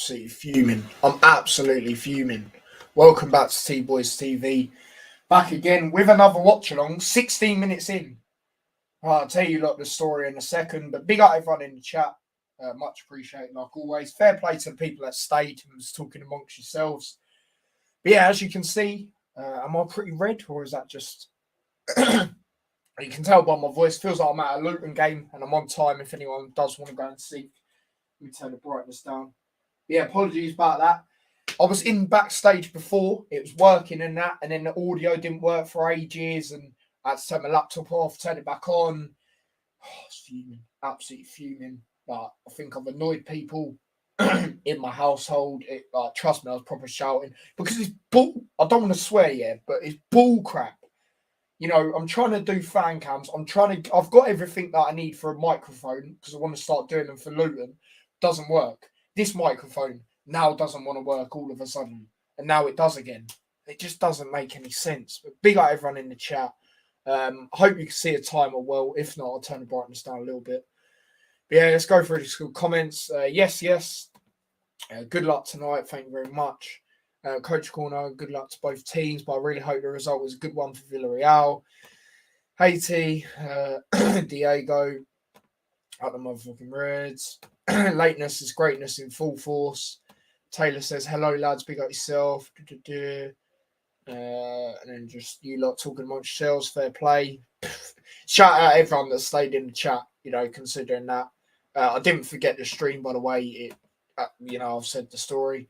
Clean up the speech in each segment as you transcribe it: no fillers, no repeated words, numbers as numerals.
absolutely fuming. I'm absolutely fuming. Welcome back to T-Boys TV. Back again with another watch-along, 16 minutes in. I'll tell you the story in a second, but big up everyone in the chat. Much appreciated, like always. Fair play to the people that stayed and was talking amongst yourselves. But yeah, as you can see, am I pretty red, or is that just... You can tell by my voice, feels like I'm at a Luton game and I'm on time if anyone does want to go and see. Let me turn the brightness down. Yeah, apologies about that. I was in backstage before, it was working and that, and then the audio didn't work for ages, and I had to turn my laptop off, turn it back on. I was fuming, absolutely fuming. But I think I've annoyed people in my household. Trust me, I was proper shouting because it's bull. I don't want to swear yet, but it's bull crap. You know, I'm trying to do fan cams. I've got everything that I need for a microphone because I want to start doing them for Luton. Doesn't work. This microphone now doesn't want to work all of a sudden. And now it does again. It just doesn't make any sense. But big up everyone in the chat. I hope you can see a timer well. If not, I'll turn the brightness down a little bit. But yeah, let's go through the comments. Yes. Good luck tonight. Thank you very much. Coach Corner, good luck to both teams, but I really hope the result was a good one for Villarreal. Haiti, Diego, out the motherfucking Reds. Lateness is greatness in full force. Taylor says, hello lads, big up yourself. And then just you lot talking amongst yourselves, fair play. Shout out everyone that stayed in the chat, you know, considering that. I didn't forget the stream, by the way. I've said the story.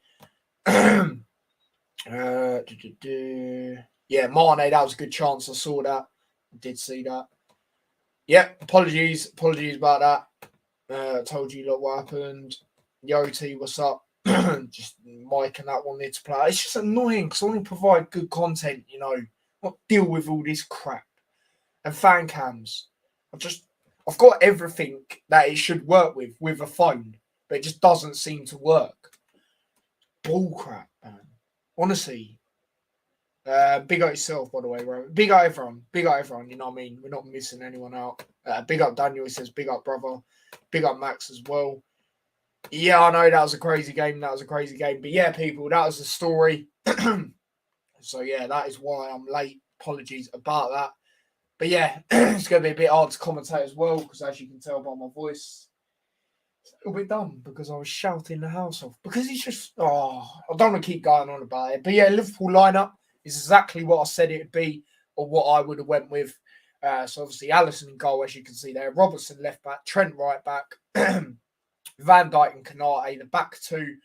Yeah, Mane, that was a good chance. I saw that. I did see that. Yeah, apologies about that. Told you lot what happened. Yoti, what's up? Just Mike and that one there to play. It's just annoying because I want to provide good content, you know, not deal with all this crap. And fan cams. I've got everything that it should work with a phone, but it just doesn't seem to work. Bull crap, man. Honestly, big up yourself, by the way, bro. Big up everyone. You know what I mean? We're not missing anyone out. Big up Daniel. He says, big up, brother. Big up Max as well. Yeah, I know that was a crazy game. But yeah, people, that was the story. So yeah, that is why I'm late. Apologies about that. But yeah, it's going to be a bit hard to commentate as well because, as you can tell by my voice, it's a little bit dumb because I was shouting the house off. Because it's just, I don't want to keep going on about it. But yeah, Liverpool lineup is exactly what I said it would be or what I would have went with. So obviously Alisson in goal, as you can see there. Robertson left back, Trent right back, Van Dijk and Canate, the back two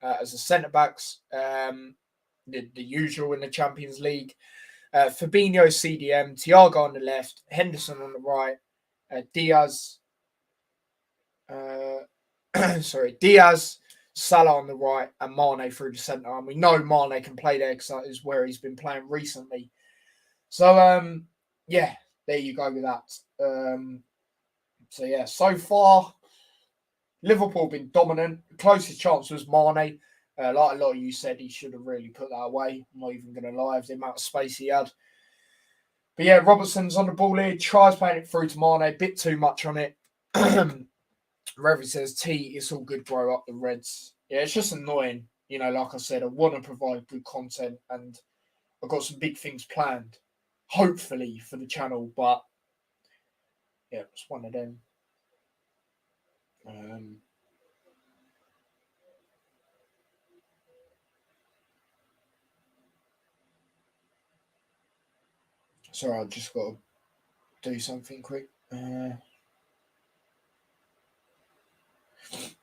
as the centre backs, the usual in the Champions League. Fabinho CDM, Thiago on the left, Henderson on the right, Diaz, Salah on the right, and Mane through the centre. And we know Mane can play there because that is where he's been playing recently. So, yeah, there you go with that. So far, Liverpool been dominant. The closest chance was Mane. Like a lot of you said, he should have really put that away. I'm not even going to lie, with the amount of space he had. But yeah, Robertson's on the ball here. Tries playing it through to Mane. A bit too much on it. Revy says, it's all good, bro, up the Reds. Yeah, it's just annoying. You know, like I said, I want to provide good content and I've got some big things planned, hopefully, for the channel. But yeah, it's one of them. Sorry, I've just got to do something quick.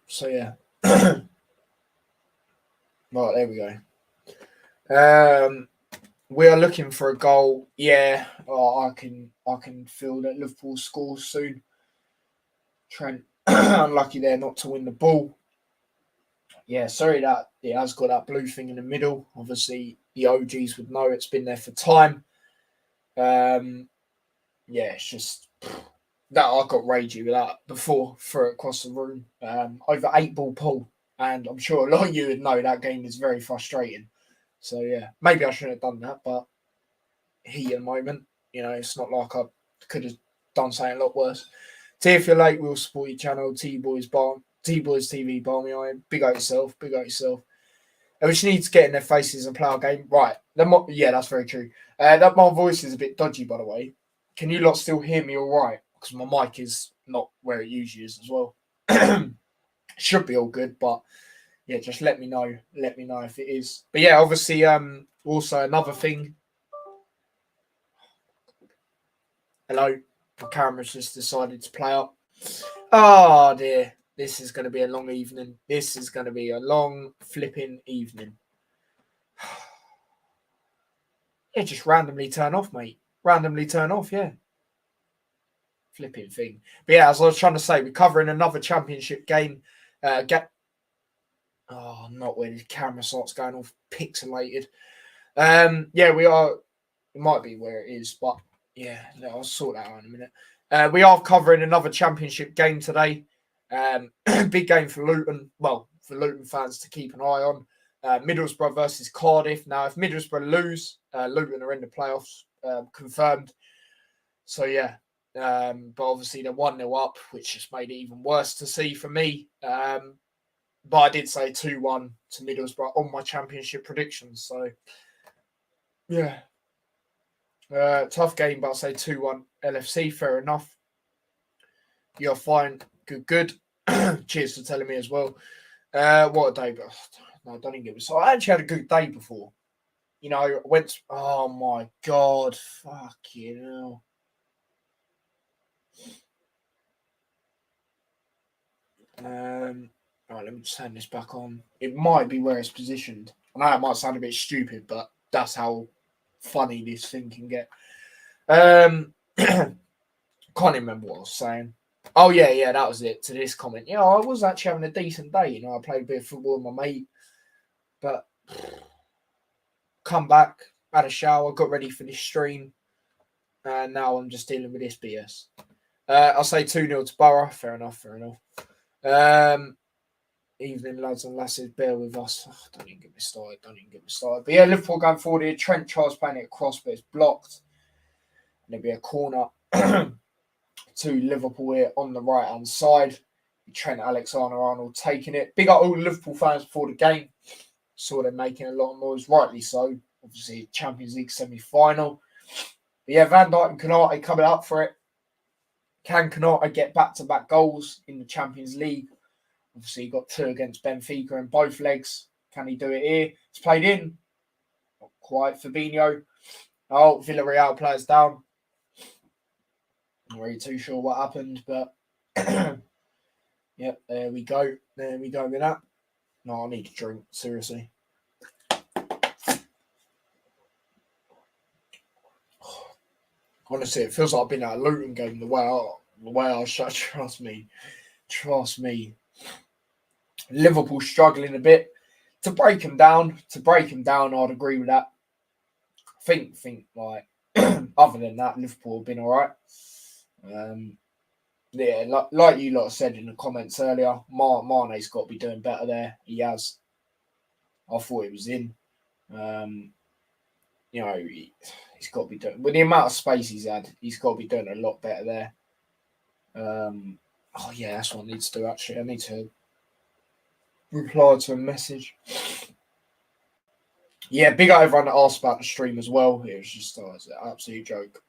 So yeah. Right, there we go. We are looking for a goal. Yeah, I can feel that Liverpool scores soon. Trent, unlucky there not to win the ball. Yeah, sorry that it has got that blue thing in the middle. Obviously, the OGs would know it's been there for time. Yeah, it's just that I got ragey with that before, threw it across the room. Over 8-ball pull, and I'm sure a lot of you would know that game is very frustrating. So yeah, maybe I shouldn't have done that, but heat in moment, you know, it's not like I could have done something a lot worse. T, if you're late, we'll support your channel. T Boys Bar. T-Boys TV, Barmy Eye. Big out yourself. Big out yourself. And we just need to get in their faces and play our game. Right. Yeah, that's very true. That my voice is a bit dodgy, by the way. Can you lot still hear me all right? Because my mic is not where it usually is as well. Should be all good, but yeah, just let me know. Let me know if it is. But yeah, obviously, also another thing. Hello. My camera's just decided to play up. Oh dear. This is going to be a long evening. This is going to be a long flipping evening. Yeah, just randomly turn off, mate. Randomly turn off, yeah. Flipping thing. But yeah, as I was trying to say, we're covering another championship game. Oh, not when the camera starts going all pixelated. Yeah, we are. It might be where it is, but yeah, I'll sort that out in a minute. We are covering another championship game today. Big game for Luton. Well, for Luton fans to keep an eye on. Middlesbrough versus Cardiff. Now, if Middlesbrough lose, Luton are in the playoffs, confirmed. So yeah, but obviously they're 1-0 up, which just made it even worse to see for me. But I did say 2-1 to Middlesbrough on my championship predictions. So yeah, tough game, but I'll say 2-1 LFC. Fair enough. You're fine. Good. Cheers for telling me as well. What a day, but no, I don't even get it. So I actually had a good day before. You know, went. Oh my god, fuck you know. Right, let me just turn this back on. It might be where it's positioned. I know it might sound a bit stupid, but that's how funny this thing can get. Can't remember what I was saying. Oh yeah, that was it. To this comment, yeah, I was actually having a decent day. You know, I played a bit of football with my mate, but come back, had a shower, got ready for this stream, and now I'm just dealing with this BS. I'll say 2-0 to Borough. Fair enough. Evening, lads and lasses, bear with us. Oh, don't even get me started. But yeah, Liverpool going forward here. Trent Charles playing it across, but it's blocked. And there'll be a corner to Liverpool here on the right-hand side. Trent Alexander-Arnold taking it. Big up all Liverpool fans before the game. Saw them making a lot of noise, rightly so. Obviously, Champions League semi-final. But yeah, Van Dijk and Konate coming up for it. Can Konate get back-to-back goals in the Champions League? Obviously, he got 2 against Benfica in both legs. Can he do it here? It's played in. Not quite. Fabinho. Oh, Villarreal players down. Not really too sure what happened, but yep, there we go. There we go with that. No, I need a drink, seriously. Honestly, it feels like I've been at a Luton game the way I shut. Trust me. Liverpool struggling a bit. To break them down, I'd agree with that. Think like other than that, Liverpool have been all right. Yeah, like you lot said in the comments earlier, Mane's got to be doing better there. He has. I thought he was in. You know, he's got to be doing with the amount of space he's had. He's got to be doing a lot better there. Oh yeah, that's what I need to do. Actually, I need to reply to a message. Yeah, big up everyone that asked about the stream as well. It was just an absolute joke.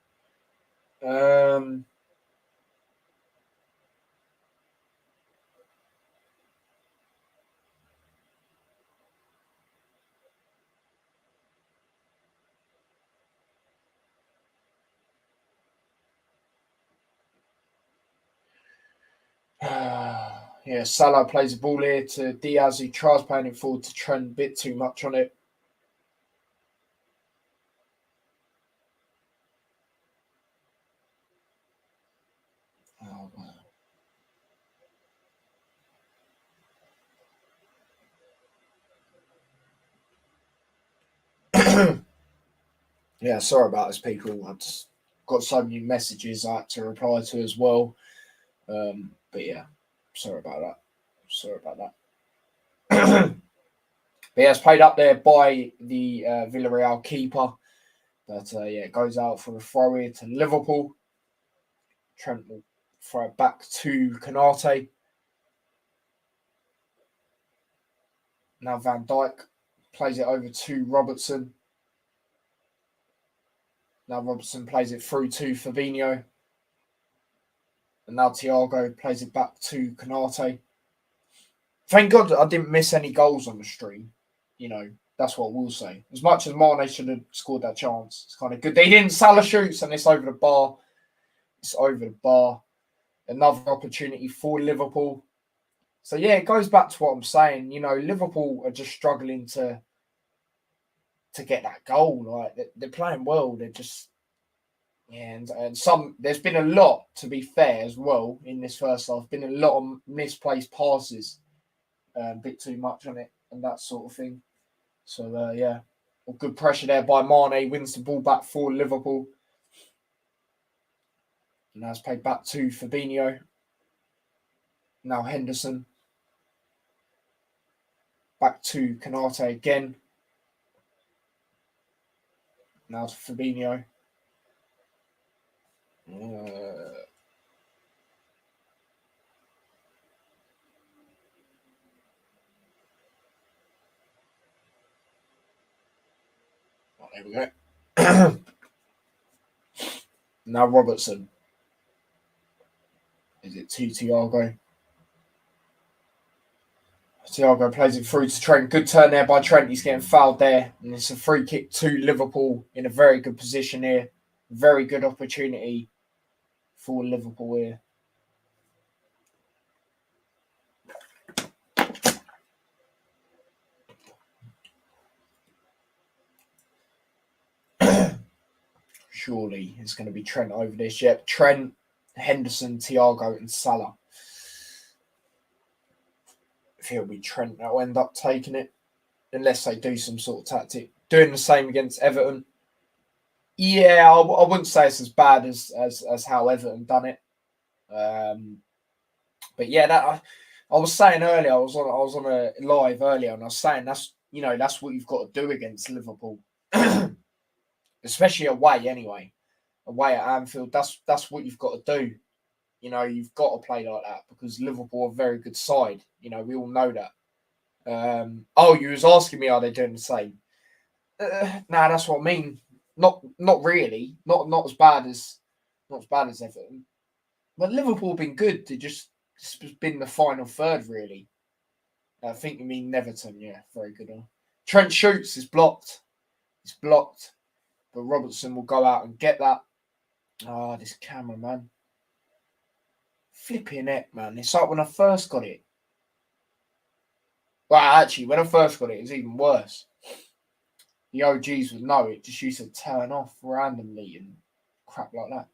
Yeah, Salah plays the ball here to Diaz, who tries playing it forward to Trent, a bit too much on it. Oh, yeah, sorry about this, people. I've just got so many messages I had to reply to as well. But yeah, sorry about that. But yeah, it's played up there by the Villarreal keeper. But yeah, it goes out for a throw in to Liverpool. Trent will throw it back to Konate. Now Van Dijk plays it over to Robertson. Now Robertson plays it through to Fabinho. And now Thiago plays it back to Konate. Thank God I didn't miss any goals on the stream. That's what we'll say. As much as Mane should have scored that chance, it's kind of good. They didn't. Salah shoots and it's over the bar. It's over the bar. Another opportunity for Liverpool. So, yeah, it goes back to what I'm saying. Liverpool are just struggling to get that goal. Like, they're playing well. They're just... Yeah, and there's been a lot, to be fair, as well, in this first half. Been a lot of misplaced passes. A bit too much on it and that sort of thing. So, yeah, good pressure there by Mane. Wins the ball back for Liverpool. Now it's played back to Fabinho. Now Henderson. Back to Konate again. Now to Fabinho. There we go. Now Robertson. Is it to Thiago? Thiago plays it through to Trent. Good turn there by Trent. He's getting fouled there. And it's a free kick to Liverpool in a very good position here. Very good opportunity for Liverpool here. Surely it's going to be Trent over this. Yep, Trent, Henderson, Thiago and Salah. If it'll be Trent that'll end up taking it. Unless they do some sort of tactic. Doing the same against Everton. Yeah, I wouldn't say it's as bad as how Everton done it. But yeah, that I was saying earlier, I was on a live earlier and I was saying that's what you've got to do against Liverpool. Especially away anyway. Away at Anfield, that's what you've got to do. You've got to play like that because Liverpool are a very good side. We all know that. You was asking me, are they doing the same? Nah, that's what I mean. Not really. Not as bad as Everton. But Liverpool have been good. They just been the final third, really. I think you mean Everton. Yeah, very good. Trent shoots. It's blocked. It's blocked. But Robertson will go out and get that. This camera, man. Flipping it, man. It's like when I first got it. Well, actually, when I first got it, it was even worse. The OGs would know it. Just used to turn off randomly and crap like that.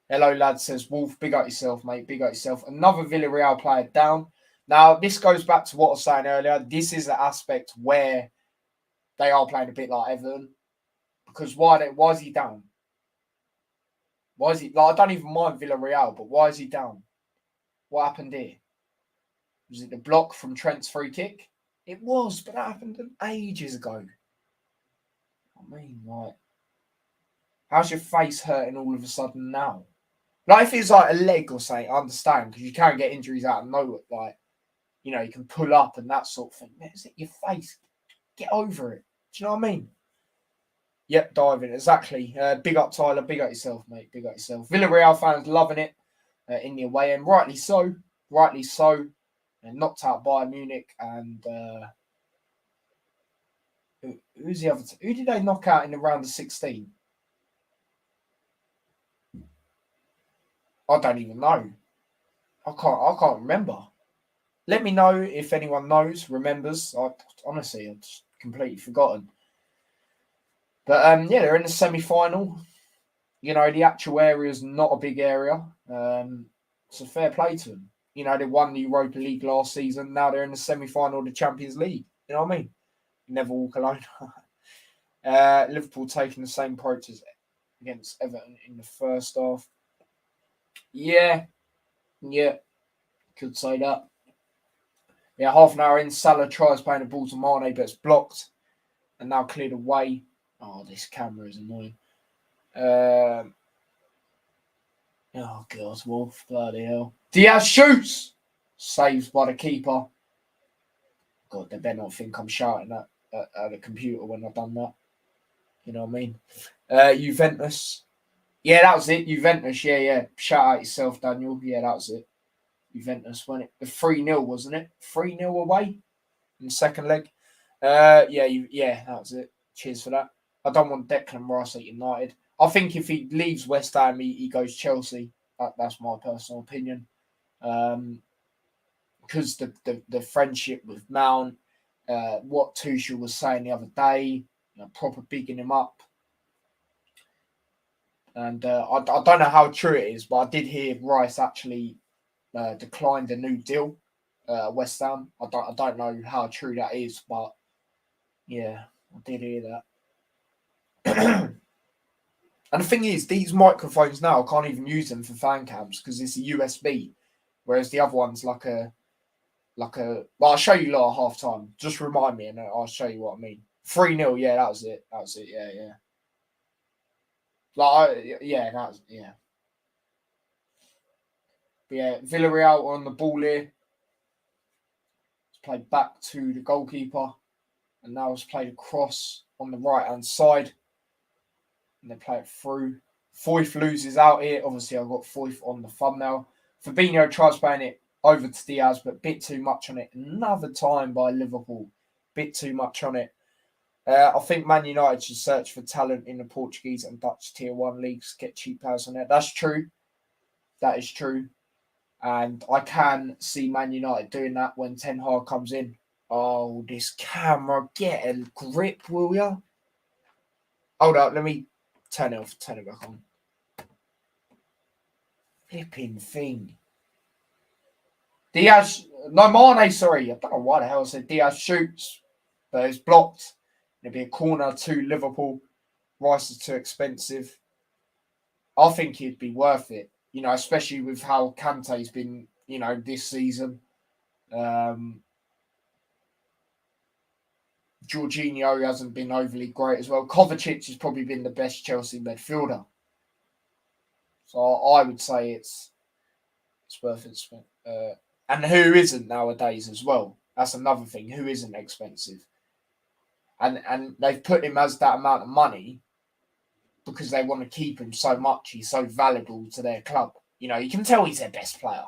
Hello, lad, says Wolf. Big up yourself, mate. Big up yourself. Another Villarreal player down. Now, this goes back to what I was saying earlier. This is the aspect where they are playing a bit like Everton. Because why is he down? Why is he... I don't even mind Villarreal, but why is he down? What happened here? Was it the block from Trent's free kick? It was, but that happened ages ago. I mean, how's your face hurting all of a sudden now? If it's like a leg or something, I understand, because you can get injuries out of nowhere. You can pull up and that sort of thing. Is it your face? Get over it. Do you know what I mean? Yep, diving, exactly. Big up, Tyler. Big up yourself, mate. Big up yourself. Villarreal fans loving it in the away end. Rightly so. Rightly so. And knocked out Bayern Munich. And who's the other? Who did they knock out in the round of 16? I don't even know. I can't remember. Let me know if anyone knows, remembers. Honestly, I've just completely forgotten. But yeah, they're in the semi-final. The actual area is not a big area. It's a fair play to them. They won the Europa League last season. Now they're in the semi-final of the Champions League. You know what I mean? Never walk alone. Liverpool taking the same approach as against Everton in the first half. Yeah. Could say that. Yeah, half an hour in, Salah tries playing the ball to Mane, but it's blocked and now cleared away. Oh, this camera is annoying. Oh, God, Wolf. Bloody hell. Diaz shoots! Saved by the keeper. God, they better not think I'm shouting at the computer when I've done that. You know what I mean? Juventus. Yeah, that was it. Juventus. Yeah. Shout out yourself, Daniel. Yeah, that was it. Juventus won it. 3-0, wasn't it? 3-0 away in the second leg. Yeah, that was it. Cheers for that. I don't want Declan Rice at United. I think if he leaves West Ham, he goes Chelsea. That's my personal opinion. Because the friendship with Mount, what Tuchel was saying the other day, proper bigging him up. And I don't know how true it is, but I did hear Rice actually declined a new deal. West Ham. I don't know how true that is, but yeah, I did hear that. And the thing is, these microphones now I can't even use them for fan cams because it's a USB, whereas the other one's like a. Well, I'll show you lot at half time. Just remind me, and I'll show you what I mean. 3-0, yeah, that was it. Yeah. Yeah. But yeah, Villarreal on the ball here. It's played back to the goalkeeper, and now it's played across on the right hand side, and they play it through. Foyth loses out here. Obviously, I've got Foyth on the thumbnail. Fabinho tries playing it over to Diaz, but bit too much on it. Another time by Liverpool. Bit too much on it. I think Man United should search for talent in the Portuguese and Dutch Tier 1 leagues, get cheap players on there. That's true. That is true. And I can see Man United doing that when Ten Hag comes in. Oh, this camera, get a grip, will ya? Hold up, let me turn it back on. Flipping thing. Mane, sorry. I don't know why the hell I said Diaz shoots, but it's blocked. It'll be a corner to Liverpool. Rice is too expensive. I think he'd be worth it, especially with how Kante's been, this season. Jorginho hasn't been overly great as well. Kovacic has probably been the best Chelsea midfielder. So I would say it's worth it. And who isn't nowadays as well? That's another thing. Who isn't expensive? And they've put him as that amount of money because they want to keep him so much. He's so valuable to their club. You can tell he's their best player.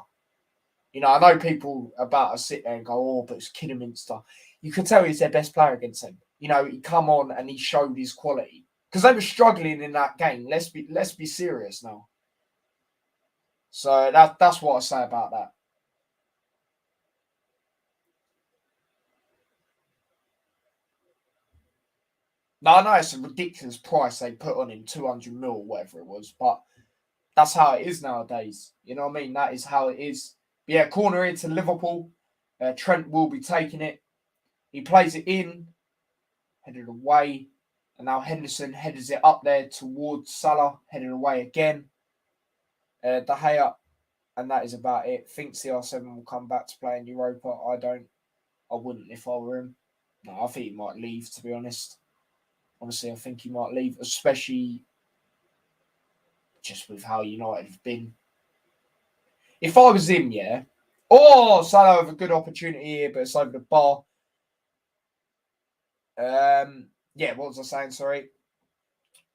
I know people about to sit there and go, oh, but it's Kidderminster. You could tell he's their best player against him. He come on and he showed his quality. Because they were struggling in that game. Let's be serious now. So that's what I say about that. Now, I know it's a ridiculous price they put on him, 200 mil or whatever it was, but that's how it is nowadays. You know what I mean? That is how it is. But yeah, corner into Liverpool. Trent will be taking it. He plays it in, headed away, and now Henderson headers it up there towards Salah, headed away again. De Gea, and that is about it. Thinks the R7 will come back to play in Europa. I wouldn't if I were him. No, I think he might leave, to be honest. Honestly, I think he might leave, especially just with how United have been. If I was him, yeah. Oh, Salah with a good opportunity here, but it's over the bar. Yeah, what was I saying? Sorry.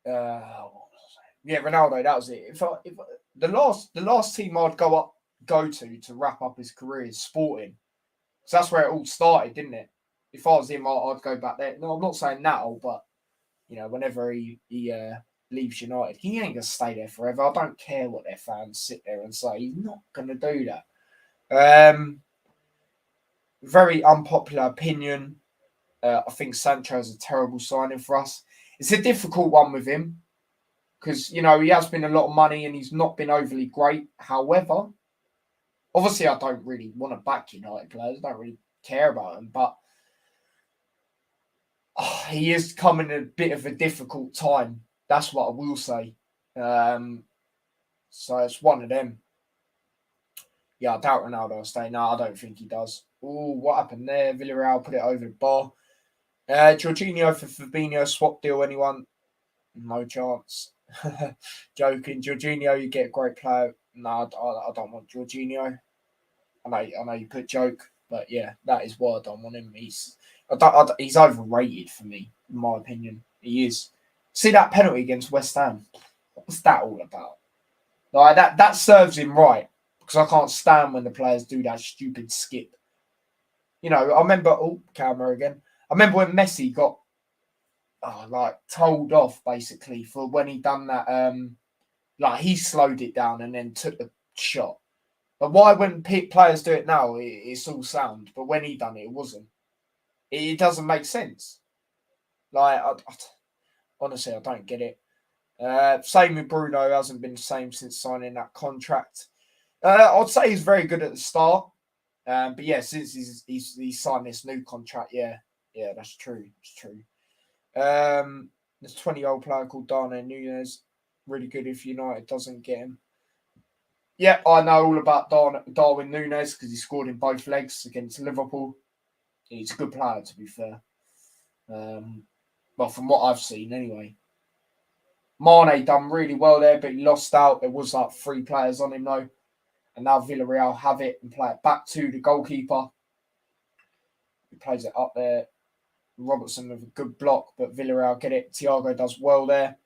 Yeah, Ronaldo. That was it. If the last team I'd go to wrap up his career is Sporting, so that's where it all started, didn't it? If I was him, I'd go back there. No, I'm not saying now, but whenever he leaves United, he ain't gonna stay there forever. I don't care what their fans sit there and say. He's not gonna do that. Very unpopular opinion. I think Sancho is a terrible signing for us. It's a difficult one with him because he has been a lot of money and he's not been overly great. However, obviously I don't really want to back United players. I don't really care about them, but he is coming at a bit of a difficult time. That's what I will say. So it's one of them. Yeah, I doubt Ronaldo will stay. No, I don't think he does. Oh, what happened there? Villarreal put it over the bar. Jorginho for Fabinho, swap deal, anyone? No chance. Joking. Jorginho, you get a great player. No, I don't want Jorginho. I know you put joke. But yeah, that is why I don't want him. He's overrated for me, in my opinion. He is. See that penalty against West Ham? What was that all about? Like that serves him right because I can't stand when the players do that stupid skip. You know, I remember. Oh, camera again. I remember when Messi got told off basically for when he done that. Like he slowed it down and then took the shot. But why when players do it now, it's all sound. But when he done it, it wasn't. It doesn't make sense. Like, honestly, I don't get it. Same with Bruno, hasn't been the same since signing that contract. I'd say he's very good at the start. But yeah, since he's signed this new contract, yeah, that's true. It's true. There's a 20-year-old player called Darnay Nunez. Really good if United doesn't get him. Yeah, I know all about Darwin Nunez because he scored in both legs against Liverpool. He's a good player, to be fair. Well, from what I've seen, anyway. Mane done really well there, but he lost out. There was like 3 players on him, though. And now Villarreal have it and play it back to the goalkeeper. He plays it up there. Robertson with a good block, but Villarreal get it. Thiago does well there.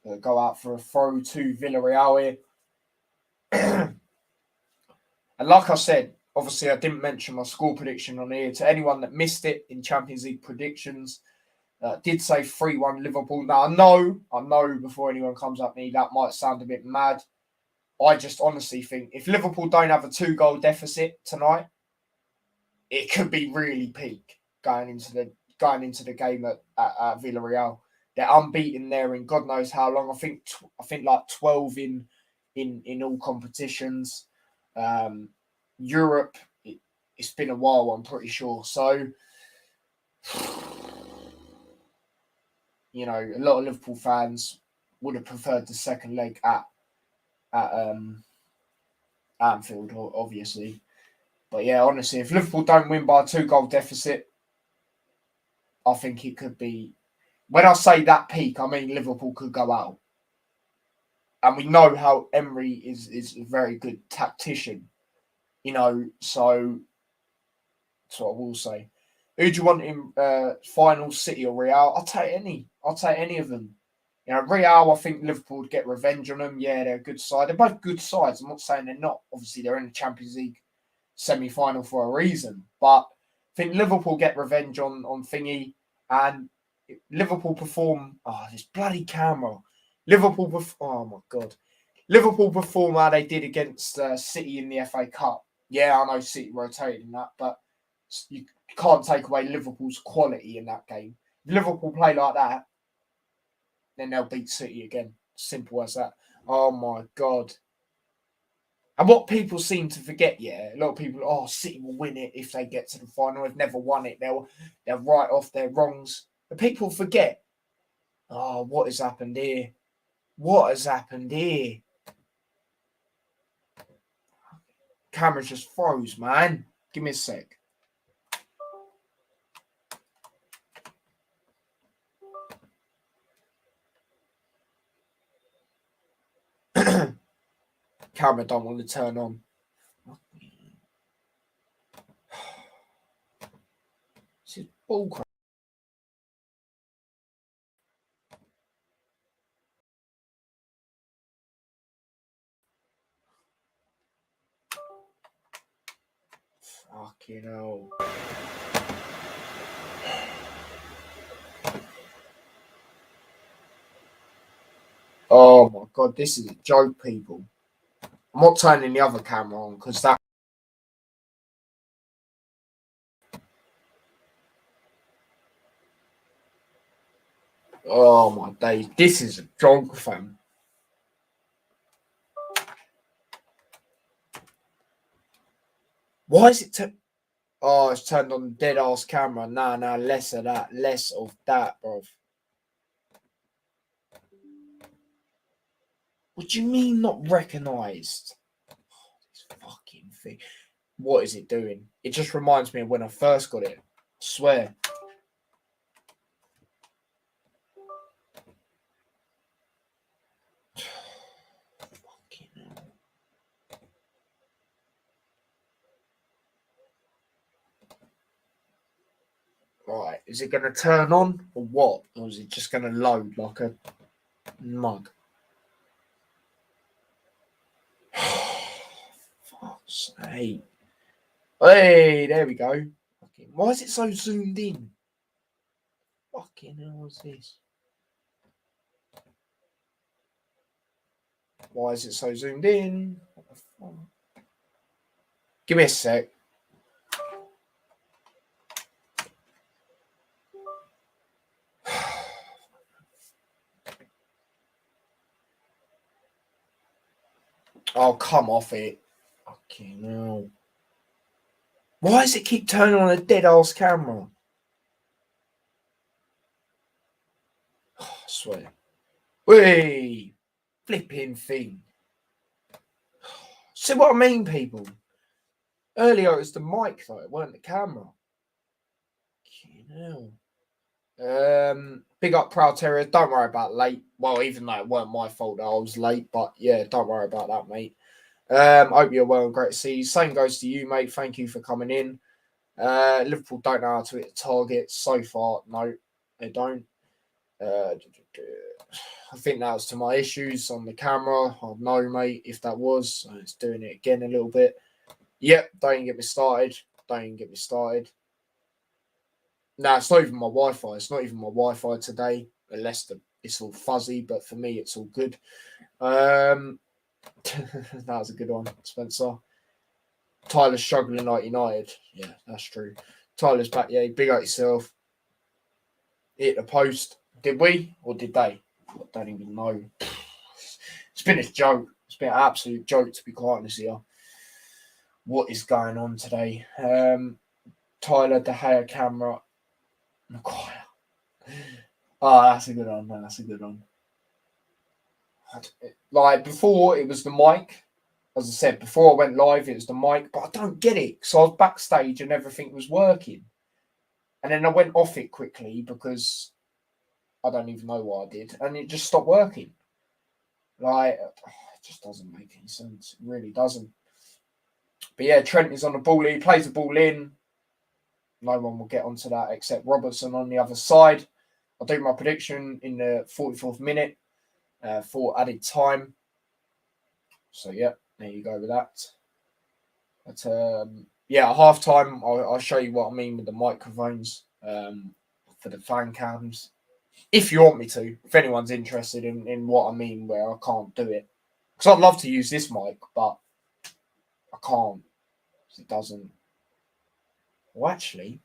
They'll go out for a throw to Villarreal here. And like I said, obviously I didn't mention my score prediction on here. To anyone that missed it in Champions League predictions, did say 3-1 Liverpool. Now, I know before anyone comes at me, that might sound a bit mad. I just honestly think if Liverpool don't have a 2-goal deficit tonight, it could be really peak going into the game at Villarreal. They're unbeaten there in God knows how long. I think like 12 in all competitions. Europe, it's been a while, I'm pretty sure. So, you know, a lot of Liverpool fans would have preferred the second leg at Anfield, obviously. But yeah, honestly, if Liverpool don't win by a 2-goal deficit, I think it could be. When I say that peak, I mean Liverpool could go out. And we know how Emery is a very good tactician, you know, so that's what I will say. Who do you want in final, City or Real? I'll take any of them. You know, Real, I think Liverpool would get revenge on them. Yeah, they're a good side. They're both good sides. I'm not saying they're not. Obviously, they're in the Champions League semi-final for a reason. But I think Liverpool get revenge on Thingy. And Liverpool perform... Oh, this bloody camera. Oh, my God. Liverpool perform how they did against City in the FA Cup. Yeah, I know City rotated in that, but you can't take away Liverpool's quality in that game. If Liverpool play like that, then they'll beat City again. Simple as that. Oh, my God. And what people seem to forget, yeah, a lot of people, City will win it if they get to the final. They've never won it. They'll write off their wrongs. But people forget, what has happened here? What has happened here? Camera just froze, man. Give me a sec. Camera don't want to turn on. This is bullcrap. Fucking hell. Oh my God, this is a joke, people. I'm not turning the other camera on because that. Oh my days, this is a joke, fam. Why is it? It's turned on the dead ass camera. Nah, less of that, bro. What do you mean not recognised? This fucking thing. What is it doing? It just reminds me of when I first got it. I swear. Fucking hell. Is it going to turn on or what? Or is it just going to load like a mug? Fuck's sake. Hey, there we go. Why is it so zoomed in? Fucking hell is this? Why is it so zoomed in? What the fuck? Give me a sec. Oh, come off it. Fucking hell. Why does it keep turning on a dead ass camera? Oh, I swear. Whee! Flipping thing. See what I mean, people? Earlier it was the mic though, it weren't the camera. Fucking hell. Big up Proud Terrier. Don't worry about late. Well, even though it weren't my fault that I was late, but yeah, don't worry about that, mate. Hope you're well and great to see you. Same goes to you, mate. Thank you for coming in. Liverpool don't know how to hit the target so far. No, they don't. I think that was to my issues on the camera. I know, mate, if that was. It's doing it again a little bit. Yep, don't even get me started. Don't even get me started. No, it's not even my Wi-Fi. It's not even my Wi-Fi today, unless it's all fuzzy. But for me, it's all good. That was a good one, Spencer. Tyler's struggling like United. Yeah, that's true. Tyler's back. Yeah, big up yourself. Hit the post. Did we or did they? I don't even know. It's been a joke. It's been an absolute joke, to be quite honest here. What is going on today? Tyler, De Gea, camera. Maguire. Oh, that's a good one. That's a good one. Like before, it was the mic. As I said, before I went live, it was the mic, but I don't get it. So I was backstage and everything was working. And then I went off it quickly because I don't even know why I did. And it just stopped working. Like, it just doesn't make any sense. It really doesn't. But yeah, Trent is on the ball. He plays the ball in. No one will get onto that except Robertson on the other side. I'll do my prediction in the 44th minute for added time. So, yeah, there you go with that. But, yeah, at half time, I'll show you what I mean with the microphones for the fan cams. If you want me to, if anyone's interested in what I mean where I can't do it. Because I'd love to use this mic, but I can't. It doesn't. Well, actually,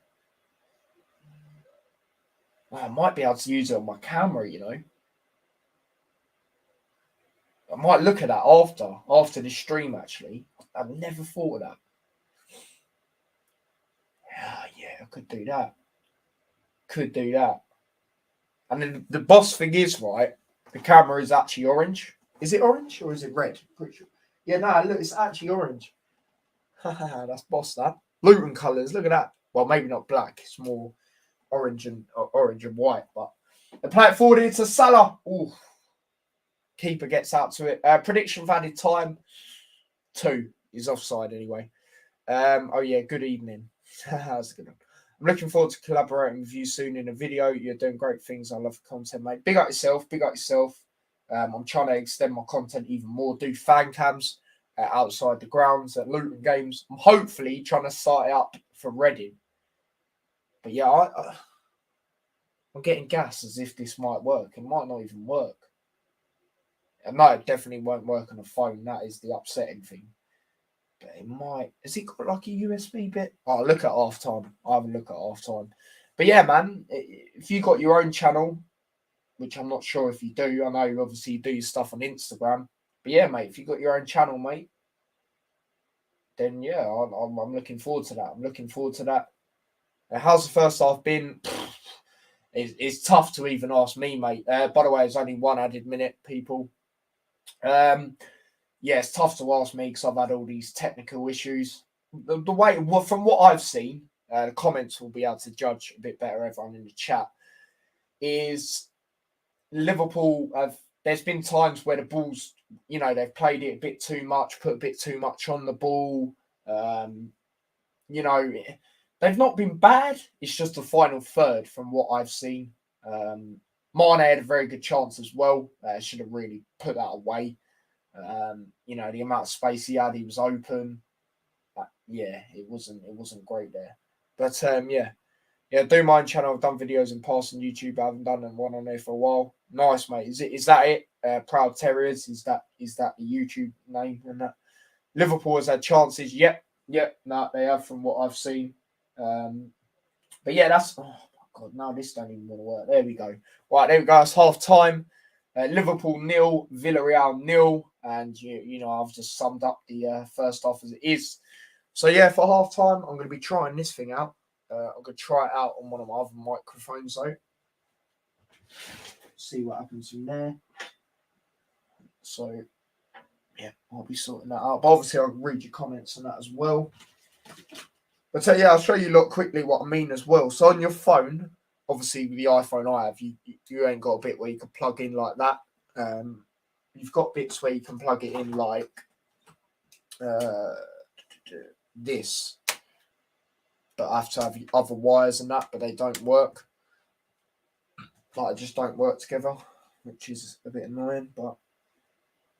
I might be able to use it on my camera, you know. I might look at that after the stream, actually. I've never thought of that. Yeah, I could do that. Could do that. And then the boss thing is, right, the camera is actually orange. Is it orange or is it red? Pretty sure. Yeah, no, look, it's actually orange. That's boss, that. Luton colours, look at that. Well, maybe not black. It's more orange and white. But they play it forward into Salah. Ooh. Keeper gets out to it. Prediction for added time. 2. He's offside anyway. Oh, yeah, good evening. That's a good one. I'm looking forward to collaborating with you soon in a video. You're doing great things. I love the content, mate. Big up yourself. Big up yourself. I'm trying to extend my content even more. Do fan cams outside the grounds at Luton games. I'm hopefully trying to start it up for Reading. But yeah, I'm getting gas as if this might work. It might not even work. No, it definitely won't work on a phone. That is the upsetting thing. But it might. Has it got like a USB bit? I'll look at half time. I'll have a look at half time. But yeah, man, if you got your own channel, which I'm not sure if you do, I know obviously you do your stuff on Instagram. But yeah, mate, if you got your own channel, mate, then yeah, I'm looking forward to that. I'm looking forward to that. How's the first half been? It's tough to even ask me, mate. By the way, it's only one added minute, people. Yeah, it's tough to ask me because I've had all these technical issues. The way, from what I've seen, the comments will be able to judge a bit better, everyone in the chat, is Liverpool have, there's been times where the balls, you know, they've played it a bit too much, put a bit too much on the ball. You know, they've not been bad. It's just the final third from what I've seen. Mane had a very good chance as well. Should have really put that away. You know, the amount of space he had, he was open. Yeah, it wasn't great there. But yeah, do mind channel. I've done videos in past on YouTube. I haven't done one on there for a while. Nice, mate. Is that it? Proud Terriers. Is that the YouTube name and that? Liverpool has had chances. Yep. No, they have from what I've seen. But yeah, that's oh my god. No, this don't even want to work. There we go. Right, there we go. It's half time. Liverpool 0, Villarreal 0, and you know I've just summed up the first half as it is. So yeah, for half time, I'm going to be trying this thing out. I'm going to try it out on one of my other microphones though. See what happens from there. So yeah, I'll be sorting that out. But obviously, I'll read your comments on that as well. But yeah, I'll show you lot quickly what I mean as well. So on your phone, obviously with the iPhone I have, you ain't got a bit where you can plug in like that. You've got bits where you can plug it in like this. But I have to have other wires and that, but they don't work. Like, just don't work together, which is a bit annoying. But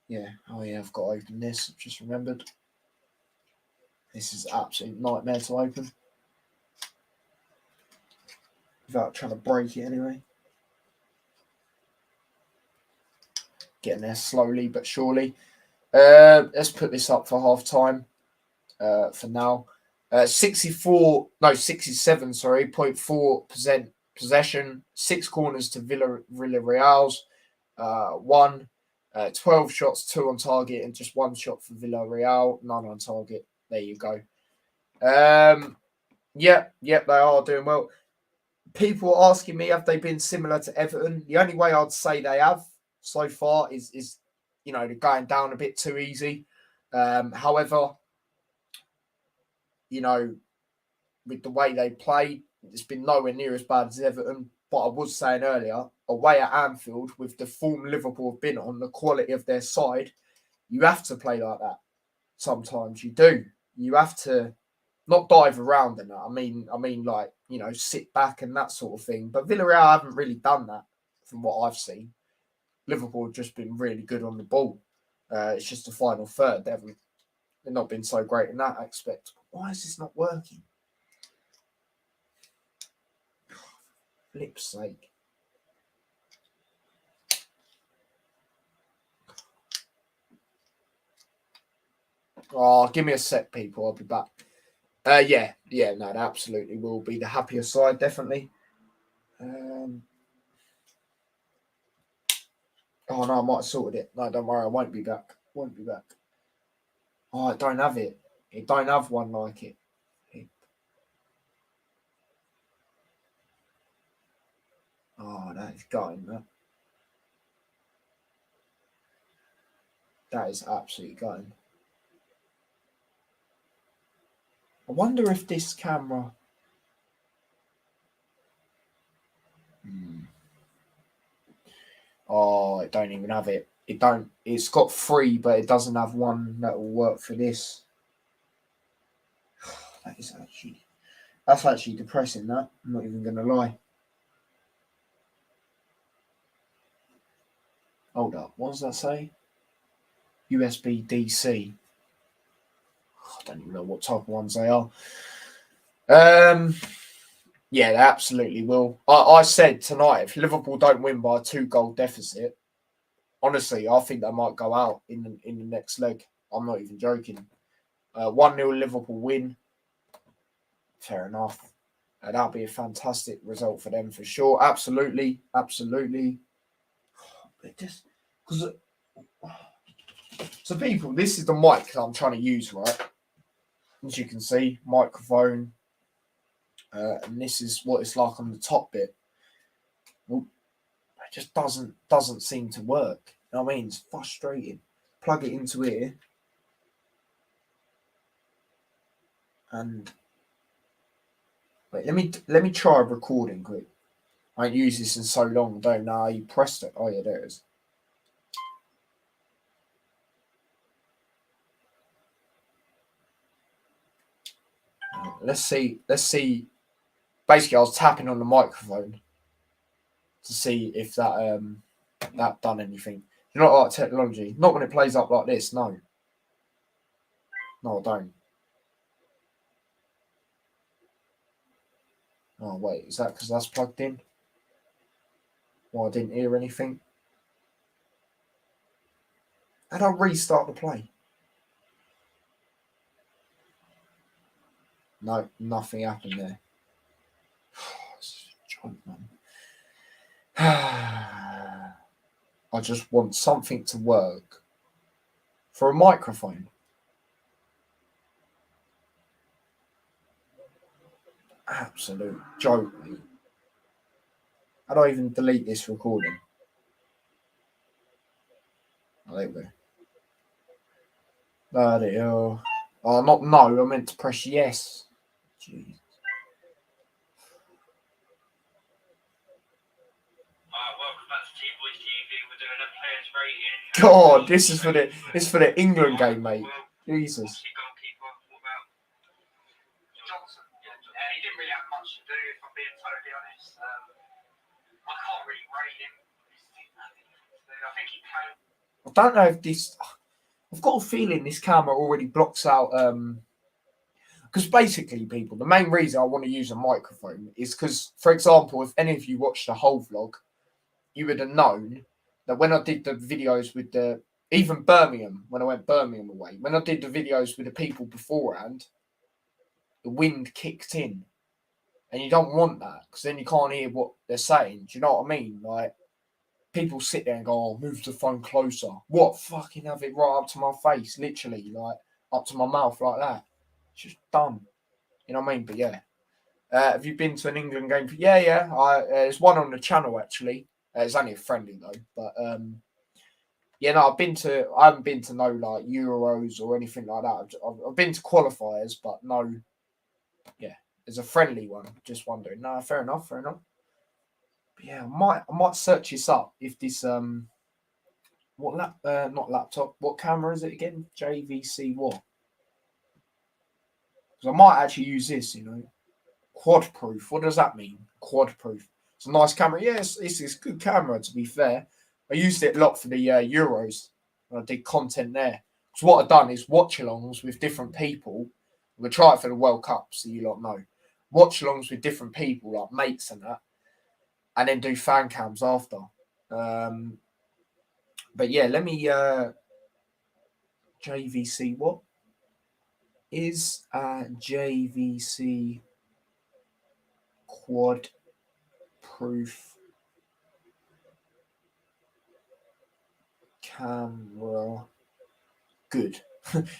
yeah, oh yeah, I've got to open this. I've just remembered. This is an absolute nightmare to open. Without trying to break it anyway. Getting there slowly but surely. Let's put this up for half time. For now. 67.4% possession, 6 corners to Villarreal's, 1, 12 shots, 2 on target, and just 1 shot for Villarreal, none on target. There you go. Yeah, they are doing well. People are asking me, have they been similar to Everton? The only way I'd say they have so far is you know, they're going down a bit too easy. However, you know, with the way they play, it's been nowhere near as bad as Everton. But I was saying earlier, away at Anfield, with the form Liverpool have been on, the quality of their side, you have to play like that. Sometimes you do. You have to not dive around in that. I mean, like, you know, sit back and that sort of thing. But Villarreal haven't really done that from what I've seen. Liverpool have just been really good on the ball. It's just the final third. They've not been so great in that aspect. Why is this not working? Flip's sake. Oh, give me a sec, people. I'll be back. Yeah, no, it absolutely will be the happier side, definitely. Oh no, I might have sorted it. No, don't worry, I won't be back. Oh, I don't have it. It don't have one like it. Oh, that is going, man. That is absolutely going. I wonder if this camera. Oh, it don't even have it. It don't. It's got 3, but it doesn't have one that will work for this. That's actually depressing. That I'm not even gonna lie. Hold up. What does that say? USB DC. I don't even know what type of ones they are. Yeah, they absolutely will. I said tonight, if Liverpool don't win by a 2-goal deficit, honestly, I think they might go out in the next leg. I'm not even joking. 1-0 Liverpool win. Fair enough. That'll be a fantastic result for them for sure. Absolutely. It just because so people, this is the mic that I'm trying to use, right? As you can see, microphone, and this is what it's like on the top bit. Well, it just doesn't seem to work. You know what I mean? It's frustrating. Plug it into here, and wait. Let me try recording quick. I ain't used this in so long. Don't know how you pressed it. Oh yeah, there it is. let's see. Basically, I was tapping on the microphone to see if that done anything. You not like technology. Not when it plays up like this. No, I don't. Oh wait, is that because that's plugged in? Well, I didn't hear anything. How'd I restart the play? No, nothing happened there. It's a joke, man. I just want something to work for a microphone. Absolute joke, mate. How do I even delete this recording? Oh, there we go. Bloody hell. Oh, not no. I meant to press yes. Jeez. Welcome back to T-Boys TV. We're doing a players rating. God, this is for the England game, mate. Jesus. Goalkeeper. What about Johnson? Yeah, he didn't really have much to do, if I'm being totally honest. I can't really rate him. I think he played. I don't know if this. I've got a feeling this camera already blocks out. Because basically, people, the main reason I want to use a microphone is because, for example, if any of you watched the whole vlog, you would have known that when I did the videos with even Birmingham, when I went Birmingham away, when I did the videos with the people beforehand, the wind kicked in. And you don't want that because then you can't hear what they're saying. Do you know what I mean? Like, people sit there and go, oh, move the phone closer. What? Fucking have it right up to my face, literally, like, up to my mouth like that. It's just dumb. You know what I mean? But yeah. Have you been to an England game? Yeah. There's one on the channel, actually. It's only a friendly, though. But, yeah, no, I haven't been to no, like, Euros or anything like that. I've been to qualifiers, but no, yeah. There's a friendly one. Just wondering. No, fair enough. But yeah, I might search this up if this not laptop. What camera is it again? JVC what? Because I might actually use this. Quad proof. What does that mean? Quad proof. It's a nice camera. Yeah, it's a good camera to be fair. I used it a lot for the Euros. I did content there. So what I've done is watch-alongs with different people. We'll try it for the World Cup, so you lot know. Watch-alongs with different people, like mates and that, and then do fan cams after. But yeah, let me JVC. What is JVC quad proof camera? Good.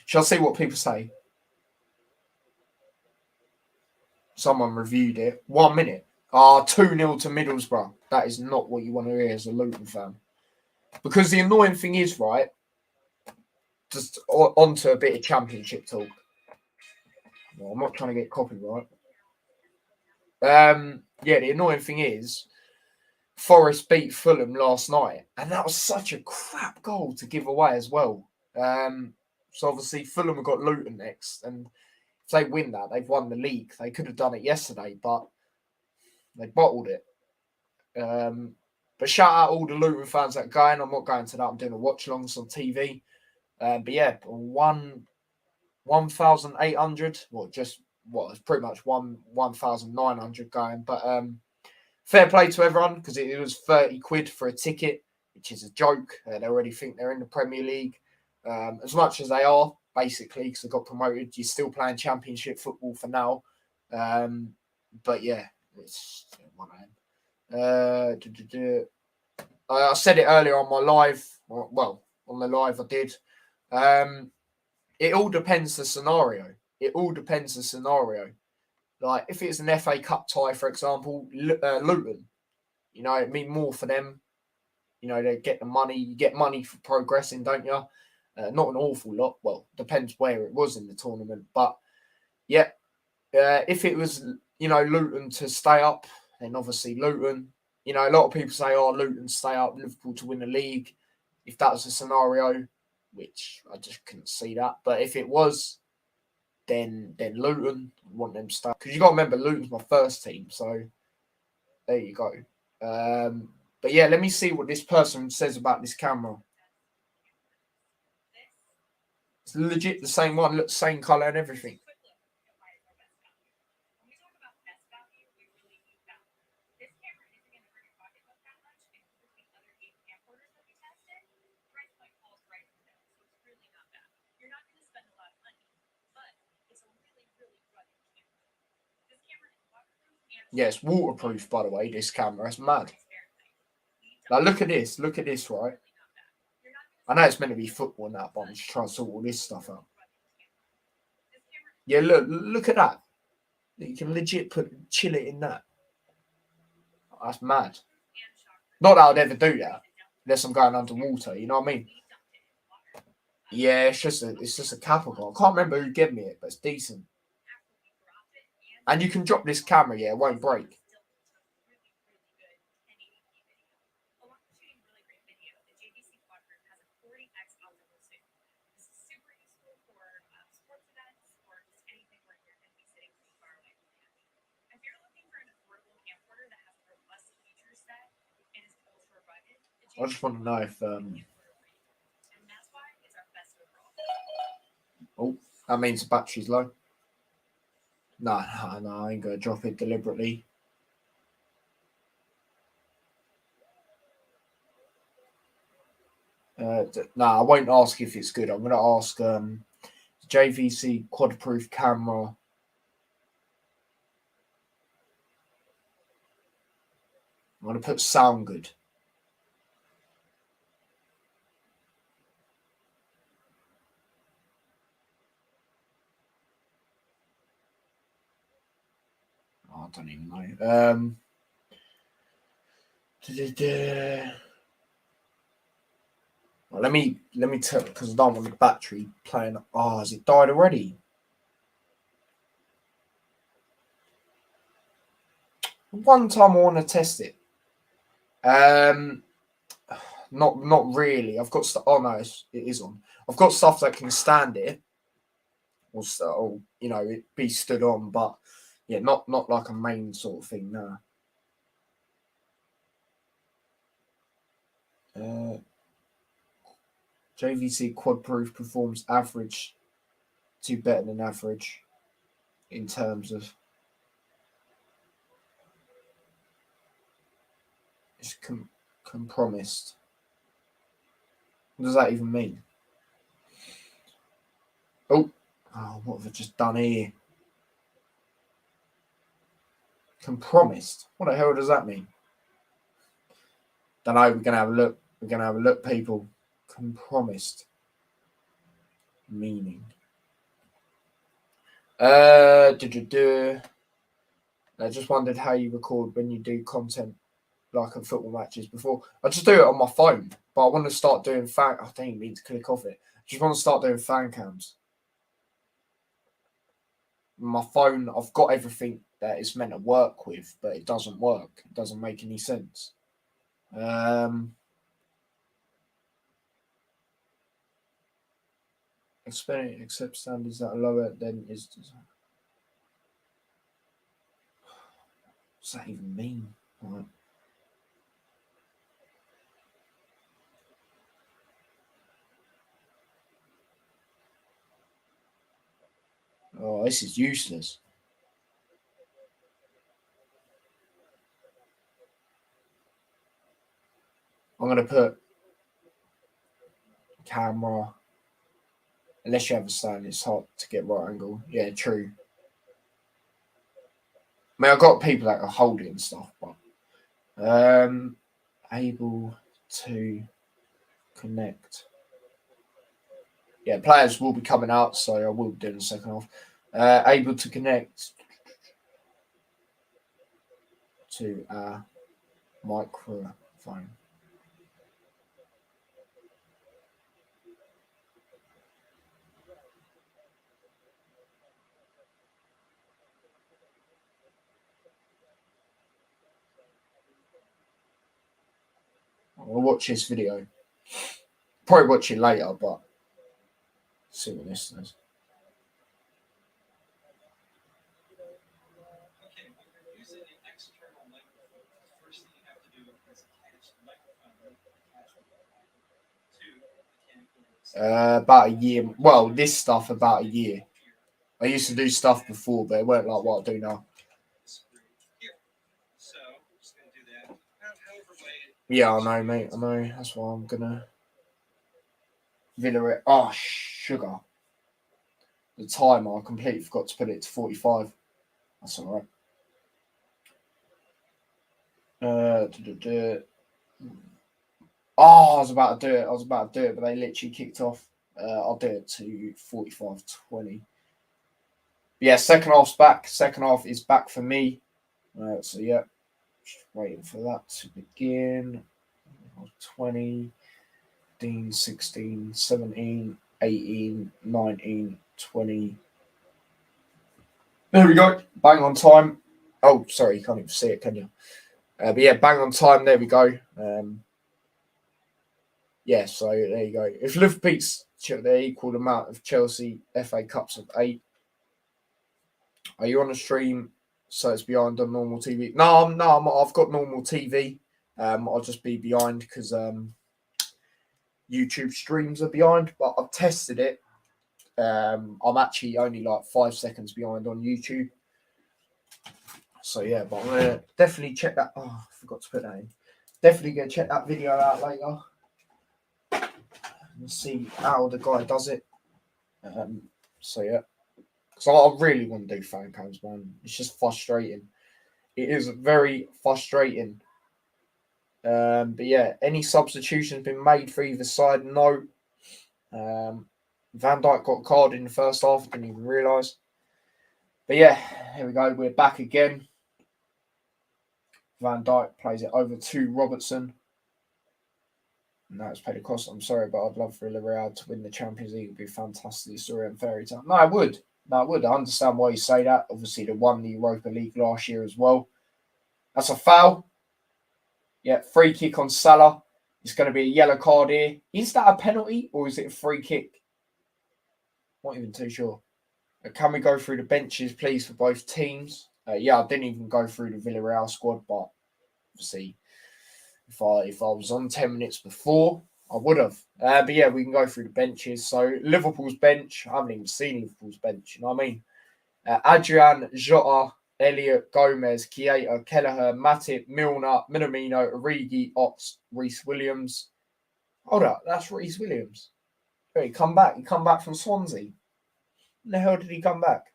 Shall I see what people say? Someone reviewed it. 1 minute. 2-0 to Middlesbrough. That is not what you want to hear as a Luton fan. Because the annoying thing is, right, just onto a bit of championship talk. Well, I'm not trying to get copyright. Yeah, the annoying thing is, Forest beat Fulham last night, and that was such a crap goal to give away as well. So obviously Fulham have got Luton next, and if they win that, they've won the league. They could have done it yesterday, but they bottled it. But shout out all the Luton fans that are going. I'm not going to that. I'm doing a watch-alongs on TV. But yeah, 1,800. Well, it's pretty much 1,900 going. But fair play to everyone because it was 30 quid for a ticket, which is a joke. They already think they're in the Premier League. As much as they are, basically, because they got promoted, you're still playing Championship football for now. But yeah, it's one of them. I said it earlier on my live. Well, on the live I did. It all depends the scenario. Like if it's an FA Cup tie, for example, Luton, it'd mean more for them. They get the money. You get money for progressing, don't you? Not an awful lot. Well, depends where it was in the tournament. But yeah, if it was, Luton to stay up, then obviously Luton. A lot of people say, oh, Luton stay up, Liverpool to win the league. If that was a scenario, which I just couldn't see that. But if it was, Then Luton, I want them stuff. Because you got to remember, Luton's my first team. So there you go. But yeah, let me see what this person says about this camera. It's legit the same one, looks same color and everything. Yeah, it's waterproof, by the way, this camera. It's mad. Now, look at this. Look at this, right? I know it's meant to be football and that, but I'm just trying to sort all this stuff out. Yeah, look at that. You can legit chill it in that. That's mad. Not that I'd ever do that, unless I'm going underwater, you know what I mean? Yeah, it's just a Capricorn. I can't remember who gave me it, but it's decent. And you can drop this camera, yeah, it won't break. I just want to know if oh, that means the battery's low. No, I ain't gonna drop it deliberately. No, I won't ask if it's good. I'm gonna ask JVC quad-proof camera. I'm gonna put sound good. Oh, I don't even know. Well, let me tell, because I don't want the battery playing. Oh, has it died already? One time I want to test it. Not really. I've got stuff. Oh no, it is on. I've got stuff that can stand it, or you know, it be stood on. But yeah, not like a main sort of thing. No. JVC quad-proof performs average to better than average in terms of it's compromised. What does that even mean? Oh, what have I just done here? Compromised. What the hell does that mean? Don't know. We're gonna have a look. We're gonna have a look, people. Compromised meaning. I just wondered how you record when you do content like at football matches before. I just do it on my phone, but I want to start doing fan. I don't even mean to click off it. I just want to start doing fan cams. My phone, I've got everything that it's meant to work with, but it doesn't work. It doesn't make any sense. Accept standards that are lower than is. What's that even mean? Right. Oh, this is useless. I'm going to put camera. Unless you have a stand, it's hard to get right angle. Yeah, true. I mean, I've got people that are holding and stuff, but able to connect. Yeah, players will be coming out, so I will do in the second half. Able to connect to a microphone. I'll watch this video. Probably watch it later, but see what this says. About a year. Well, this stuff about a year. I used to do stuff before, but it weren't like what I do now. Yeah, I know, mate. I know. That's why I'm gonna Villarreal. Oh, sugar. The timer, I completely forgot to put it to 45. That's all right. Oh, I was about to do it. But they literally kicked off. I'll do it to 45-20. Yeah, second half's back. Second half is back for me. So yeah, just waiting for that to begin. 20, 15, 16, 17, 18, 19, 20. There we go. Bang on time. Oh, sorry, you can't even see it, can you? But yeah, bang on time. There we go. Yeah, so there you go. If Liverpool beats the equal amount of Chelsea FA Cups of 8, are you on a stream so it's behind on normal TV? No, I've got normal TV. I'll just be behind because YouTube streams are behind, but I've tested it. I'm actually only like 5 seconds behind on YouTube. So yeah, but I'm gonna definitely check that. Oh, I forgot to put that in. Definitely gonna check that video out later and see how the guy does it. So yeah, because I really want to do fan cams, man. It's just frustrating. It is very frustrating. But yeah, any substitutions been made for either side? No. Van Dijk got a card in the first half. Didn't even realise. But yeah, here we go. We're back again. Van Dijk plays it over to Robertson. And that's paid a cost. I'm sorry, but I'd love for Villarreal to win the Champions League. It would be a fantastic story and fairy tale. No, I would. I understand why you say that. Obviously, they won the Europa League last year as well. That's a foul. Yeah, free kick on Salah. It's going to be a yellow card here. Is that a penalty or is it a free kick? Not even too sure. Can we go through the benches, please, for both teams? Yeah, I didn't even go through the Villarreal squad, but obviously, if I was on 10 minutes before, I would have. But yeah, we can go through the benches. So Liverpool's bench, I haven't even seen Liverpool's bench. You know what I mean? Adrian, Jota, Elliot, Gomez, Keita, Kelleher, Matip, Milner, Minamino, Origi, Ox, Reece Williams. Hold up, that's Reece Williams. He come back. He come back from Swansea. When the hell did he come back?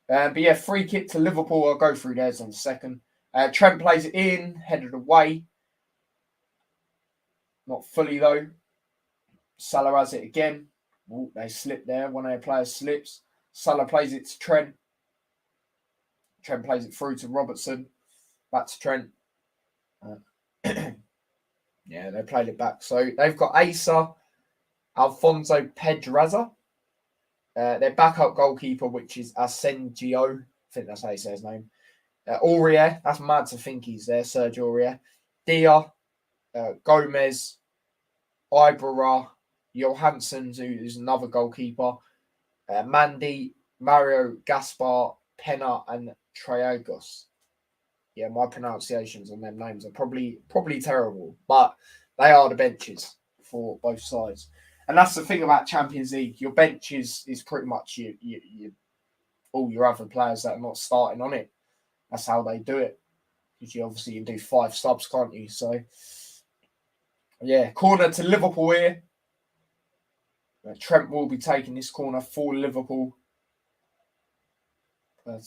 But yeah, free kick to Liverpool. I'll go through theirs in a second. Trent plays it in, headed away. Not fully though. Salah has it again. Ooh, they slip there. One of their players slips. Salah plays it to Trent. Trent plays it through to Robertson. Back to Trent. Yeah, they played it back. So they've got Asa, Alfonso Pedraza. Their backup goalkeeper, which is Asensio. I think that's how you say his name. Aurier. That's mad to think he's there. Sergio Aurier. Dia. Gomez. Ibra. Johansson, who's another goalkeeper. Mandy. Mario Gaspar. Pena and Triagos. Yeah, my pronunciations on them names are probably terrible, but they are the benches for both sides. And that's the thing about Champions League. Your bench is pretty much all your other players that are not starting on it. That's how they do it. Because you obviously can do 5 subs, can't you? So, yeah, corner to Liverpool here. Trent will be taking this corner for Liverpool. But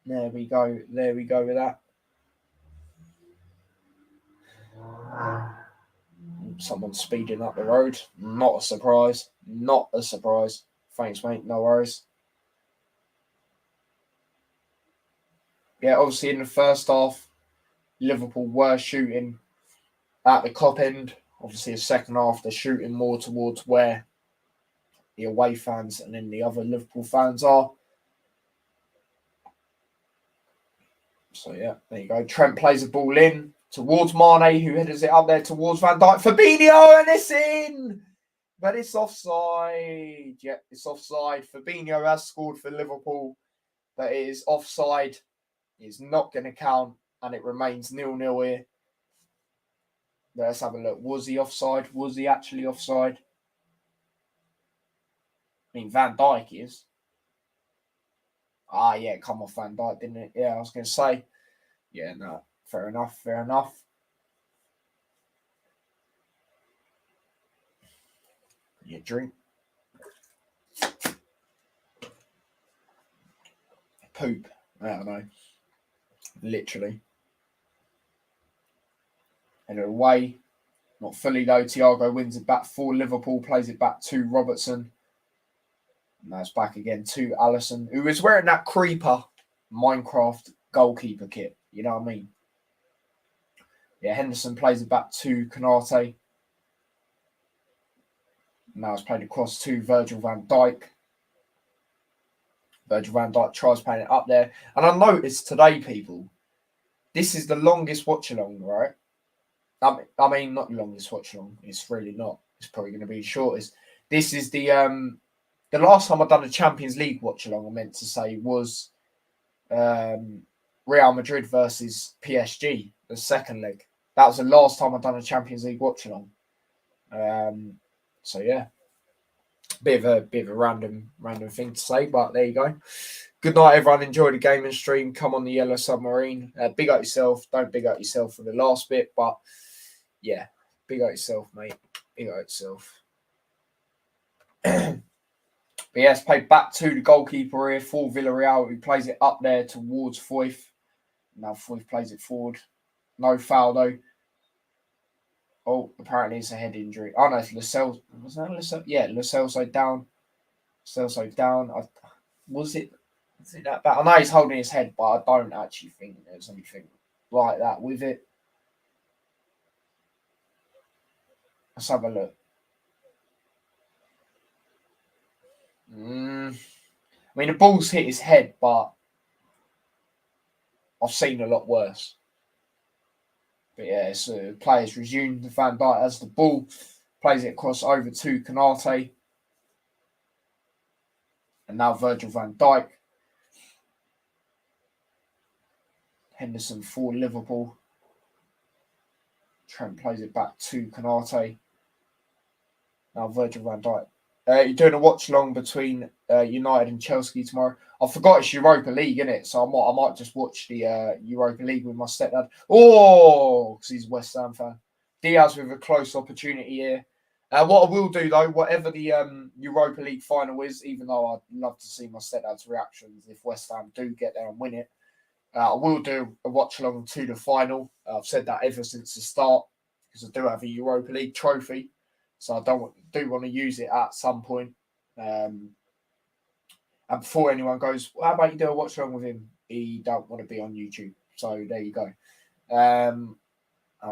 there we go. There we go with that. Someone's speeding up the road. Not a surprise. Not a surprise. Thanks, mate. No worries. Yeah, obviously in the first half, Liverpool were shooting at the top end. Obviously, the second half, they're shooting more towards where the away fans and then the other Liverpool fans are. So, yeah, there you go. Trent plays the ball in towards Mane, who headers it up there towards Van Dijk. Fabinho, and it's in! But it's offside. Yeah, it's offside. Fabinho has scored for Liverpool, but it is offside. It's not going to count, and it remains 0-0 here. Let's have a look. Was he offside? Was he actually offside? I mean, Van Dijk is. Ah, yeah, come off Van Dijk, didn't it? Yeah, I was going to say. Yeah, no, fair enough, fair enough. Yeah, drink. Poop. I don't know. Literally. And away. Not fully though. Thiago wins it back for Liverpool, plays it back to Robertson. And that's back again to Alisson, who is wearing that creeper Minecraft goalkeeper kit. You know what I mean? Yeah, Henderson plays it back to Konate. Now it's played across to Virgil van Dijk. Virgil van Dijk tries playing it up there. And I noticed today, people, this is the longest watch-along, right? I mean, not the longest watch-along. It's really not. It's probably going to be the shortest. This is the last time I've done a Champions League watch-along, I meant to say, was Real Madrid versus PSG, the second leg. That was the last time I've done a Champions League watch-along. So, yeah. Bit of a random thing to say, but there you go. Good night, everyone. Enjoy the gaming stream. Come on the Yellow Submarine. Big up yourself. Don't big up yourself for the last bit, but yeah, big up yourself, mate. Big up yourself. But yeah, it's played back to the goalkeeper here for Villarreal, who plays it up there towards Foyth. Now Foyth plays it forward. No foul though. Oh, apparently it's a head injury. Oh no, it's Lascelles. Was that Lascelles? Yeah, Lascelles down. Lascelles down. Was it that bad? I know he's holding his head, but I don't actually think there's anything like that with it. Let's have a look. I mean, the ball's hit his head, but I've seen a lot worse. But yeah, so players resumed. The Van Dijk has the ball, plays it across over to Konate. And now Virgil van Dijk. Henderson for Liverpool. Trent plays it back to Konate. Now Virgil van Dijk. You're doing a watch along between United and Chelsea tomorrow. I forgot it's Europa League, isn't it? So I might just watch the Europa League with my stepdad. Oh, because he's a West Ham fan. Diaz with a close opportunity here. What I will do though, whatever the Europa League final is, even though I'd love to see my stepdad's reactions if West Ham do get there and win it, I will do a watch along to the final. I've said that ever since the start because I do have a Europa League trophy. So I do want to use it at some point. And before anyone goes, well, how about you do a watch along with him? He don't want to be on YouTube. So there you go. I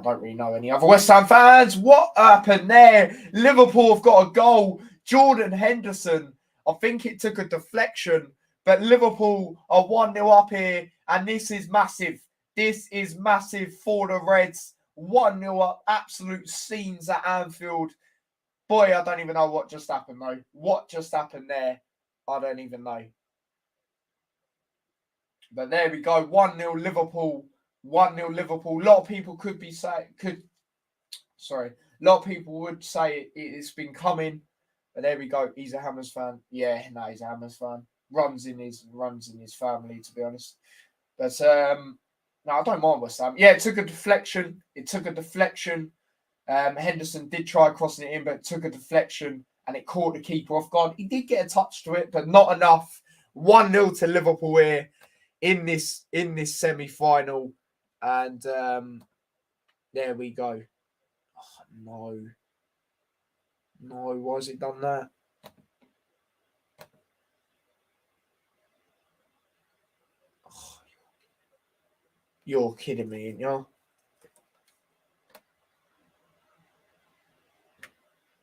don't really know any other West Ham fans. What happened there? Liverpool have got a goal. Jordan Henderson. I think it took a deflection. But Liverpool are 1-0 up here. And this is massive. This is massive for the Reds. 1-0 up. Absolute scenes at Anfield. Boy, I don't even know what just happened, though. What just happened there? I don't even know. But there we go. 1-0 Liverpool. 1-0 Liverpool. A lot of people a lot of people would say it's been coming. But there we go. He's a Hammers fan. Yeah, no, he's a Hammers fan. Runs in his family, to be honest. But no, I don't mind West Ham. Yeah, it took a deflection. Henderson did try crossing it in, but took a deflection and it caught the keeper off guard. He did get a touch to it, but not enough. 1-0 to Liverpool here in this semi-final. And there we go. Oh, no, why has it done that? Oh, you're kidding me, ain't you?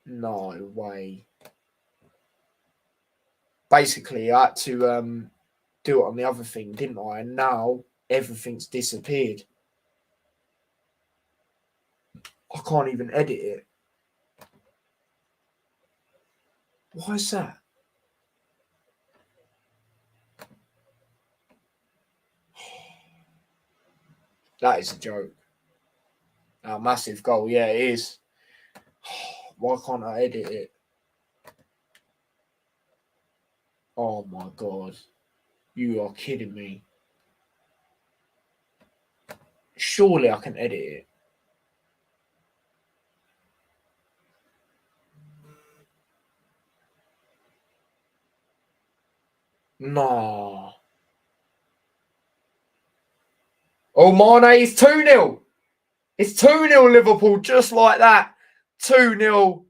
No way. Basically, I had to do it on the other thing, didn't I? And now everything's disappeared. I can't even edit it. Why is that? That is a joke. A massive goal. Yeah, it is. Why can't I edit it? Oh my God. You are kidding me. Surely I can edit it. No. Oh, Mane is 2-0. It's 2-0 Liverpool, just like that. 2-0.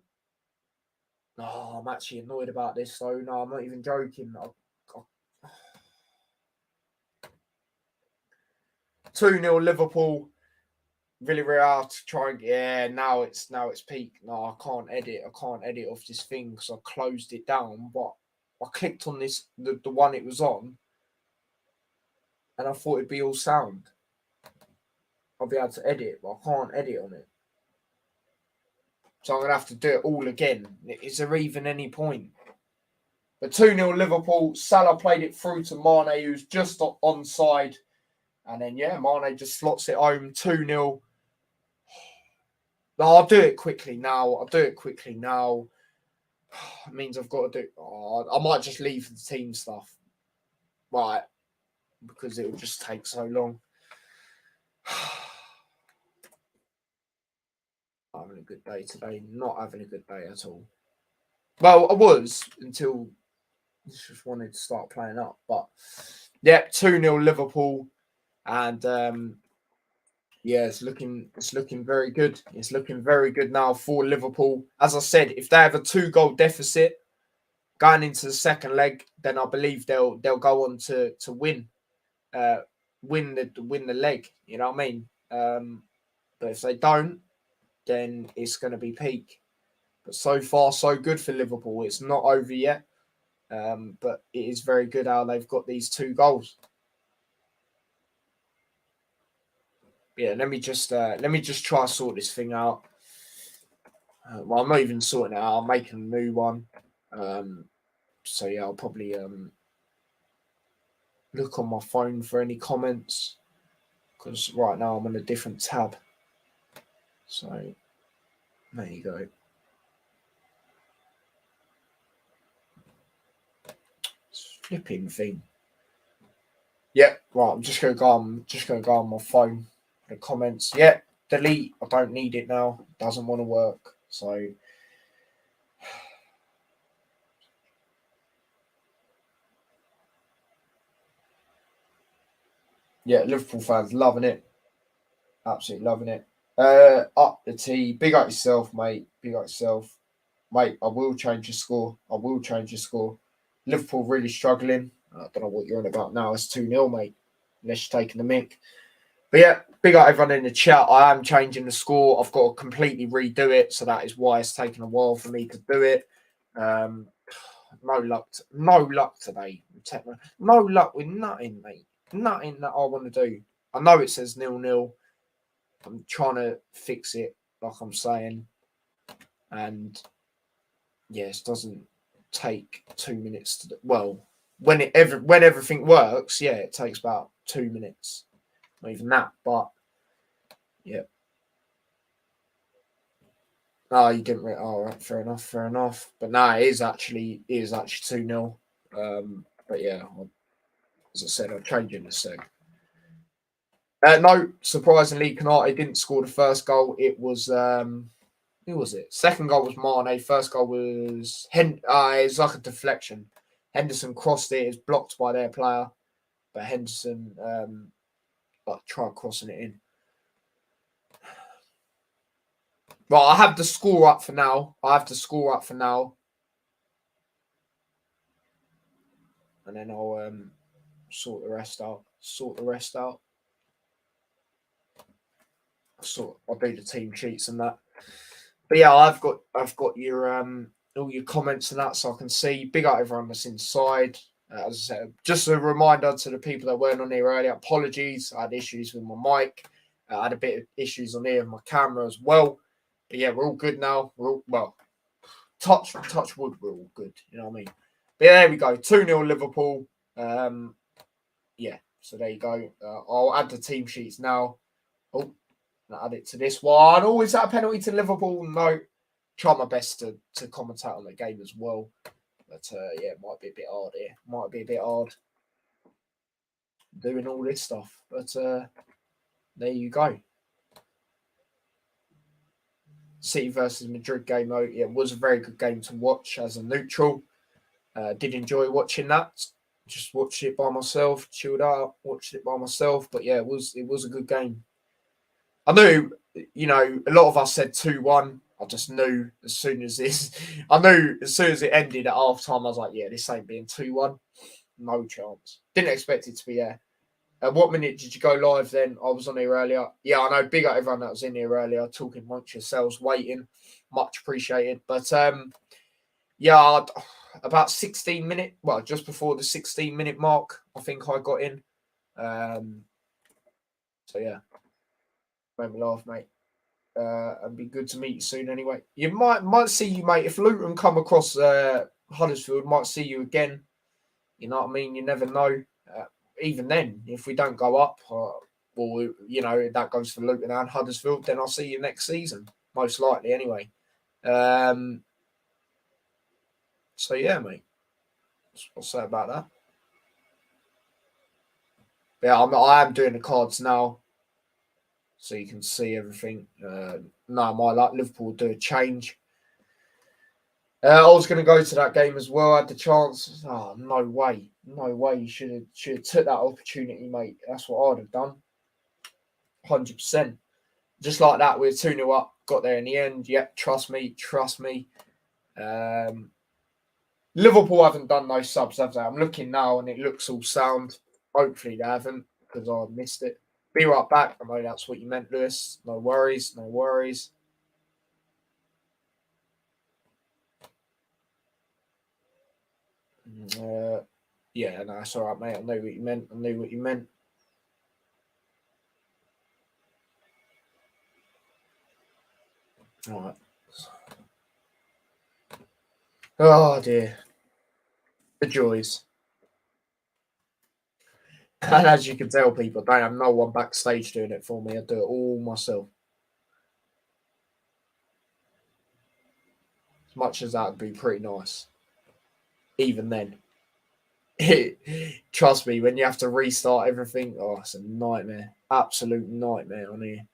Oh, I'm actually annoyed about this, though. No, I'm not even joking. 2-0 Liverpool. Villarreal to try and now it's peak. No, I can't edit. I can't edit off this thing because I closed it down. But I clicked on this the one it was on, and I thought it'd be all sound. I'll be able to edit, but I can't edit on it. So I'm gonna have to do it all again. Is there even any point? But 2-0 Liverpool. Salah played it through to Mane, who's just onside. And then Mane just slots it home. 2-0. No, I'll do it quickly now. It means I've got to do. Oh, I might just leave the team stuff, right? Because it will just take so long. Having a good day today. Not having a good day at all. Well, I was until I just wanted to start playing up. But 2-0 Liverpool, and it's looking very good. It's looking very good now for Liverpool. As I said, if they have a 2-goal deficit going into the second leg, then I believe they'll go on to win, win the leg. You know what I mean? But if they don't, then it's going to be peak. But so far, so good for Liverpool. It's not over yet, but it is very good how they've got these 2 goals. Yeah, let me just try to sort this thing out. Well, I'm not even sorting it out. I'm making a new one. So I'll probably look on my phone for any comments because right now I'm on a different tab. So there you go. Flipping thing. Yeah, right. I'm just gonna go on my phone. The comments. Yeah, delete. I don't need it now. It doesn't want to work. So Liverpool fans loving it. Absolutely loving it. Up the T. Big up yourself, mate. Big up yourself. Mate, I will change your score. Liverpool really struggling. I don't know what you're on about now. It's 2-0, mate. Unless you're taking the mick. But big up everyone in the chat. I am changing the score. I've got to completely redo it. So that is why it's taken a while for me to do it. No luck today. No luck with nothing, mate. Nothing that I want to do. I know it says 0-0. I'm trying to fix it, like I'm saying. And it doesn't take 2 minutes to do. Well, when everything works, it takes about 2 minutes. Not even that, but Oh, you didn't. All right, fair enough. But it is actually 2-0. But as I said, I'll change it in a sec. No, surprisingly, Canate didn't score the first goal. It was who was it? Second goal was Mane. First goal was it's like a deflection. Henderson crossed it. It's blocked by their player, but Henderson tried crossing it in. Well, I have the score up for now. And then I'll sort the rest out. I'll do the team sheets and that. But I've got your all your comments and that, so I can see. Big up everyone that's inside. As I said, just a reminder to the people that weren't on here earlier. Apologies, I had issues with my mic. I had a bit of issues on here with my camera as well. But we're all good now. We're all touch wood. We're all good. You know what I mean? But there we go. 2-0 Liverpool. So there you go. I'll add the team sheets now. Oh, And add it to this one. Oh, is that a penalty to Liverpool? No. Try my best to commentate on the game as well. But yeah, it might be a bit hard here. Might be a bit hard doing all this stuff. But there you go. City versus Madrid game, though, it was a very good game to watch as a neutral. Did enjoy watching that. Just watched it by myself, chilled out, watched it by myself. But yeah, it was a good game. I knew, a lot of us said 2-1. I just knew as soon as it ended at half time, I was like, yeah, this ain't being 2-1. No chance. Didn't expect it to be there. At what minute did you go live then? I was on here earlier. Yeah, I know. Big up everyone that was in here earlier, talking amongst yourselves, waiting. Much appreciated. But yeah, about 16 minutes, well, just before the 16-minute mark, I think I got in. So yeah, made me laugh, mate. And be good to meet you soon anyway. You might see you, mate. If Luton come across Huddersfield, might see you again. You know what I mean? You never know. Even then, if we don't go up, or that goes for Luton and Huddersfield, then I'll see you next season, most likely anyway. So yeah, mate. What's that about that? Yeah, I am doing the cards now, so you can see everything. No, my like Liverpool do a change. I was going to go to that game as well. I had the chance. Oh, no way. No way. You should have took that opportunity, mate. That's what I'd have done. 100%. Just like that, we were 2-0 up. Got there in the end. Yep, trust me. Liverpool haven't done no subs, have they? I'm looking now and it looks all sound. Hopefully they haven't, because I missed it. Be right back. I know that's what you meant, Lewis. No worries. Yeah, no, it's all right, mate. I know what you meant. All right. Oh, dear. The joys. And as you can tell, people, they have no one backstage doing it for me. I do it all myself. As much as that would be pretty nice. Even then. Trust me, when you have to restart everything, oh, it's a nightmare. Absolute nightmare on here.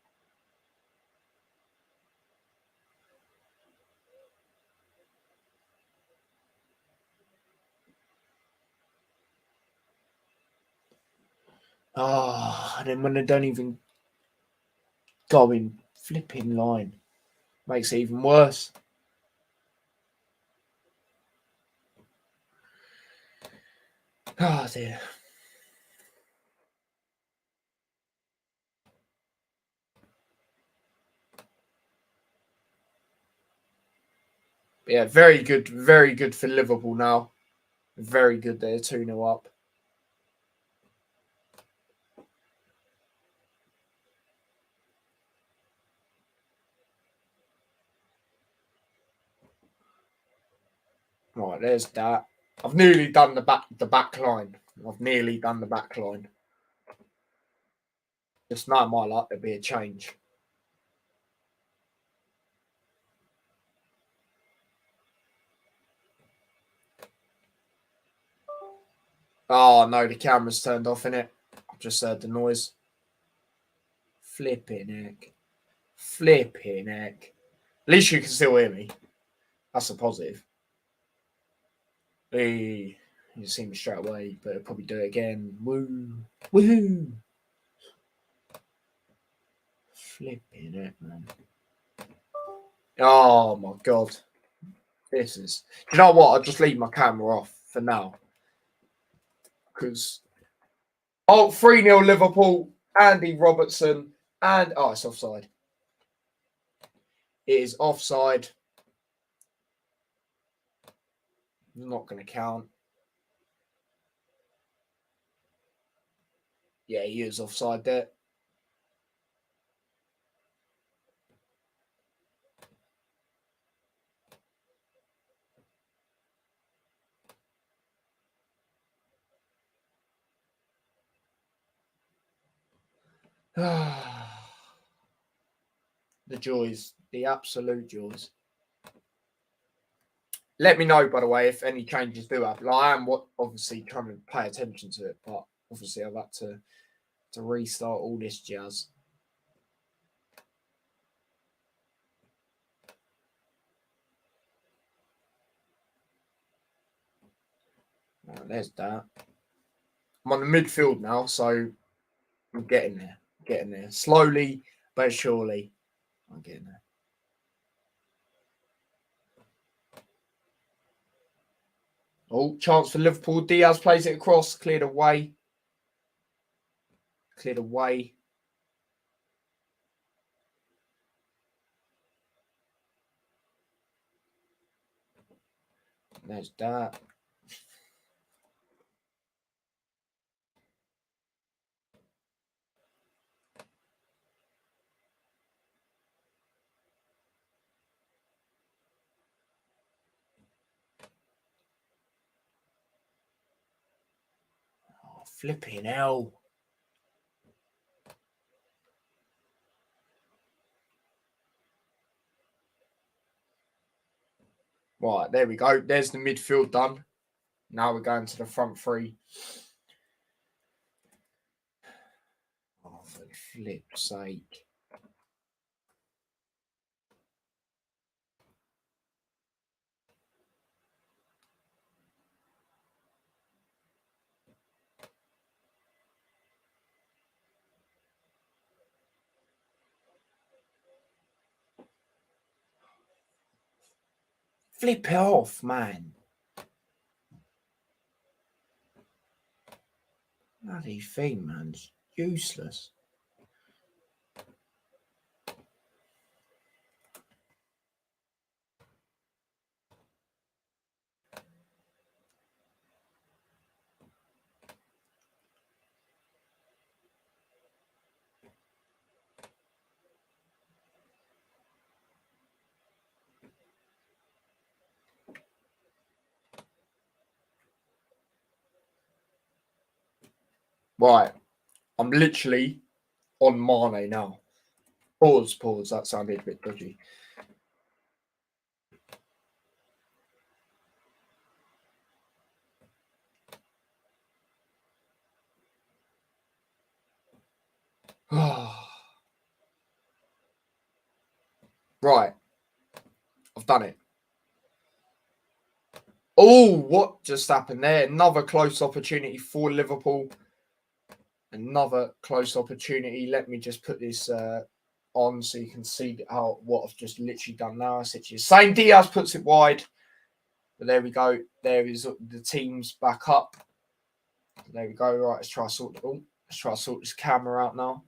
Oh, and then when they don't even go in flipping line, makes it even worse. Oh, dear. Yeah, very good for Liverpool now. Very good there, 2-0 up. Right, there's that. I've nearly done the back line. Just not my luck, there'll be a change. Oh no, the camera's turned off in it. I've just heard the noise. Flipping heck. At least you can still hear me. That's a positive. Hey, you see me straight away, but I'll probably do it again. Woohoo! Flipping it, man. Oh my god. This is. Do you know what? I'll just leave my camera off for now. Because. Oh, 3-0 Liverpool. Andy Robertson. And. Oh, it's offside. It is offside. Not going to count. Yeah, he is offside there. The joys. The absolute joys. Let me know, by the way, if any changes do happen. Like, I am obviously trying to pay attention to it, but obviously I've had to restart all this jazz. Right, there's that. I'm on the midfield now, so I'm getting there. Getting there. Slowly but surely. I'm getting there. Oh, chance for Liverpool. Diaz plays it across. Cleared away. Cleared away. There's that. Oh, flipping hell. Right, there we go. There's the midfield done. Now we're going to the front three. Oh, for flip's sake. Flip it off, man. Bloody thing, man. It's useless. Right. I'm literally on Mane now. Pause. That sounded a bit dodgy. Right. I've done it. Oh, what just happened there? Another close opportunity for Liverpool. Another close opportunity. Let me just put this on so you can see what I've just literally done now. Same Diaz puts it wide. But there we go. There is the team's back up. There we go. Right, let's try to sort this camera out now.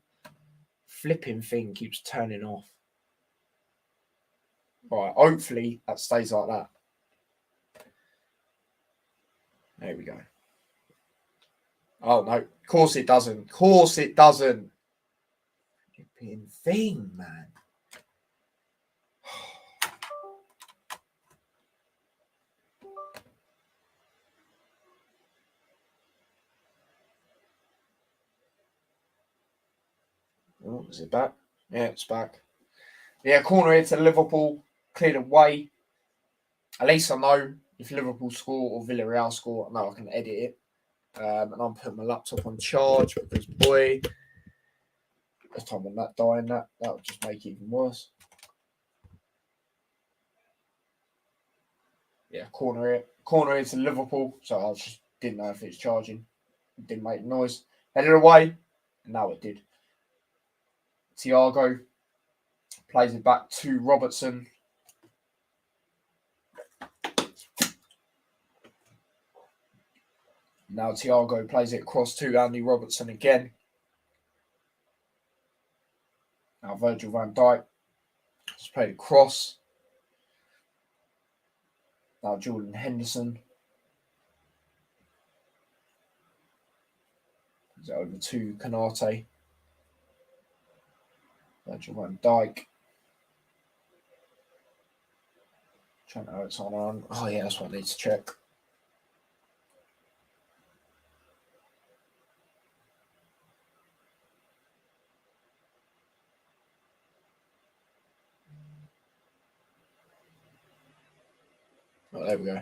Flipping thing keeps turning off. Right, hopefully that stays like that. There we go. Oh no, of course it doesn't. Of course it doesn't. Flipping thing, man. Oh, is it back? Yeah, it's back. Yeah, corner here to Liverpool. Cleared away. At least I know if Liverpool score or Villarreal score, I know I can edit it. And I'm putting my laptop on charge because, boy, this time I'm not dying, that would just make it even worse. Yeah, corner here to Liverpool. So I just didn't know if it's charging. It didn't make noise. Headed away. And now it did. Thiago plays it back to Robertson. Now Thiago plays it across to Andy Robertson again. Now Virgil van Dijk has played across. Now Jordan Henderson. Is it over to Kanate? Virgil van Dijk. Trying to know it's on. Oh yeah, that's what I need to check. Oh, there we go.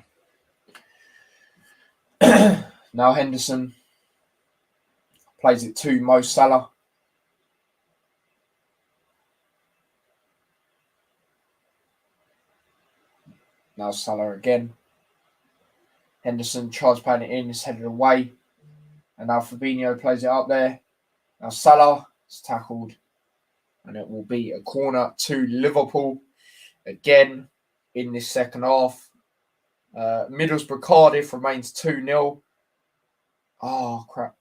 Now Henderson plays it to Mo Salah. Now Salah again. Henderson tries playing it in, it's headed away. And now Fabinho plays it up there. Now Salah is tackled. And it will be a corner to Liverpool. Again, in this second half. Middlesbrough Cardiff remains 2-0. Oh, crap.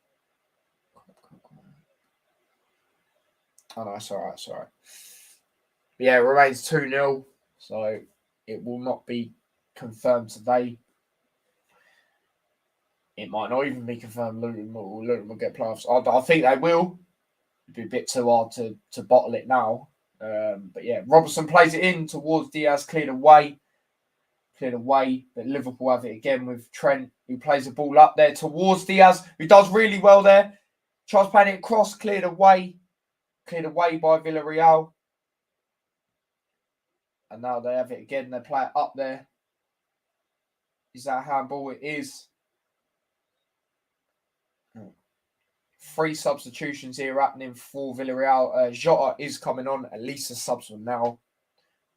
Oh, no, it's all right. But yeah, it remains 2-0. So it will not be confirmed today. It might not even be confirmed. Luton will get playoffs. I think they will. It'd be a bit too hard to bottle it now. But yeah, Robertson plays it in towards Diaz, cleared away. But Liverpool have it again with Trent, who plays the ball up there towards Diaz, who does really well there. Tries playing it across, cleared away by Villarreal. And now they have it again. They play it up there. Is that a handball? It is. 3 substitutions here happening for Villarreal. Jota is coming on. At least a subs one now.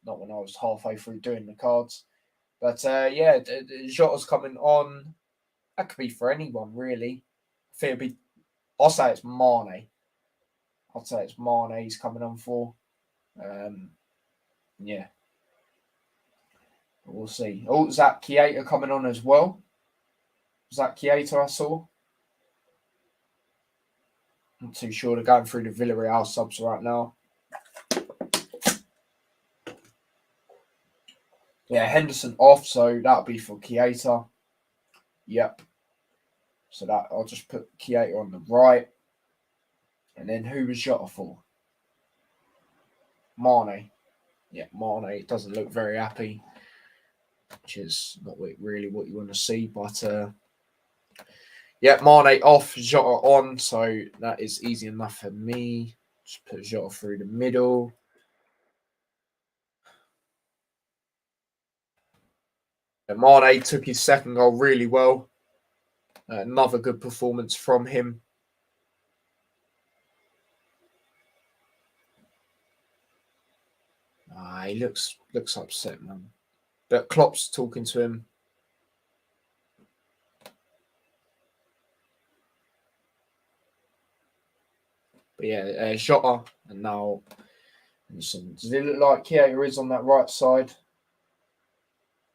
Not when I was halfway through doing the cards. But yeah, Jota's coming on. That could be for anyone, really. I think it'd be. I'll say it's Mane. He's coming on for. Yeah. We'll see. Oh, Zach Keita coming on as well. Zach Keita, I saw. Not too sure. They're going through the Villarreal subs right now. Yeah, Henderson off, so that'll be for Keita. Yep. So that I'll just put Keita on the right. And then who was Jota for? Mane. Yeah, Mane doesn't look very happy, which is not really what you want to see. But yeah, Mane off, Jota on. So that is easy enough for me. Just put Jota through the middle. And Mane took his second goal really well. Another good performance from him. He looks upset, man. But Klopp's talking to him. But yeah, Jota and now. Does it look like Keita is on that right side?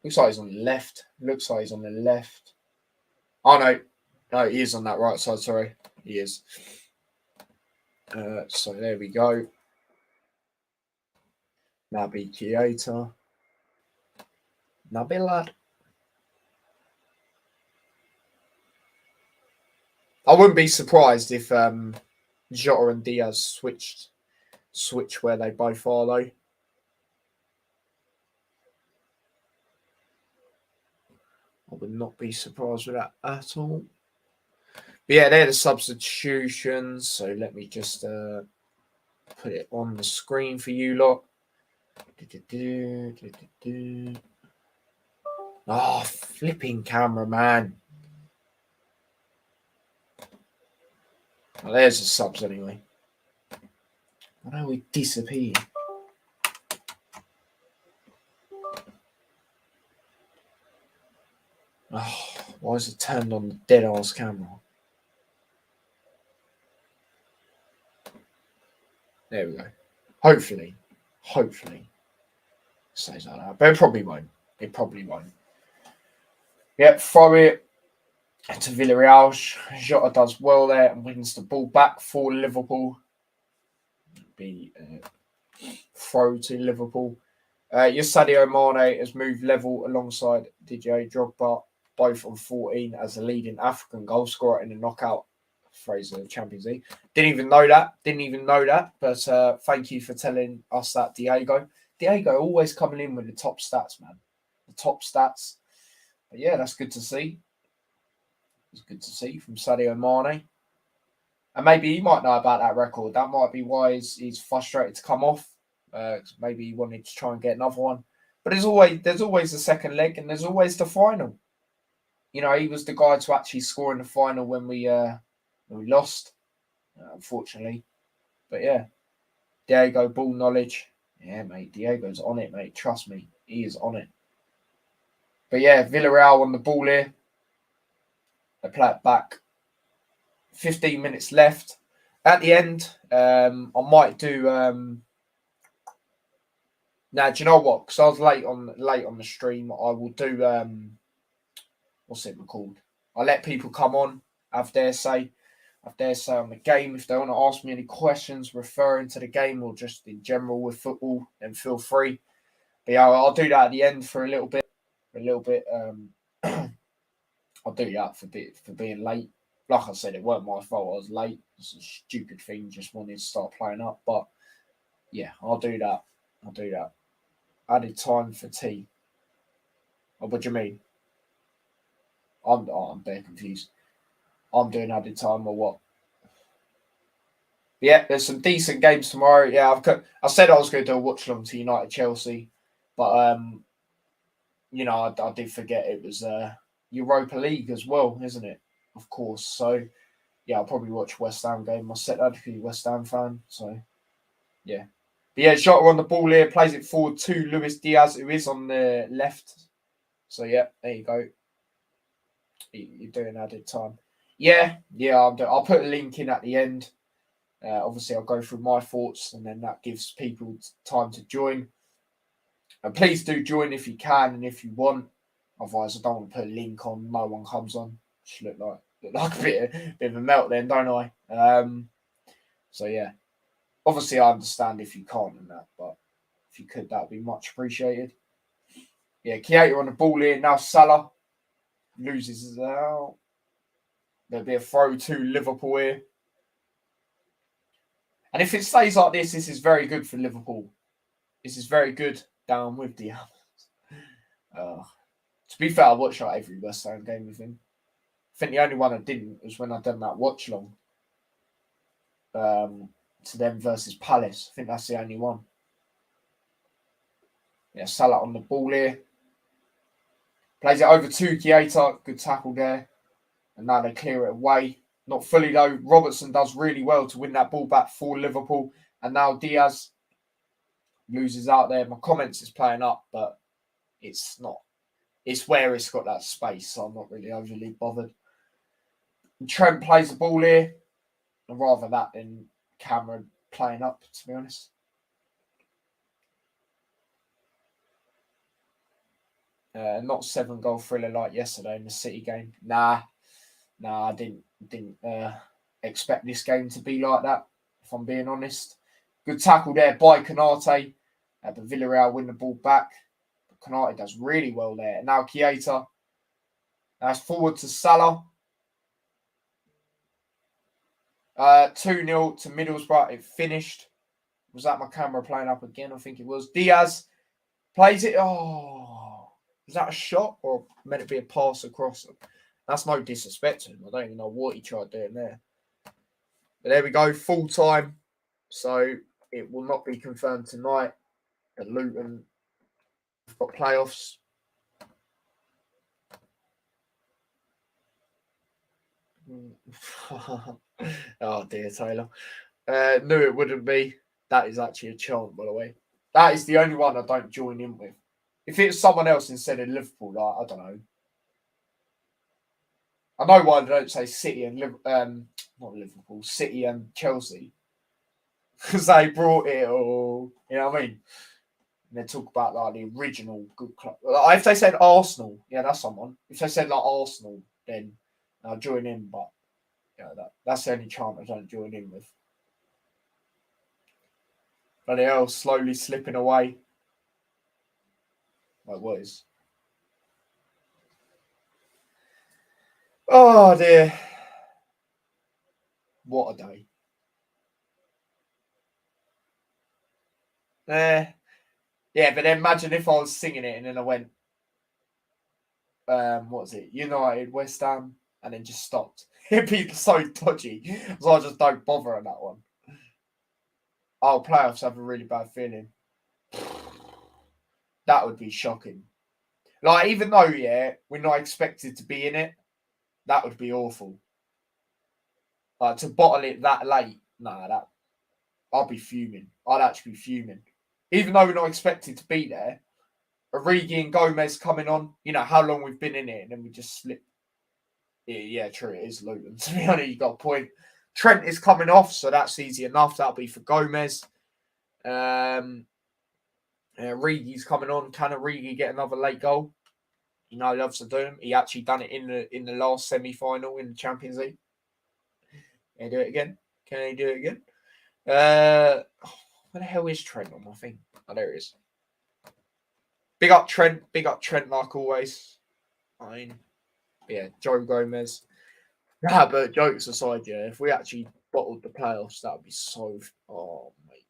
Looks like he's on the left. Oh no, he is on that right side. Sorry, he is. So there we go. Naby Keita. Naby lad. I wouldn't be surprised if Jota and Diaz switch where they both are though. I would not be surprised with that at all. But yeah, they're the substitutions. So let me just put it on the screen for you lot. Oh, flipping camera, man. Well, there's the subs anyway. I know we disappeared. Oh, why is it turned on the dead ass camera? There we go. Hopefully. Stays like that. But it probably won't. Yep, throw it to Villarreal. Jota does well there and wins the ball back for Liverpool. Be throw to Liverpool. Your Sadio Mane has moved level alongside DJ Drogba, both on 14 as the leading African goal scorer in the knockout phase of the Champions League. Didn't even know that. But thank you for telling us that, Diego. Diego always coming in with the top stats, man. The top stats. But yeah, that's good to see. It's good to see from Sadio Mane. And maybe he might know about that record. That might be why he's frustrated to come off. Maybe he wanted to try and get another one. But there's always the second leg, and there's always the final. You know, he was the guy to actually score in the final when we lost, unfortunately. But yeah, Diego, ball knowledge. Yeah, mate, Diego's on it, mate. Trust me, he is on it. But yeah, Villarreal on the ball here. They play it back. 15 minutes left. At the end, I might do. Now, do you know what? Because I was late on the stream, I will do. What's it called? I let people come on, have their say on the game. If they want to ask me any questions referring to the game or just in general with football, then feel free. But yeah, I'll do that at the end for a little bit. I'll do that for being late. Like I said, it weren't my fault. I was late. It's a stupid thing. Just wanted to start playing up. But yeah, I'll do that. Added time for tea. Oh, what do you mean? I'm very confused. I'm doing added time or what? Yeah, there's some decent games tomorrow. Yeah, I said I was going to do a watch along to United Chelsea, but you know, I did forget it was Europa League as well, isn't it? Of course. So yeah, I'll probably watch West Ham game. I set that to be a West Ham fan. So yeah. But yeah, Jota on the ball here, plays it forward to Luis Diaz, who is on the left. So yeah, there you go. You're doing added time. Yeah, I'll put a link in at the end. Obviously, I'll go through my thoughts, and then that gives people time to join. And please do join if you can and if you want. Otherwise, I don't want to put a link on. No one comes on. Just look like a bit of a melt then, don't I? So yeah, obviously I understand if you can't and that, but if you could, that'd be much appreciated. Yeah, Keita on the ball here now. Salah loses his out. There'll be a throw to Liverpool here. And if it stays like this is very good for Liverpool. This is very good down with the to be fair, I watched like every West Ham game with him. I think the only one I didn't was when I done that Watchalong to them versus Palace. I think that's the only one. Yeah, Salah on the ball here. Plays it over to Keita. Good tackle there. And now they clear it away. Not fully though. Robertson does really well to win that ball back for Liverpool. And now Diaz loses out there. My comments is playing up, but it's not. It's where it's got that space, so I'm not really overly bothered. And Trent plays the ball here. I'd rather that than Cameron playing up, to be honest. Not 7-goal thriller like yesterday in the City game. Nah, I didn't expect this game to be like that, if I'm being honest. Good tackle there by Konate. But Villarreal win the ball back. Konate does really well there. Now Keita. That's forward to Salah. 2-0 to Middlesbrough. It finished. Was that my camera playing up again? I think it was. Diaz plays it. Oh, was that a shot or meant to be a pass across? That's no disrespect to him. I don't even know what he tried doing there. But there we go. Full time. So it will not be confirmed tonight. At Luton, we've got playoffs. Oh dear, Taylor. Knew it wouldn't be. That is actually a chant, by the way. That is the only one I don't join in with. If it's someone else instead of Liverpool, like, I don't know. I know why they don't say City and not Liverpool, City and Chelsea, because they brought it all. You know what I mean? And they talk about like the original good club. Like, if they said Arsenal, yeah, that's someone. If they said like Arsenal, then I'll join in. But yeah, that's the only chant I don't join in with. Bloody hell, slowly slipping away. Like, what is? Oh, dear. What a day. Yeah, but then imagine if I was singing it and then I went, what was it? United, West Ham, and then just stopped. It'd be so dodgy. So I just don't bother on that one. Oh, playoffs have a really bad feeling. That would be shocking. Like, even though, yeah, we're not expected to be in it, that would be awful. Like, to bottle it that late, I'll be fuming. I'd actually be fuming. Even though we're not expected to be there, Origi and Gomez coming on, you know, how long we've been in it, and then we just slip. Yeah, true, it is Luton. To be honest, you got a point. Trent is coming off, so that's easy enough. That'll be for Gomez. Origi's coming on. Can Origi get another late goal? You know, he loves to do them. He actually done it in the last semi-final in the Champions League. Can he do it again? Where the hell is Trent on my thing? Oh, there he is. Big up Trent like always. I mean, yeah, Joe Gomez. Yeah, but jokes aside, yeah, if we actually bottled the playoffs, that would be so. Oh, mate.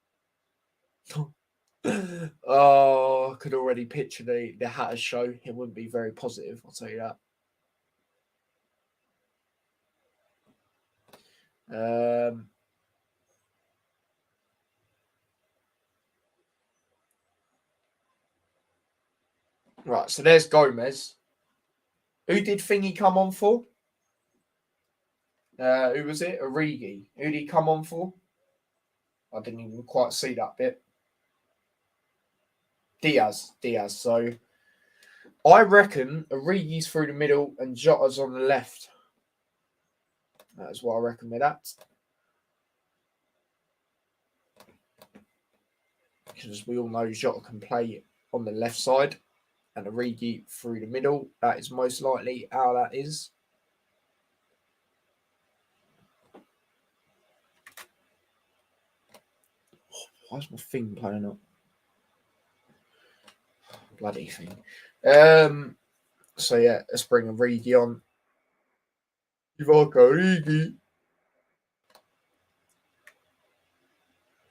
Oh, I could already picture the Hatters show. It wouldn't be very positive, I'll tell you that. Right, so there's Gomez. Who did Thingy come on for? Who was it? Origi. Who did he come on for? I didn't even quite see that bit. Diaz. So I reckon Origi's through the middle and Jota's on the left. That's what I reckon with that. Because we all know Jota can play on the left side and Origi through the middle. That is most likely how that is. Why is my thing playing up? Bloody thing. So yeah, let's bring Origi on. Origi.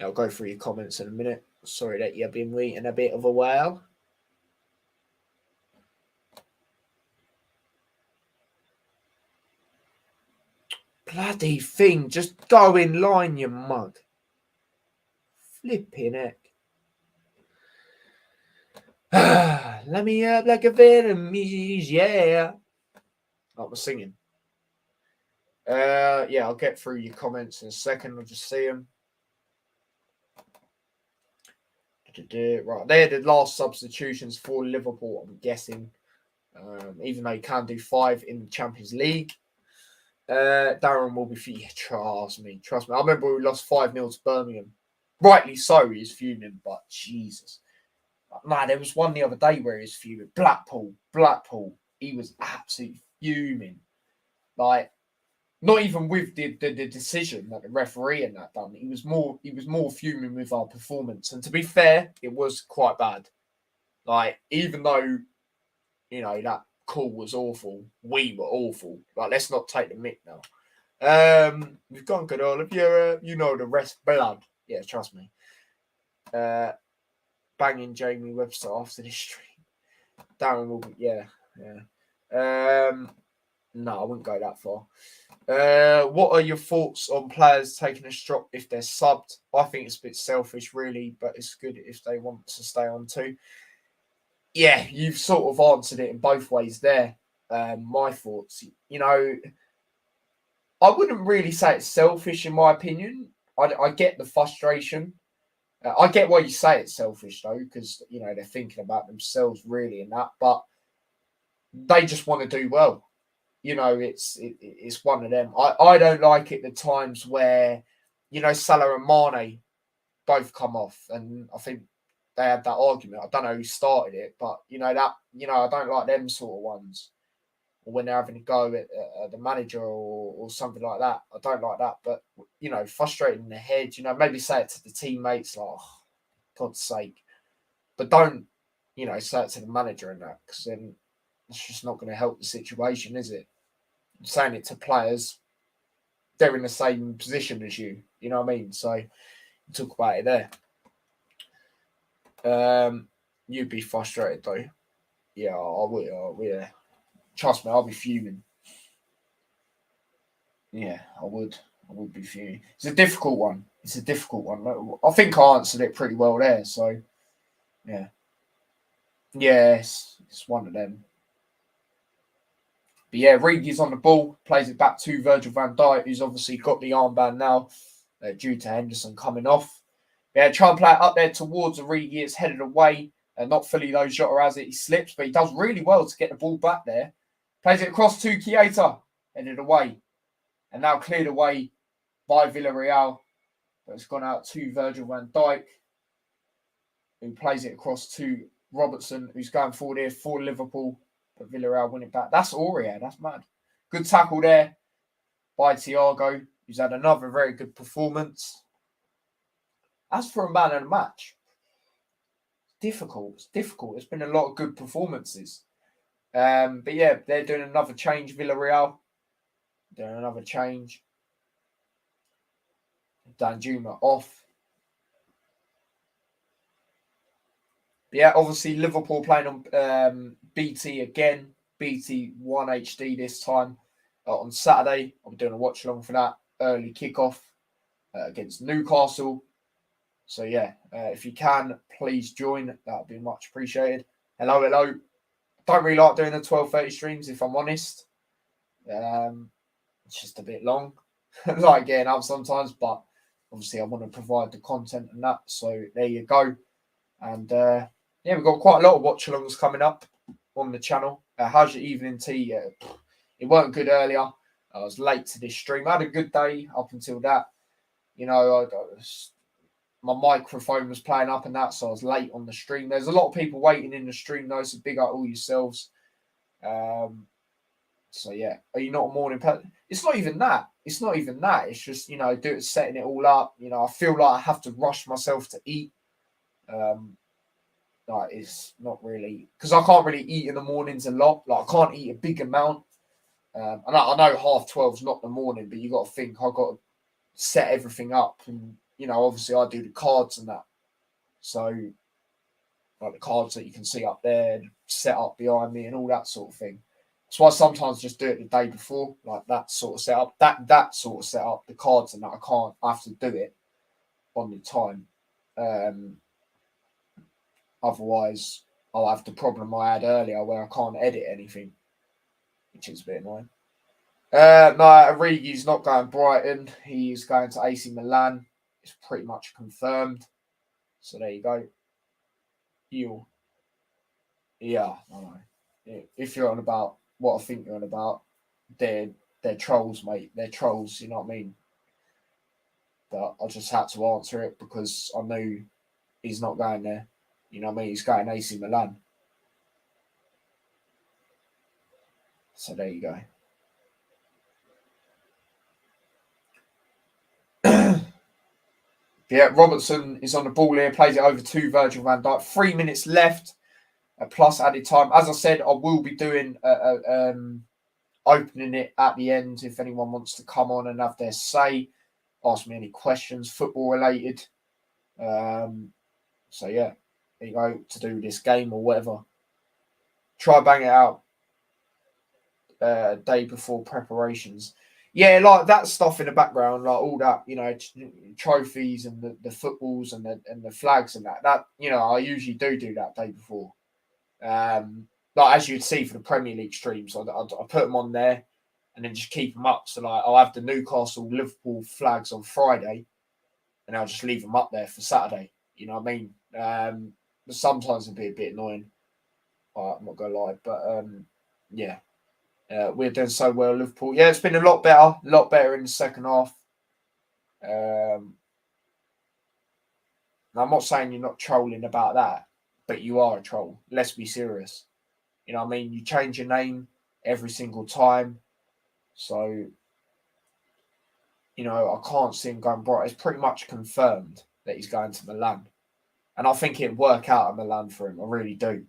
I'll go through your comments in a minute. Sorry that you've been waiting a bit of a while. Bloody thing, just go in line, you mug. Flipping heck. Let me up like a Vietnamese, yeah. I was singing. Yeah, I'll get through your comments in a second. I'll just see them. Right, they're the last substitutions for Liverpool, I'm guessing. Even though you can do 5 in the Champions League. Darren will be fuming. Trust me. I remember we lost 5-0 to Birmingham. Rightly so, he's fuming, but Jesus. Man, there was one the other day where he was fuming. Blackpool. He was absolutely fuming. Like, not even with the decision that the referee and that done. He was more fuming with our performance. And to be fair, it was quite bad. Like, even though, you know, that call was awful, we were awful. Like, let's not take the mick now. We've gone good, all of you. You know the rest. Blood. Yeah, trust me. Banging Jamie Webster after this stream. Darren will be, yeah. No, I wouldn't go that far. What are your thoughts on players taking a strop if they're subbed? I think it's a bit selfish, really, but it's good if they want to stay on too. Yeah, you've sort of answered it in both ways there. My thoughts, you know, I wouldn't really say it's selfish in my opinion. I get the frustration. I get why you say it's selfish though, because you know they're thinking about themselves really in that, but they just want to do well. You know, it's one of them. I don't like it the times where, you know, Salah and Mane both come off, and I think they had that argument. I don't know who started it, but you know I don't like them sort of ones. Or when they're having a go at the manager or something like that. I don't like that. But, you know, frustrating in the head, you know, maybe say it to the teammates, like, oh, God's sake. But don't, you know, say it to the manager and that, because then it's just not going to help the situation, is it? Saying it to players, they're in the same position as you. You know what I mean? So, talk about it there. You'd be frustrated, though. Yeah, I would. Yeah. Trust me, I'll be fuming. Yeah, I would be fuming. It's a difficult one. I think I answered it pretty well there. So, yeah. Yes, it's one of them. But yeah, Regi's on the ball, plays it back to Virgil van Dijk, who's obviously got the armband now due to Henderson coming off. Yeah, try and play it up there towards Origi. It's headed away. Not fully though. Jota has it. He slips, but he does really well to get the ball back there. Plays it across to Keita. Headed away. And now cleared away by Villarreal. But it's gone out to Virgil van Dijk, who plays it across to Robertson, who's going forward here for Liverpool. But Villarreal win it back. That's Aurier. That's mad. Good tackle there by Thiago, who's had another very good performance. As for a man of the match, difficult. It's difficult. There's been a lot of good performances. But yeah, they're doing another change, Villarreal. Doing another change. Danjuma off. But yeah, obviously Liverpool playing on BT again. BT 1 HD this time on Saturday. I'll be doing a watch along for that. Early kickoff against Newcastle. So yeah, if you can, please join. That would be much appreciated. Hello. Don't really like doing the 12:30 streams, if I'm honest. It's just a bit long. Like getting up sometimes, but obviously I want to provide the content and that. So there you go. And yeah, we've got quite a lot of watch-alongs coming up on the channel. How's your evening tea? It weren't good earlier. I was late to this stream. I had a good day up until that. You know, my microphone was playing up and that, so I was late on the stream. There's a lot of people waiting in the stream though, so big up all yourselves. So yeah, are you not a morning person? It's not even that. It's just, you know, setting it all up. You know, I feel like I have to rush myself to eat. Like it's not really, because I can't really eat in the mornings a lot. Like I can't eat a big amount. And I know 12:30 is not the morning, but you got to think I've got to set everything up, and you know, obviously I do the cards and that. So like the cards that you can see up there, set up behind me, and all that sort of thing. That's why I sometimes just do it the day before, like that sort of setup. That sort of setup, the cards and that I have to do it on the time. Otherwise, I'll have the problem I had earlier where I can't edit anything, which is a bit annoying. No, Origi's not going Brighton. He's going to AC Milan. It's pretty much confirmed. So there you go. Yeah, I know. If you're on about what I think you're on about, they're trolls, mate. They're trolls, you know what I mean? But I just had to answer it because I knew he's not going there. You know what I mean? He's going AC Milan. So there you go. Yeah, Robertson is on the ball here, plays it over to Virgil van Dijk. 3 minutes left, plus added time. As I said, I will be doing opening it at the end if anyone wants to come on and have their say, ask me any questions, football related. So yeah, there you go, to do this game or whatever. Try bang it out day before preparations. Yeah, like that stuff in the background, like all that, you know, trophies and the footballs and the flags and that, you know, I usually do that day before. Like as you'd see for the Premier League streams, I put them on there and then just keep them up. So like I'll have the Newcastle, Liverpool flags on Friday, and I'll just leave them up there for Saturday. You know what I mean? But sometimes it'd be a bit annoying. I'm not gonna lie, but yeah. We're doing so well, Liverpool. Yeah, it's been a lot better in the second half. I'm not saying you're not trolling about that, but you are a troll. Let's be serious. You know what I mean? You change your name every single time. So, you know, I can't see him going bright. It's pretty much confirmed that he's going to Milan. And I think it'd work out at Milan for him. I really do.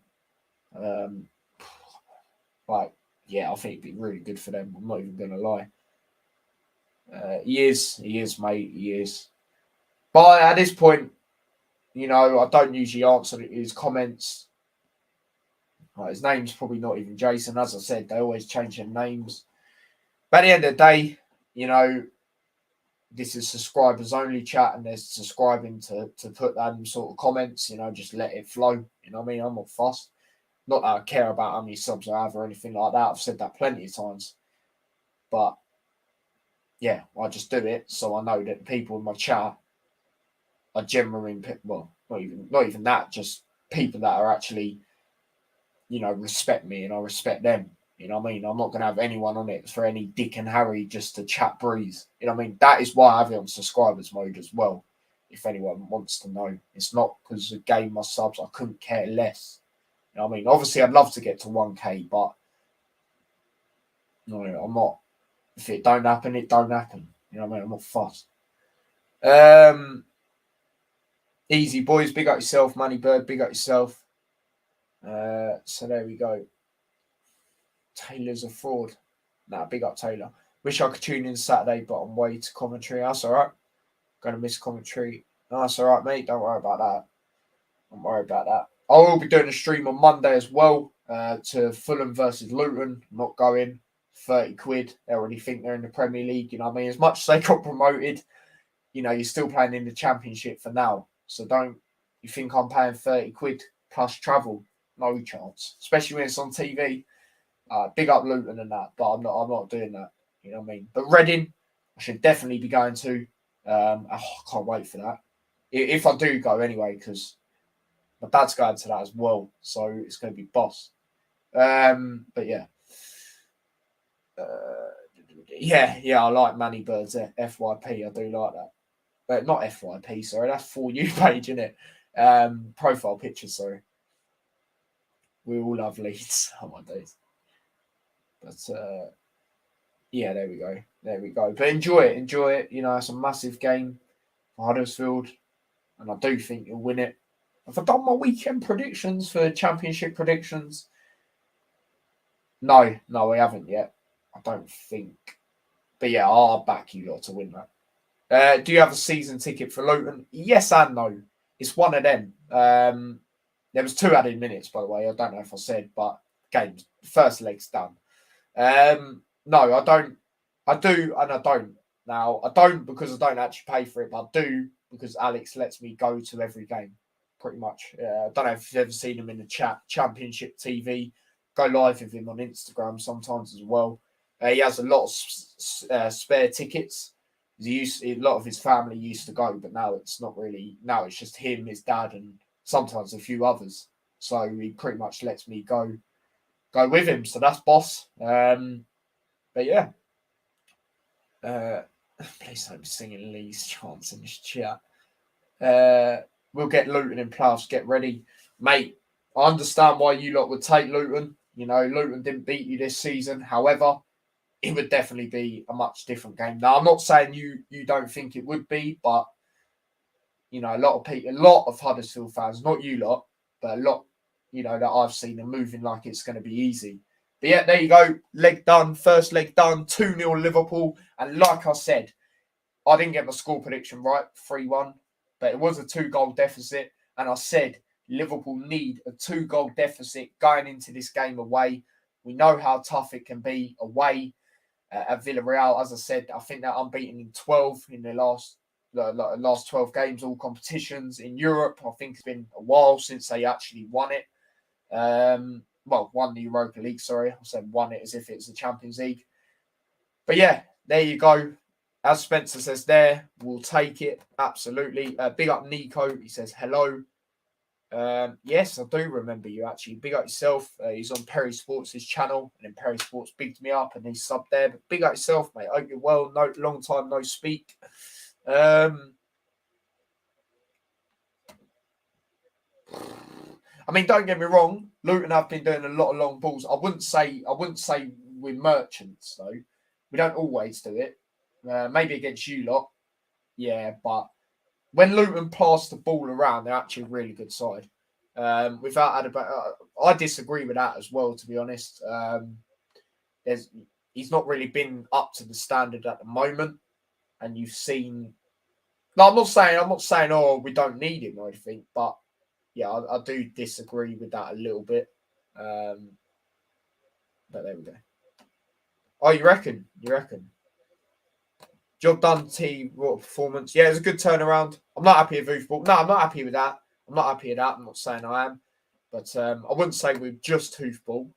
Yeah, I think it'd be really good for them. I'm not even going to lie. He is, mate. He is. But at this point, you know, I don't usually answer his comments. Like, his name's probably not even Jason. As I said, they always change their names. But at the end of the day, you know, this is subscribers only chat and they're subscribing to put them sort of comments, you know, just let it flow. You know what I mean? I'm not fussed. Not that I care about how many subs I have or anything like that. I've said that plenty of times. But yeah, I just do it so I know that the people in my chat are genuine. Well, not even that. Just people that are actually, respect me and I respect them. You know what I mean? I'm not going to have anyone on it for any Dick and Harry just to chat breeze. You know what I mean? That is why I have it on subscribers mode as well. If anyone wants to know, it's not because of game my subs. I couldn't care less. You know what I mean? Obviously, I'd love to get to 1K, but no, I'm not. If it don't happen, it don't happen. You know what I mean? I'm not fussed. Easy boys, big up yourself, Money Bird, big up yourself. So there we go. Taylor's a fraud. Nah, big up Taylor. Wish I could tune in Saturday, but I'm way to commentary. That's all right. Gonna miss commentary. No, that's all right, mate. Don't worry about that. Don't worry about that. I will be doing a stream on Monday as well to Fulham versus Luton. I'm not going. 30 quid. They already think they're in the Premier League. You know what I mean? As much as they got promoted, you're still playing in the Championship for now. So don't you think I'm paying 30 quid plus travel? No chance. Especially when it's on TV. Big up Luton and that, but I'm not doing that. You know what I mean? But Reading, I should definitely be going to. I can't wait for that. If I do go anyway, because my dad's going to that as well, so it's going to be boss. But yeah. Yeah, I like Manny Bird's FYP. I do like that. But not FYP, sorry. That's For You page, isn't it? Profile picture, sorry. We all love Leeds. Oh, my days. But, yeah, there we go. There we go. But enjoy it. Enjoy it. It's a massive game for Huddersfield. And I do think you'll win it. Have I done my weekend predictions for Championship predictions? No, we haven't yet. I don't think. But yeah, I'll back you lot to win that. Do you have a season ticket for Luton? Yes and no. It's one of them. There was 2 added minutes, by the way. I don't know if I said, but games. First leg's done. No, I don't. I do and I don't. Now, I don't because I don't actually pay for it, but I do because Alex lets me go to every game, pretty much. I don't know if you've ever seen him in the chat, Championship TV. Go live with him on Instagram sometimes as well. He has a lot of spare tickets. A lot of his family used to go, but now it's not really. Now it's just him, his dad, and sometimes a few others. So he pretty much lets me go with him. So that's boss. But yeah. Please don't be singing Lee's chants in this chat. We'll get Luton in playoffs. Get ready, mate. I understand why you lot would take Luton. Luton didn't beat you this season. However, it would definitely be a much different game. Now, I'm not saying you don't think it would be, but a lot of people, a lot of Huddersfield fans, not you lot, but a lot, that I've seen are moving like it's going to be easy. But yeah, there you go. Leg done. First leg done. 2-0 Liverpool. And like I said, I didn't get my score prediction right, 3-1. But it was a 2-goal deficit. And I said Liverpool need a 2-goal deficit going into this game away. We know how tough it can be away at Villarreal. As I said, I think they're unbeaten in 12 in their last 12 games, all competitions in Europe. I think it's been a while since they actually won it. Won the Europa League, sorry. I said won it as if it's the Champions League. But yeah, there you go. As Spencer says there, we'll take it. Absolutely. Big up Nico. He says hello. Yes, I do remember you actually. Big up yourself. He's on Perry Sports' channel, and then Perry Sports bigged me up and he's subbed there. But big up yourself, mate. Hope you're well. No, long time no speak. I mean, don't get me wrong. Luton have been doing a lot of long balls. I wouldn't say we're merchants though. We don't always do it. Maybe against you lot, yeah. But when Luton pass the ball around, they're actually a really good side. I disagree with that as well. To be honest, he's not really been up to the standard at the moment, and you've seen. No, I'm not saying. Oh, we don't need him or anything, but. Yeah, I do disagree with that a little bit. But there we go. Oh, you reckon? Job done, T. What performance? Yeah, it was a good turnaround. I'm not happy with Football. No, I'm not happy with that. I'm not saying I am. But I wouldn't say with just hoofball.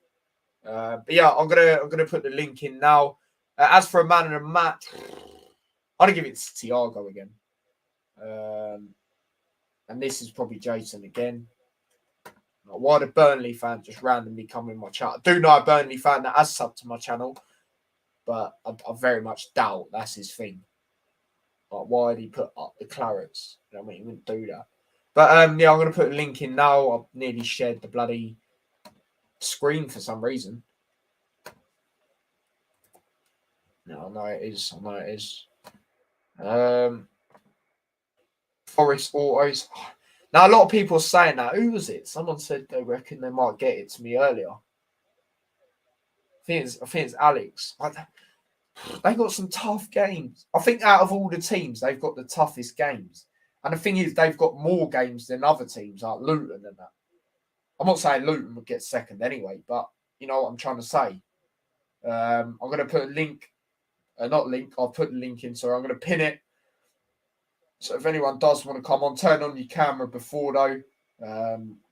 But yeah, I'm gonna put the link in now. As for a man of the match, I'm gonna give it to Thiago again. And this is probably Jason again. Why the Burnley fan just randomly come in my chat? I do know a Burnley fan that has subbed to my channel, but I very much doubt that's his thing. Like, why did he put up the Clarets? You know what I mean, he wouldn't do that. But yeah, I'm gonna put a link in now. I've nearly shared the bloody screen for some reason. No, I know it is. I know it is. Forest Autos. Now, a lot of people are saying that. Who was it? Someone said they reckon they might get it to me earlier. I think it's Alex. They got some tough games. I think out of all the teams, they've got the toughest games. And the thing is, they've got more games than other teams, like Luton and that. I'm not saying Luton would get second anyway, but you know what I'm trying to say. I'm going to put a link. Not link. I'll put the link in. So I'm going to pin it. So if anyone does want to come on, turn on your camera before though.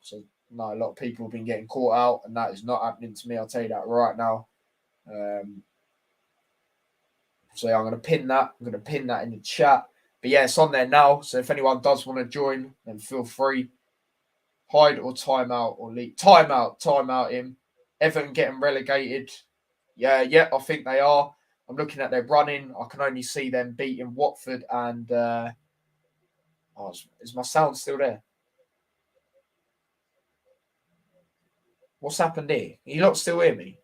So no, a lot of people have been getting caught out, and that is not happening to me. I'll tell you that right now. So yeah, I'm going to pin that. I'm going to pin that in the chat. But yeah, it's on there now. So if anyone does want to join, then feel free. Hide or timeout or leak. Timeout him. Everton getting relegated. Yeah, I think they are. I'm looking at their running. I can only see them beating Watford and... is my sound still there? What's happened here? You lot still hear me?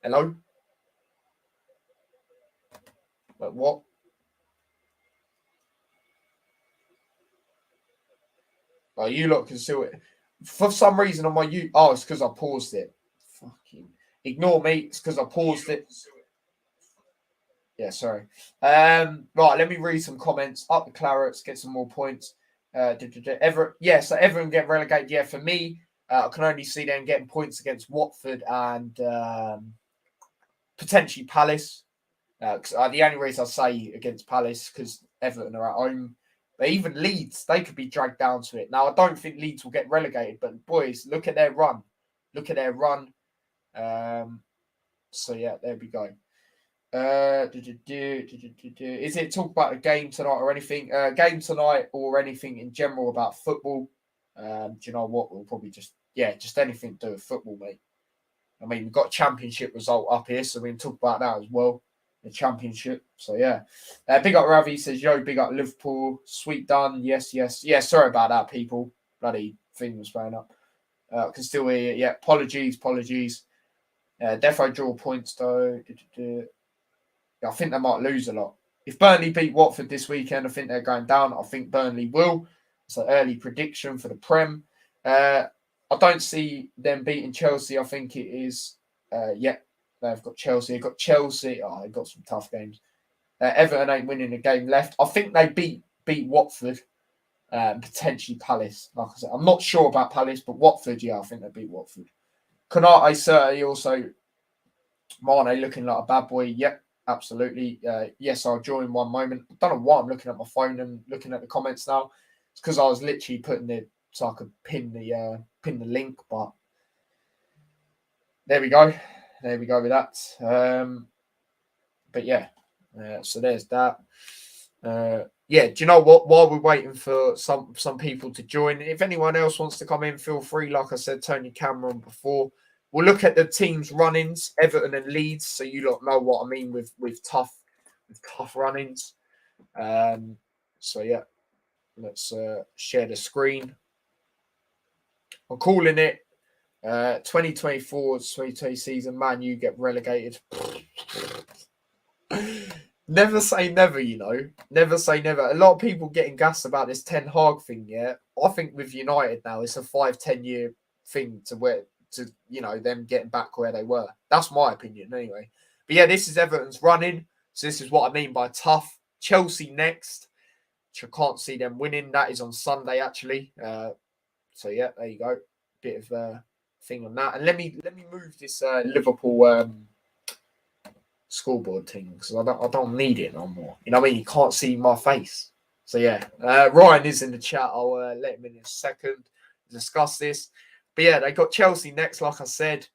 Hello? But what? Oh, you lot can still... For some reason on my... it's because I paused it. Fucking... Ignore me. It's because I paused it. Yeah, sorry. Right, let me read some comments. Up the Clarets, get some more points. So everyone get relegated. Yeah, for me, I can only see them getting points against Watford and potentially Palace. The only reason I say against Palace because Everton are at home. But even Leeds, they could be dragged down to it. Now, I don't think Leeds will get relegated, but boys, look at their run. So yeah, there we go. Is it talk about the game tonight or anything? Game tonight or anything in general about football? Do you know what? We'll probably just anything to do with football, mate. I mean, we've got a championship result up here, so we can talk about that as well. The championship. So yeah. Big up Ravi says, yo, big up Liverpool. Sweet done. Yes. Yeah, sorry about that, people. Bloody thing was playing up. Can still hear you. Yeah, apologies. Defo draw points though. I think they might lose a lot. If Burnley beat Watford this weekend, I think they're going down. I think Burnley will. It's an early prediction for the Prem. I don't see them beating Chelsea. I think it is, they've got Chelsea. They've got Chelsea. Oh, they've got some tough games. Everton ain't winning a game left. I think they beat Watford, potentially Palace. Like I said, I'm not sure about Palace, but Watford, yeah, I think they beat Watford. Konate certainly also. Mane looking like a bad boy. Yep. Absolutely. Yes, I'll join one moment. I don't know why I'm looking at my phone and looking at the comments now. It's because I was literally putting it so I could pin the link, but there we go. There we go with that. But yeah, so there's that. Do you know what? While we're waiting for some people to join, if anyone else wants to come in, feel free. Like I said, turn your camera on before. We'll look at the team's run-ins, Everton and Leeds, so you lot know what I mean with tough run-ins. So yeah, let's share the screen. I'm calling it 2024-2020 season. Man, you get relegated. Never say never, you know. Never say never. A lot of people getting gassed about this Ten Hag thing. Yeah, I think with United now, it's a 5-10 year thing to them getting back where they were. That's my opinion anyway. But yeah, this is Everton's running. So this is what I mean by tough. Chelsea next, which I can't see them winning. That is on Sunday actually. So yeah, there you go. Bit of a thing on that. And let me move this Liverpool scoreboard thing because I don't need it no more. You know what I mean? You can't see my face. So yeah, Ryan is in the chat. I'll let him in a second to discuss this. But yeah, they got Chelsea next, like I said.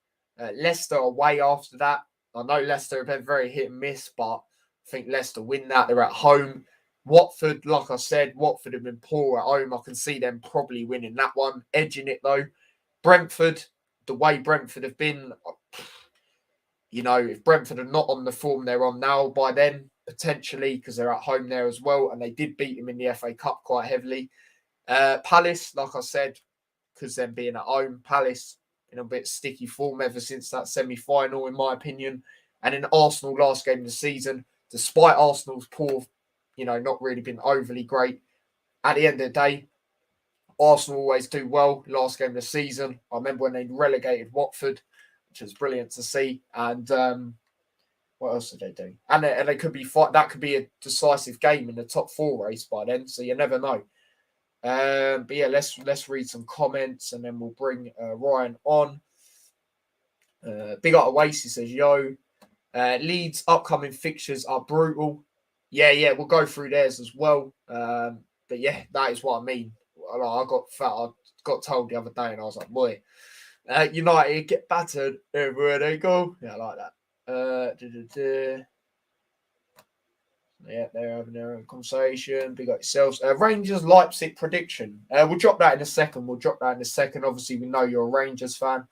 Leicester away after that. I know Leicester have been very hit and miss, but I think Leicester win that. They're at home. Watford, like I said, Watford have been poor at home. I can see them probably winning that one, edging it though. Brentford, the way Brentford have been, if Brentford are not on the form they're on now by then, potentially, because they're at home there as well, and they did beat them in the FA Cup quite heavily. Palace, like I said, because them being at home, Palace in a bit sticky form ever since that semi-final, in my opinion. And in Arsenal last game of the season, despite Arsenal's poor, not really been overly great, at the end of the day, Arsenal always do well. Last game of the season, I remember when they relegated Watford, which was brilliant to see. And what else did they do? And they could be that could be a decisive game in the top 4 race by then. So you never know. But yeah, let's read some comments and then we'll bring Ryan on. Big Up Oasis says, yo, Leeds' upcoming fixtures are brutal. Yeah, we'll go through theirs as well. But yeah, that is what I mean. I got told the other day and I was like, boy, United get battered everywhere they go. Yeah, I like that. Yeah, they're having their own conversation. Big up yourselves. Rangers Leipzig prediction. We'll drop that in a second. Obviously, we know you're a Rangers fan.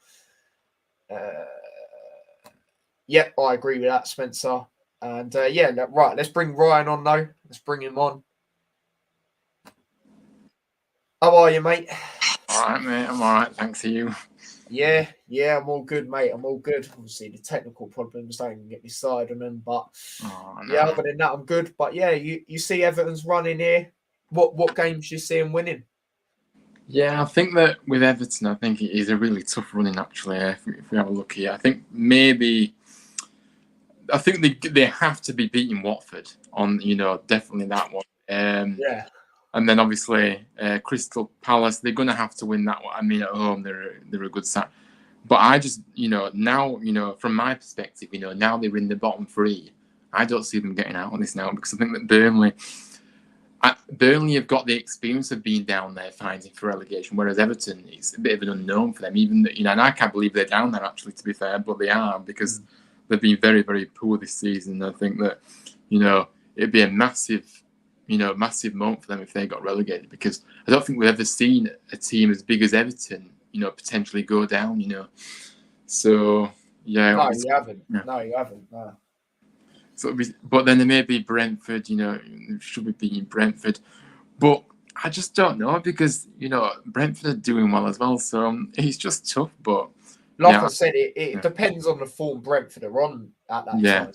Yep, I agree with that, Spencer. And right, let's bring Ryan on though. Let's bring him on. How are you, mate? All right, mate. I'm all right. Thanks to you. Yeah, I'm all good, mate. I'm all good. Obviously, the technical problems don't even get me started on them, but yeah, other than that, I'm good. But yeah, you see Everton's running here. What games you see them winning? Yeah, I think that with Everton, I think it is a really tough running actually. If we have a look here, I think they have to be beating Watford on, definitely that one. Yeah. And then obviously Crystal Palace, they're going to have to win that one. I mean, at home they're a good side. But I just, now, from my perspective, now they're in the bottom 3. I don't see them getting out on this now because I think that Burnley have got the experience of being down there fighting for relegation, whereas Everton is a bit of an unknown for them. Even and I can't believe they're down there actually, to be fair, but they are because they've been very, very poor this season. I think that it'd be a massive moment for them if they got relegated because I don't think we've ever seen a team as big as Everton, potentially go down. So yeah. No, you haven't. Yeah. No, you haven't. No. So, but then there may be Brentford, should be beating Brentford. But I just don't know because, Brentford are doing well as well. So it's just tough. But I said, it depends on the form Brentford are on at that time.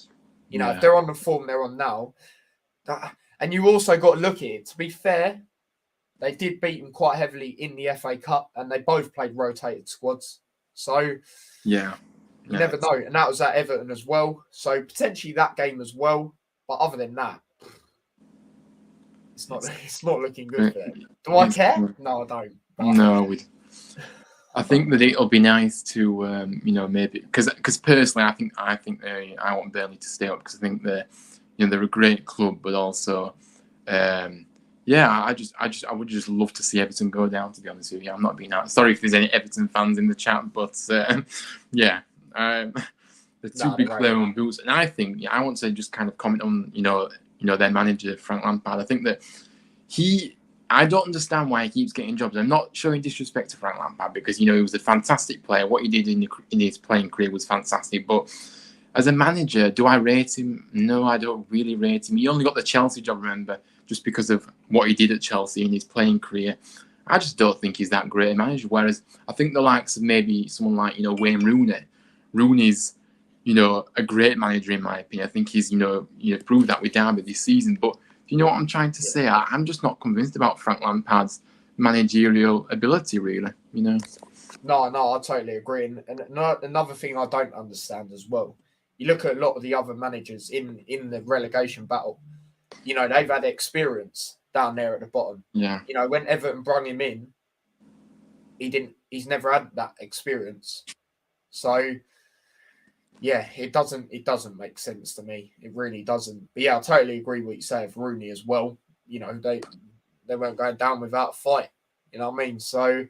If they're on the form they're on now. And you also got to look at it. To be fair, they did beat them quite heavily in the FA Cup and they both played rotated squads. So, you never know. And that was at Everton as well. So potentially that game as well. But other than that, it's not looking good for them. Do I care? No, I don't. No, I think that it'll be nice to, maybe because personally, I think I want Burnley to stay up because I think they're a great club, but also, I would just love to see Everton go down. To be honest with you, I'm not being out. Sorry if there's any Everton fans in the chat, but they're too big for their own boots. And I think I want to just kind of comment on their manager Frank Lampard. I think that I don't understand why he keeps getting jobs. I'm not showing disrespect to Frank Lampard because he was a fantastic player. What he did in his playing career was fantastic. But as a manager, do I rate him? No, I don't really rate him. He only got the Chelsea job, remember, just because of what he did at Chelsea in his playing career. I just don't think he's that great a manager. Whereas I think the likes of maybe someone like Wayne Rooney. Rooney's a great manager in my opinion. I think he's proved that with Derby this season. But do you know what I'm trying to say? I'm just not convinced about Frank Lampard's managerial ability, really. No, I totally agree. And another thing I don't understand as well. You look at a lot of the other managers in the relegation battle. They've had experience down there at the bottom. Yeah. When Everton brought him in, he's never had that experience. So yeah, it doesn't make sense to me. It really doesn't. But yeah, I totally agree with what you say of Rooney as well. they weren't going down without a fight. You know what I mean? So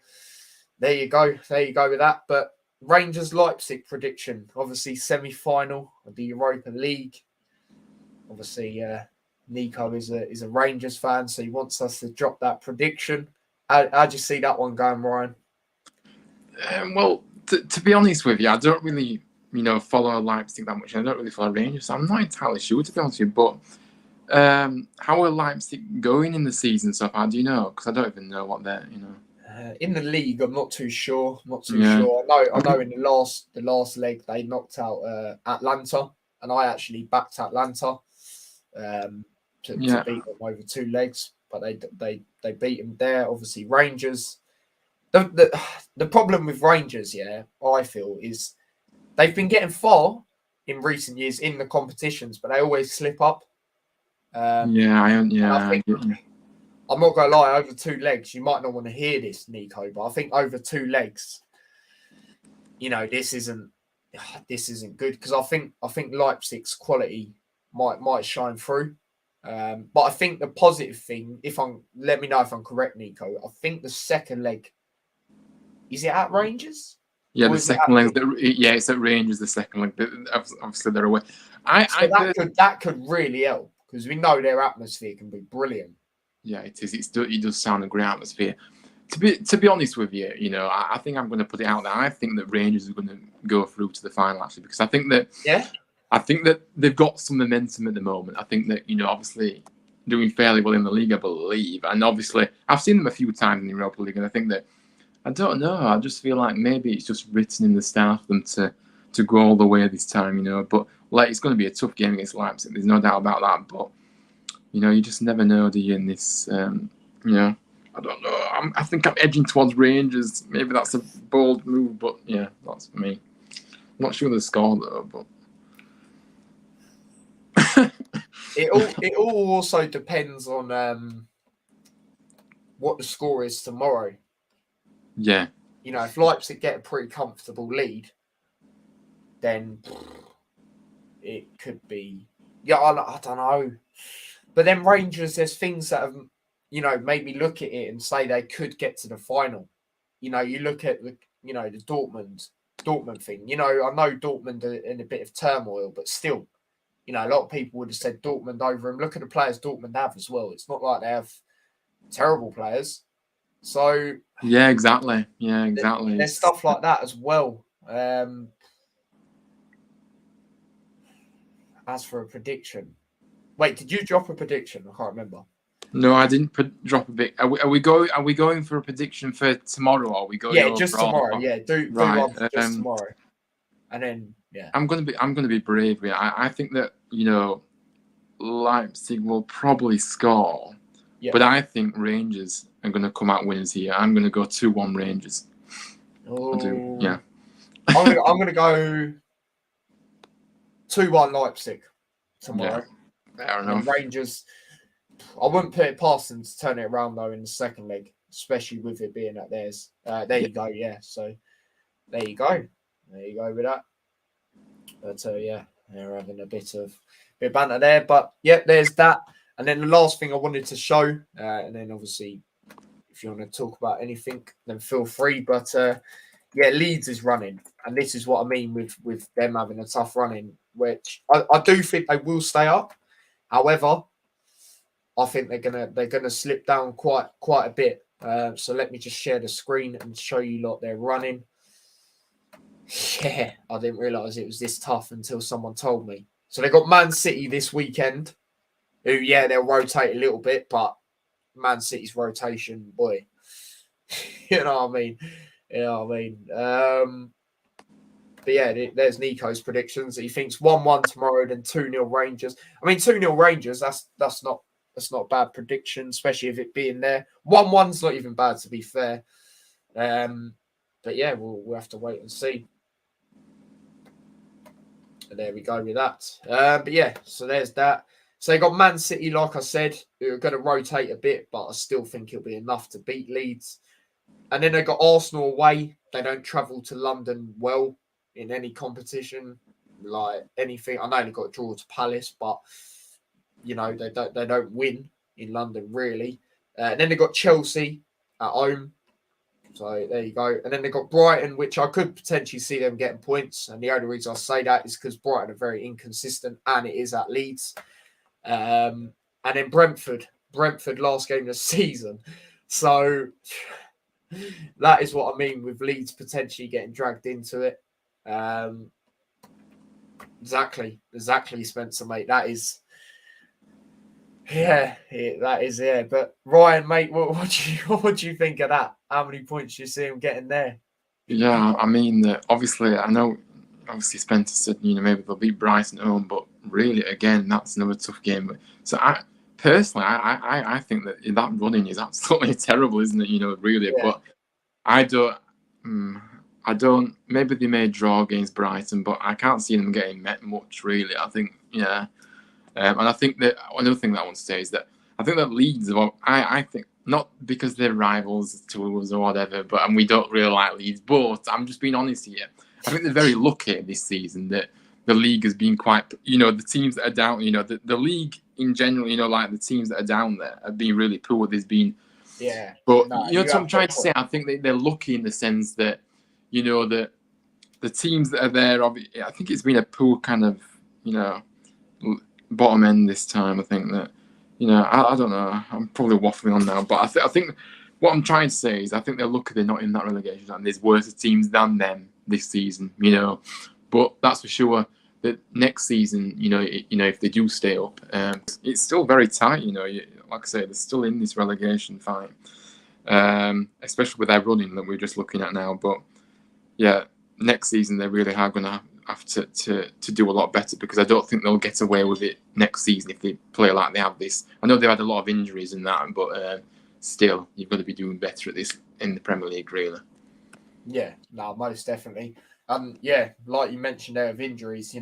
there you go with that. But Rangers Leipzig prediction, obviously semi-final of the Europa League. Obviously, Nico is a Rangers fan, so he wants us to drop that prediction. How do you see that one going, Ryan? Well, to be honest with you, I don't really, follow Leipzig that much. I don't really follow Rangers, so I'm not entirely sure, to be honest with you. But how are Leipzig going in the season so far? Do you know? Because I don't even know what they're, in the league, I'm not too sure. Yeah. Sure. I know. In the last leg, they knocked out Atlanta, and I actually backed Atlanta to beat them over 2 legs. But they beat them there. Obviously, Rangers. The problem with Rangers, I feel, is they've been getting far in recent years in the competitions, but they always slip up. I think, I'm not going to lie, over 2 legs, you might not want to hear this, Nico, but I think over 2 legs, this isn't good, because I think Leipzig's quality might shine through. But I think the positive thing, let me know if I'm correct, Nico, I think the second leg, is it at Rangers? Yeah, the second leg. It's at Rangers. The second leg. Obviously, they're away. That could really help, because we know their atmosphere can be brilliant. Yeah, it is. It does sound a great atmosphere. To be honest with you, I think I'm going to put it out there. I think that Rangers are going to go through to the final, actually, because I think that they've got some momentum at the moment. I think that obviously doing fairly well in the league, I believe, and obviously I've seen them a few times in the Europa League, and I think that. I don't know. I just feel like maybe it's just written in the stars for them to go all the way this time, But it's going to be a tough game against Leipzig. There's no doubt about that. But you just never know, do you? In this, I don't know. I think I'm edging towards Rangers. Maybe that's a bold move, but yeah, that's me. I'm not sure the score though, but it all also depends on what the score is tomorrow. Yeah. If Leipzig get a pretty comfortable lead, then it could be. Yeah, I don't know. But then Rangers, there's things that have, made me look at it and say they could get to the final. You look at the Dortmund thing. I know Dortmund are in a bit of turmoil, but still, a lot of people would have said Dortmund over them. Look at the players Dortmund have as well. It's not like they have terrible players. So yeah, exactly. Yeah, exactly. There's stuff like that as well. As for a prediction, wait, did you drop a prediction? I can't remember. No, I didn't drop a bit. Are we going for a prediction for tomorrow? Or are we going? Yeah, just tomorrow. Yeah, do one for just tomorrow, and then I'm gonna be brave. I think that Leipzig will probably score. Yeah. But I think Rangers are going to come out winners here. I'm going to go 2-1 Rangers. Oh, I do, yeah. I'm going to go 2-1 Leipzig tomorrow. Yeah, fair enough. And Rangers, I wouldn't put it past them to turn it around, though, in the second leg, especially with it being at theirs. There you go, yeah. So, there you go. There you go with that. But, they're having a bit of banter there. But, yeah, there's that. And then the last thing I wanted to show, and then obviously, if you want to talk about anything, then feel free. But Leeds is running, and this is what I mean with them having a tough running, which I do think they will stay up. However, I think they're gonna slip down quite a bit. So let me just share the screen and show you lot they're running. Yeah, I didn't realise it was this tough until someone told me. So they got Man City this weekend. Who, they'll rotate a little bit, but Man City's rotation, boy. You know what I mean? But there's Nico's predictions. He thinks 1-1 tomorrow, then 2-0 Rangers. I mean, 2-0 Rangers, that's not a bad prediction, especially if it being there. 1-1's not even bad, to be fair. But yeah, we'll have to wait and see. And there we go with that. But yeah, so there's that. So they got Man City, like I said, who are going to rotate a bit, but I still think it'll be enough to beat Leeds. And then they got Arsenal away. They don't travel to London well in any competition, like anything. I know they got a draw to Palace, but they don't win in London, really. And then they got Chelsea at home. So there you go. And then they got Brighton, which I could potentially see them getting points. And the only reason I say that is because Brighton are very inconsistent, and it is at Leeds. And then Brentford last game of the season. So that is what I mean with Leeds potentially getting dragged into it. Exactly, Spencer, mate. That is, that is. But Ryan, mate, what do you think of that? How many points do you see him getting there? Yeah, I mean, obviously, I know, obviously Spencer said, maybe they'll beat Brighton at home, but really, again, that's another tough game. So I think that running is absolutely terrible, isn't it? Really, Yeah. but I don't. Maybe they may draw against Brighton, but I can't see them getting met much. Really, I think, and I think that another thing that I want to say is that I think that Leeds, I think not because they're rivals to us or whatever, and we don't really like Leeds. But I'm just being honest here. I think they're very lucky this season that the league has been quite. The teams that are down. The league in general. Like the teams that are down there have been really poor. There's been. Yeah. But what I'm trying to say, I think they're lucky in the sense that, that the teams that are there, I think it's been a poor kind of, bottom end this time. I think that, I don't know. I'm probably waffling on now, but I think what I'm trying to say is I think they're lucky they're not in that relegation, and there's worse teams than them this season. But that's for sure. That next season, if they do stay up, it's still very tight. Like I say, they're still in this relegation fight, especially with their running that we're just looking at now. But yeah, next season they really are going to have to do a lot better, because I don't think they'll get away with it next season if they play like they have this. I know they've had a lot of injuries and that, but still, you've got to be doing better at this in the Premier League, really. Yeah, no, most definitely. Like you mentioned there of injuries,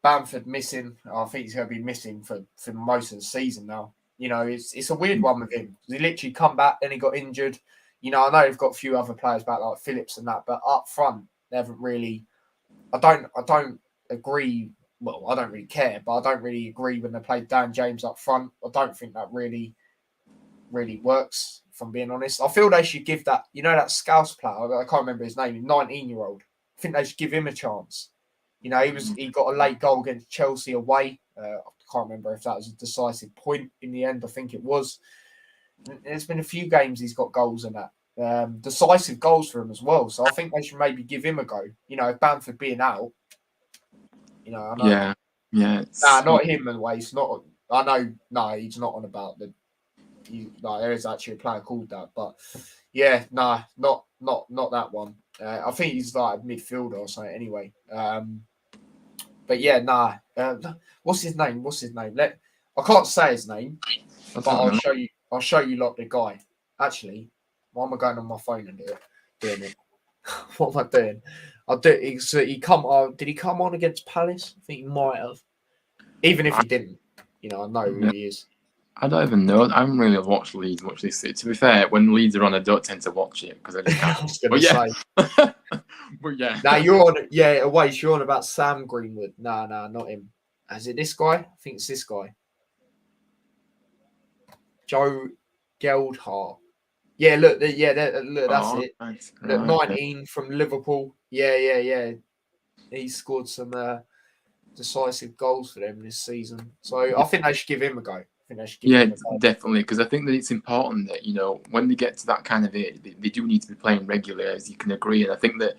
Bamford missing. I think he's going to be missing for most of the season now. It's a weird one with him. He literally come back, then he got injured. I know they've got a few other players back like Phillips and that, but up front they haven't really. I don't agree. Well, I don't really care, but I don't really agree when they played Dan James up front. I don't think that really works, if I'm being honest. I feel they should give that, that Scouse player, I can't remember his name, 19-year-old. I think they should give him a chance. He got a late goal against Chelsea away. I can't remember if that was a decisive point in the end. I think it was. There's been a few games he's got goals in that. Decisive goals for him as well. So I think they should maybe give him a go. If Bamford being out, I know. Yeah. Not him in a way. It's not. I know. No, he's not on about the. There is actually a player called that, but not that one. I think he's like a midfielder or something. Anyway, what's his name? I can't say his name, but I'll show you. I'll show you like the guy. Actually, why am I going on my phone and doing it? What am I doing? I'll do. Did he come on against Palace? I think he might have. Even if he didn't, I know who he is. I don't even know. I haven't really watched Leeds much this season. To be fair, when Leeds are on, I don't tend to watch it because I just can't. I was going to say. But yeah. Now you're on. Yeah, wait. You're on about Sam Greenwood. No, not him. Is it this guy? I think it's this guy. Joe Geldhart. Yeah, look. That's it. Right. Look, 19 from Liverpool. Yeah. He scored some decisive goals for them this season. So I think they should give him a go. Definitely, because I think that it's important that when they get to that kind of age, they do need to be playing regularly, as you can agree. And I think that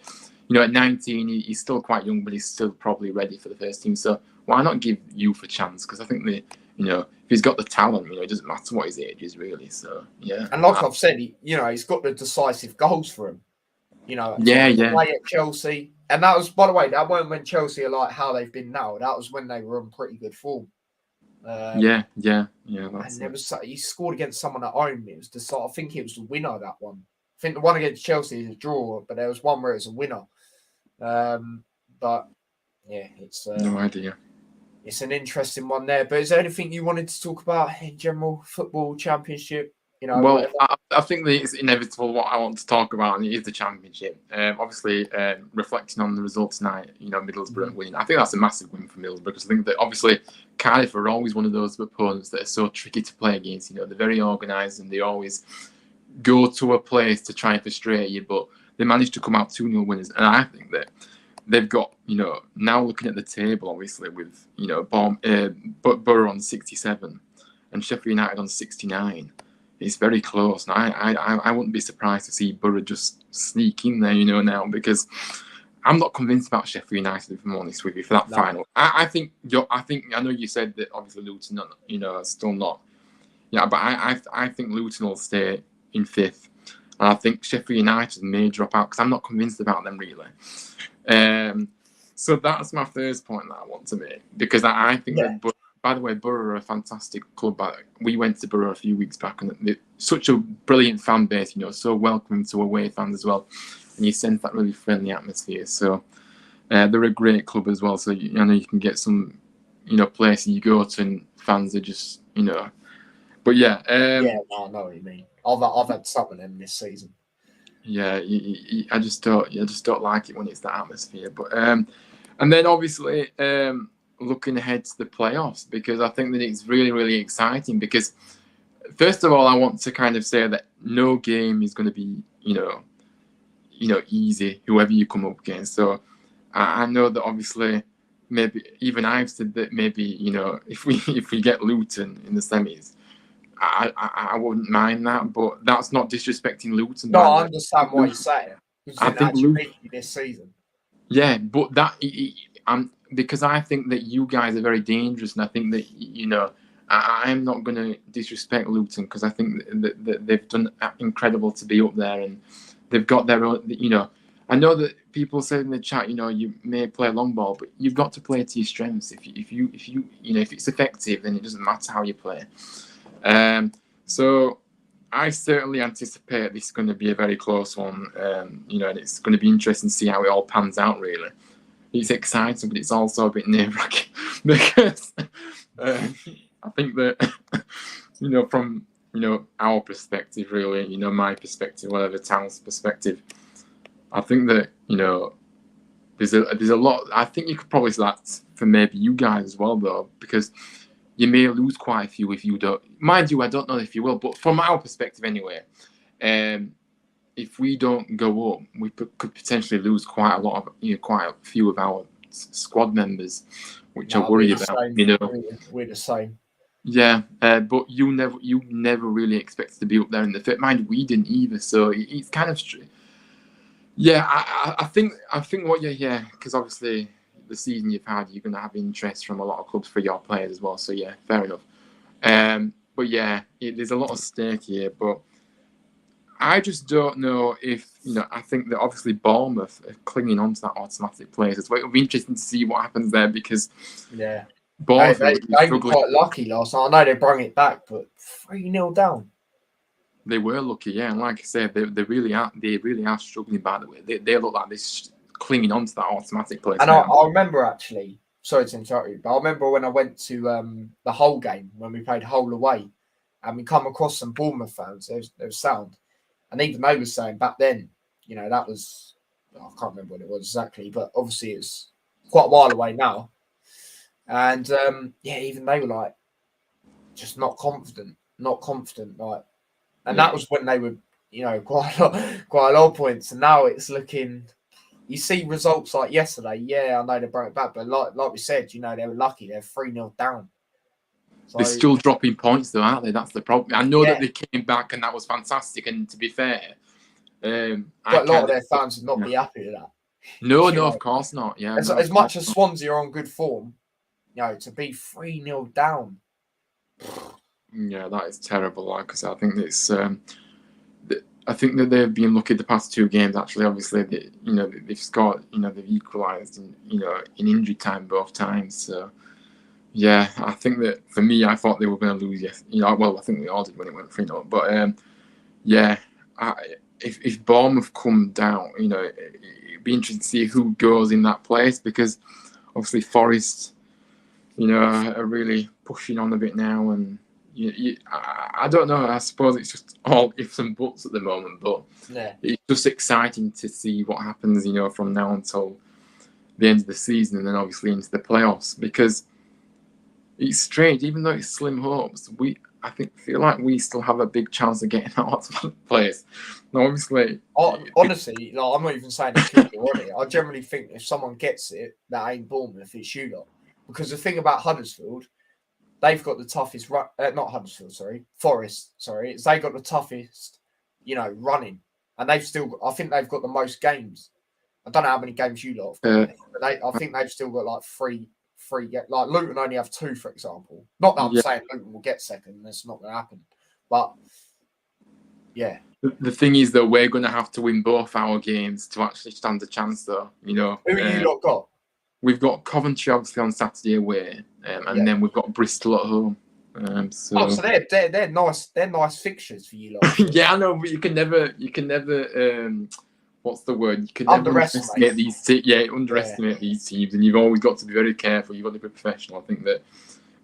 at 19, he's still quite young, but he's still probably ready for the first team. So why not give youth a chance? Because I think that if he's got the talent, it doesn't matter what his age is really. So yeah. And like I've said, he's got the decisive goals for him. Yeah. Play at Chelsea, and that was, by the way, that weren't when Chelsea are like how they've been now. That was when they were on pretty good form. Yeah. And there was he scored against someone at home. It was I think it was the winner, that one. I think the one against Chelsea is a draw, but there was one where it's a winner. But yeah, it's no idea. It's an interesting one there. But is there anything you wanted to talk about in general football championship? You know, Well, whatever. I think that it's inevitable what I want to talk about, and it is the Championship. Obviously, reflecting on the result tonight, Middlesbrough winning, I think that's a massive win for Middlesbrough, because I think that obviously Cardiff are always one of those opponents that are so tricky to play against. They're very organised and they always go to a place to try and frustrate you, but they managed to come out 2-0 winners, and I think that they've got, now looking at the table, obviously, with, Borough on 67 and Sheffield United on 69. It's very close, and I wouldn't be surprised to see Borough just sneak in there, now, because I'm not convinced about Sheffield United, if I'm honest with you, for that final. I know you said that obviously Luton, still not, but I think Luton will stay in 5th, and I think Sheffield United may drop out because I'm not convinced about them really. So that's my first point that I want to make, because I think that. By the way, Borough are a fantastic club. We went to Borough a few weeks back, and they're such a brilliant fan base, so welcoming to away fans as well. And you sense that really friendly atmosphere. So they're a great club as well. So I know you can get some, places you go to and fans are just, But yeah. Yeah, no, I know what you mean. I've had some of them this season. Yeah, I just don't like it when it's that atmosphere. But and then obviously. Looking ahead to the playoffs, because I think that it's really, really exciting, because first of all, I want to kind of say that no game is going to be, easy, whoever you come up against. So I know that obviously maybe even I've said that maybe, if we get Luton in the semis, I wouldn't mind that, but that's not disrespecting Luton. No, I understand what you're saying. I think Luton this season. Yeah, but because I think that you guys are very dangerous, and I think that I'm not going to disrespect Luton, because I think that they've done incredible to be up there, and they've got their own. I know that people say in the chat, you may play a long ball, but you've got to play to your strengths. If it's effective, then it doesn't matter how you play. So I certainly anticipate this is going to be a very close one. And it's going to be interesting to see how it all pans out. Really. It's exciting, but it's also a bit nerve-wracking, because I think that from our perspective, really, my perspective, whatever town's perspective, I think that there's a lot. I think you could probably say that for maybe you guys as well, though, because you may lose quite a few if you don't. Mind you, I don't know if you will, but from our perspective anyway, if we don't go up, we could potentially lose quite a few of our squad members, which I worry about. We're the same. Yeah, but you never really expected to be up there in the fit. Mind, we didn't either, so it's kind of. Yeah, I think what because obviously the season you've had, you're going to have interest from a lot of clubs for your players as well. So yeah, fair enough. But yeah, there's a lot of stake here, but. I just don't know if, I think that obviously Bournemouth are clinging on to that automatic place. So it'll be interesting to see what happens there, because Bournemouth they were quite lucky last night. I know they brought it back, but 3-0 down. They were lucky, yeah. And like I said, they really are struggling, by the way. They look like they're clinging on to that automatic place. And I remember, actually, sorry to interrupt you, but I remember when I went to the Hull game, when we played Hull away, and we come across some Bournemouth fans. There was sound. And even they were saying back then, that was, I can't remember what it was exactly, but obviously it's quite a while away now. And even they were like, just not confident, like, and that was when they were, quite a lot of points. And now it's looking, you see results like yesterday. Yeah, I know they brought it back, but like we said, they were lucky. They're 3-0 down. So, they're still dropping points, though, aren't they? That's the problem. I know that they came back, and that was fantastic. And to be fair, but a lot of their fans would not be happy with that. No, of course not. Yeah, as much as Swansea are on good form, to be 3-0 down. Yeah, that is terrible. Like I said, I think it's. I think that they've been lucky the past 2 games. Actually, obviously, they've scored. They've equalised, in injury time both times. So. Yeah, I think that for me, I thought they were going to lose. Yes, well, I think they all did when it went 3-0. But if Bournemouth come down, it'd be interesting to see who goes in that place, because obviously Forest, are really pushing on a bit now, and I don't know. I suppose it's just all ifs and buts at the moment, but Yeah. it's just exciting to see what happens, from now until the end of the season, and then obviously into the playoffs. Because it's strange, even though it's slim hopes, feel like we still have a big chance of getting out of the place. Now, obviously, Honestly, like, I'm not even saying it could be on it. I generally think if someone gets it, that ain't Bournemouth, it's you lot. Because the thing about Huddersfield, they've got the toughest run. Not Huddersfield, sorry, Forest. Sorry, they got the toughest, running, and they've still. I think they've got the most games. I don't know how many games you lot have got, but I think they've still got like three. Like Luton only have 2, for example. Not that I'm saying Luton will get second. That's not going to happen. But yeah, the thing is that we're going to have to win both our games to actually stand a chance, though. Who have you lot got? We've got Coventry obviously on Saturday away, and then we've got Bristol at home. So they're nice. They're nice fixtures for you lot. Yeah, I know, but you can never. What's the word? You can never underestimate these. Underestimate these teams, and you've always got to be very careful. You've got to be professional. I think that.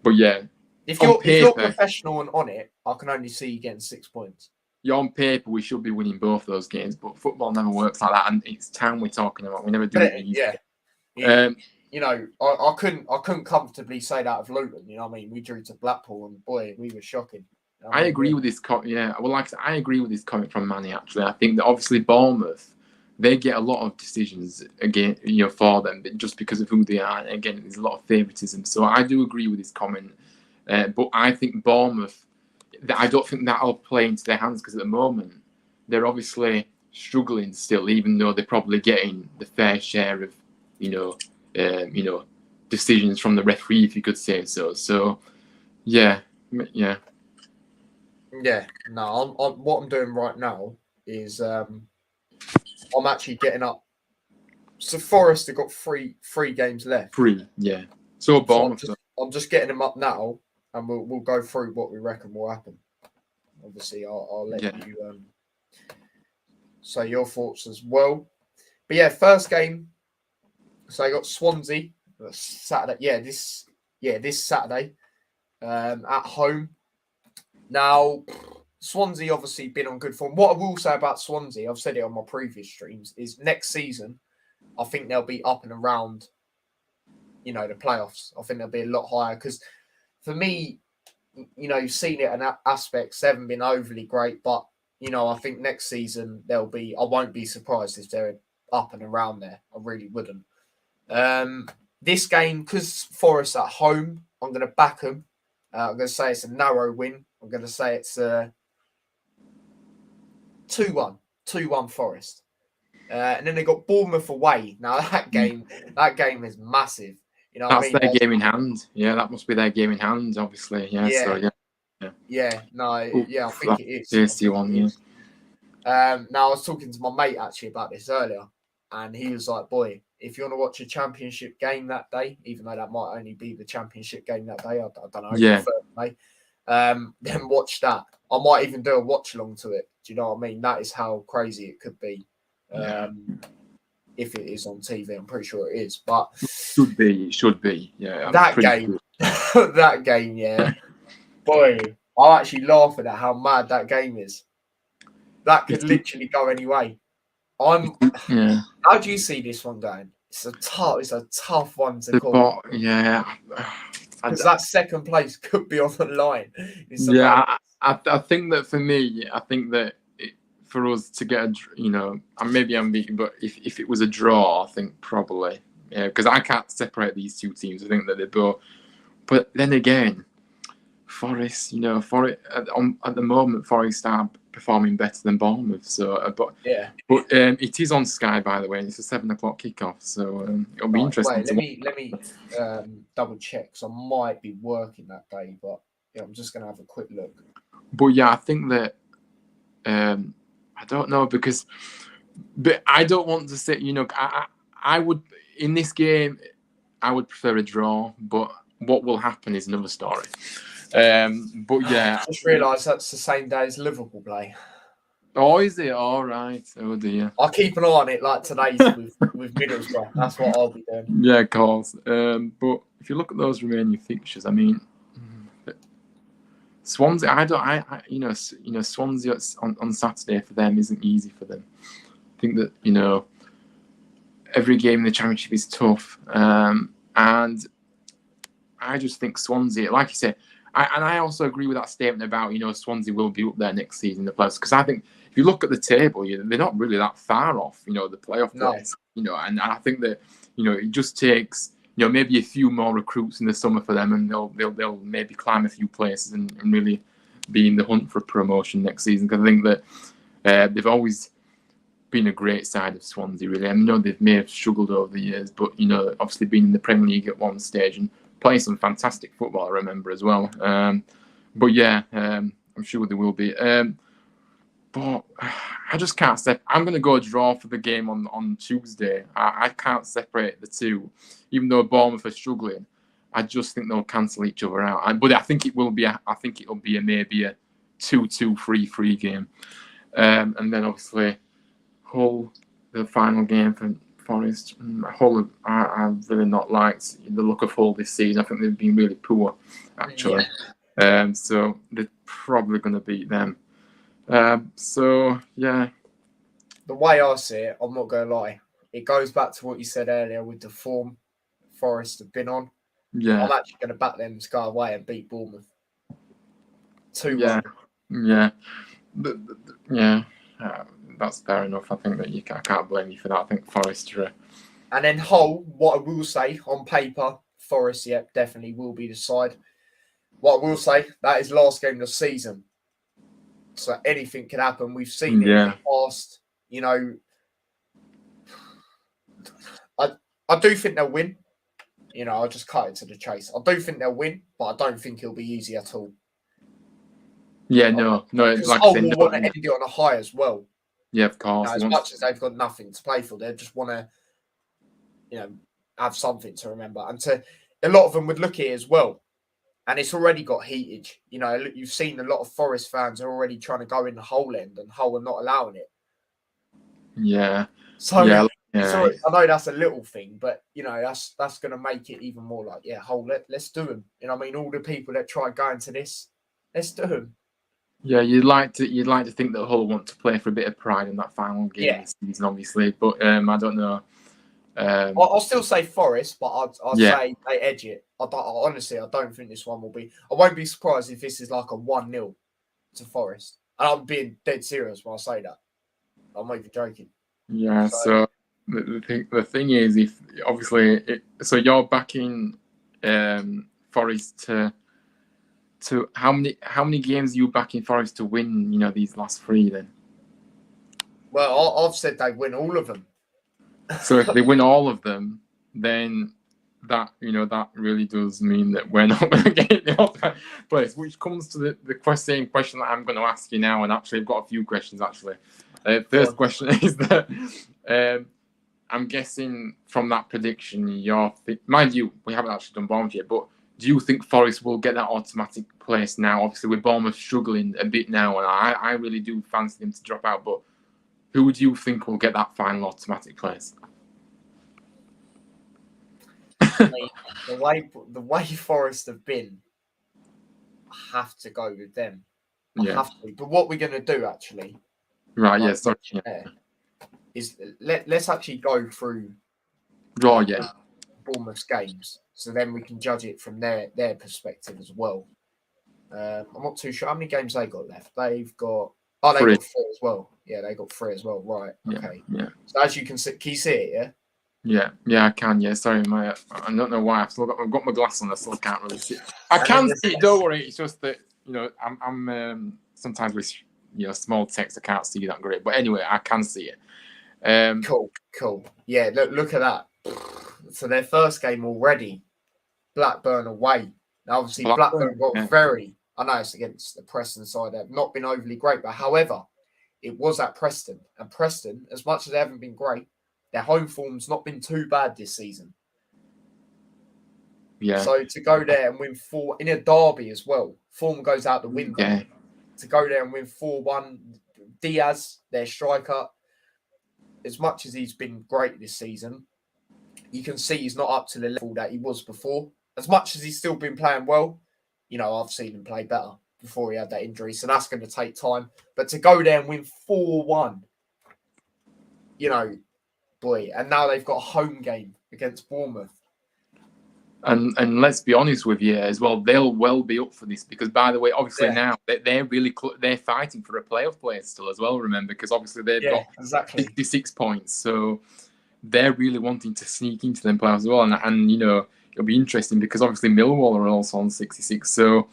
But yeah, if you're professional and on it, I can only see you getting 6 points. On paper, we should be winning both those games, but football never works like that, and it's town we're talking about. We never do it. I couldn't comfortably say that of Luton. You know what I mean? We drew to Blackpool, and boy, we were shocking. I agree with this comment. Yeah, well, I agree with this comment from Manny. Actually, I think that obviously Bournemouth, they get a lot of decisions again, for them, but just because of who they are. And again, there's a lot of favouritism. So I do agree with his comment, but I think Bournemouth, I don't think that'll play into their hands, because at the moment they're obviously struggling still, even though they're probably getting the fair share of, decisions from the referee, if you could say so. So, yeah. No, what I'm doing right now is I'm actually getting up. So Forest have got three games left. 3, yeah. So Bournemouth. I'm just getting them up now, and we'll go through what we reckon will happen. Obviously, I'll let you say your thoughts as well. But yeah, first game. So I got Swansea Saturday. This Saturday at home. Now, Swansea obviously been on good form. What I will say about Swansea, I've said it on my previous streams, is next season, I think they'll be up and around, the playoffs. I think they'll be a lot higher, because for me, you've seen it in aspects, they haven't been overly great, but, I think next season I won't be surprised if they're up and around there. I really wouldn't. This game, because Forest at home, I'm going to back them. I'm going to say it's a narrow win. I'm going to say it's a 2-1 Forest. And then they got Bournemouth away. Now that game is massive. That's their game in hand. Yeah, that must be their game in hand, obviously. Yeah. Yeah. So yeah. I think it is. Tasty one, yeah. Now I was talking to my mate actually about this earlier, and he was like, "Boy, if you want to watch a championship game that day, even though that might only be the championship game that day, I don't know. Yeah. Then watch that. I might even do a watch along to it. Do you know what I mean? That is how crazy it could be. If it is on TV, I'm pretty sure it is. But it should be. Yeah. That game, yeah. Boy, I actually laugh at how mad that game is. That could literally go any way. How do you see this one going? It's a tough one to call. Yeah. Because that second place could be on the line. I think that for me, for us to get maybe I'm beaten, but if it was a draw, I think probably, because I can't separate these two teams. I think that they're both. But then again, Forest, at the moment, Forest are performing better than Bournemouth. So, it is on Sky, by the way. It's a 7:00 kickoff, so it'll be interesting. Let me double check. So I might be working that day, but I'm just gonna have a quick look. But yeah, I think that I don't know, but I don't want to say. I would in this game, I would prefer a draw, but what will happen is another story. But yeah, I just realised that's the same day as Liverpool play. Oh, is it? All right. Oh dear. I'll keep an eye on it, like today's with Middlesbrough. That's what I'll be doing. Yeah, of course. But if you look at those remaining fixtures, I mean, Swansea, Swansea on Saturday for them isn't easy for them. I think that, every game in the Championship is tough. And I just think Swansea, like you said, I also agree with that statement about, Swansea will be up there next season in the playoffs. Because I think if you look at the table, they're not really that far off, the playoff place. And I think that, it just takes, maybe a few more recruits in the summer for them, and they'll maybe climb a few places and really be in the hunt for promotion next season. Because I think that they've always been a great side of Swansea, really. I know they may have struggled over the years, but, obviously being in the Premier League at one stage and playing some fantastic football, I remember as well. But yeah, I'm sure they will be. But I just can't I'm going to go draw for the game on Tuesday. I can't separate the two, even though Bournemouth are struggling. I just think they'll cancel each other out. But I think it'll be maybe a 2-2, 3-3 game. And then obviously Hull, the final game for Forest. Hull, I've really not liked the look of Hull this season. I think they've been really poor, actually. Yeah. So they're probably going to beat them. So, yeah. The way I see it, I'm not going to lie, it goes back to what you said earlier with the form Forest have been on. Yeah. I'm actually going to back them to go away and beat Bournemouth. 2-1. Yeah. Yeah. That's fair enough. I think that I can't blame you for that. I think Forest are... And then Hull, what I will say, on paper, Forest, definitely will be the side. What I will say, that is last game of the season. So anything can happen. We've seen it in the past. I do think they'll win. I'll just cut it to the chase. I do think they'll win, but I don't think it'll be easy at all. Yeah, no. Like Hull will want to end it on a high as well. Yeah, of course. As much as they've got nothing to play for, they just want to, have something to remember. And a lot of them would look at it as well. And it's already got heated. You've seen a lot of Forest fans are already trying to go in the Hull end, and Hull are not allowing it. Yeah. So I know that's a little thing, but that's going to make it even more like, Hull, let's do them. All the people that try going to this, let's do them. Yeah, you'd like to think that Hull want to play for a bit of pride in that final game this season, obviously. But I don't know. I'll still say Forest, but I'd say they edge it. Honestly, I don't think this one will be. I won't be surprised if this is like a 1-0 to Forest. And I'm being dead serious when I say that. I'm not even joking. Yeah. So the thing is, if obviously, so you're backing Forest to how many games are you backing Forest to win? These last 3 then. Well, I've said they win all of them. So if they win all of them, then that that really does mean that we're not going to get the ultimate place. Which comes to the same question that I'm going to ask you now, and actually I've got a few questions actually. First question is that I'm guessing from that prediction, mind you, we haven't actually done Bournemouth yet, but do you think Forest will get that automatic place now? Obviously, with Bournemouth struggling a bit now, and I really do fancy them to drop out, but who do you think will get that final automatic place? The way Forest have been, I have to go with them. I have to. But what we're going to do, actually, right? Is let's actually go through Bournemouth's games, so then we can judge it from their perspective as well. I'm not too sure how many games they got left. They've got 3 as well. Yeah, they got 3 as well. Right. Okay. Yeah. So as you can see, can you see it? Yeah. Yeah, I can. Yeah, sorry, I don't know why I've got my glass on. I still can't really see it. I can see it. Don't worry. It's just that I'm sometimes with small text I can't see that great. But anyway, I can see it. Cool. Yeah, look at that. So their first game already, Blackburn away. Now obviously Blackburn got very. I know it's against the Preston side. They've not been overly great, but however, it was at Preston. And Preston, as much as they haven't been great, their home form's not been too bad this season. Yeah. So to go there and win 4 in a derby as well, form goes out the window. Yeah. To go there and win 4-1, Diaz, their striker, as much as he's been great this season, you can see he's not up to the level that he was before. As much as he's still been playing well, I've seen him play better. before he had that injury. So that's going to take time. But to go there and win 4-1, you know, boy, and now they've got a home game against Bournemouth. And let's be honest with you as well, they'll well be up for this because, by the way, obviously now they're really they're fighting for a playoff place still as well. Remember, because obviously they've got 66 points, so they're really wanting to sneak into them playoffs as well. And you know, it'll be interesting because obviously Millwall are also on 66. So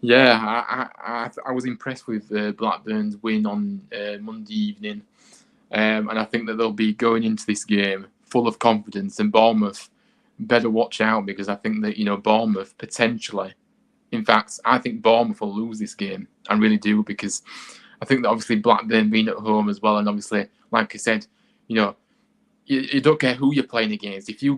yeah, I was impressed with Blackburn's win on Monday evening, and I think that they'll be going into this game full of confidence. And Bournemouth better watch out because I think that, you know, Bournemouth potentially, in fact, I think Bournemouth will lose this game. I really do, because I think that obviously Blackburn being at home as well, and obviously, like I said, you know, you don't care who you're playing against. If you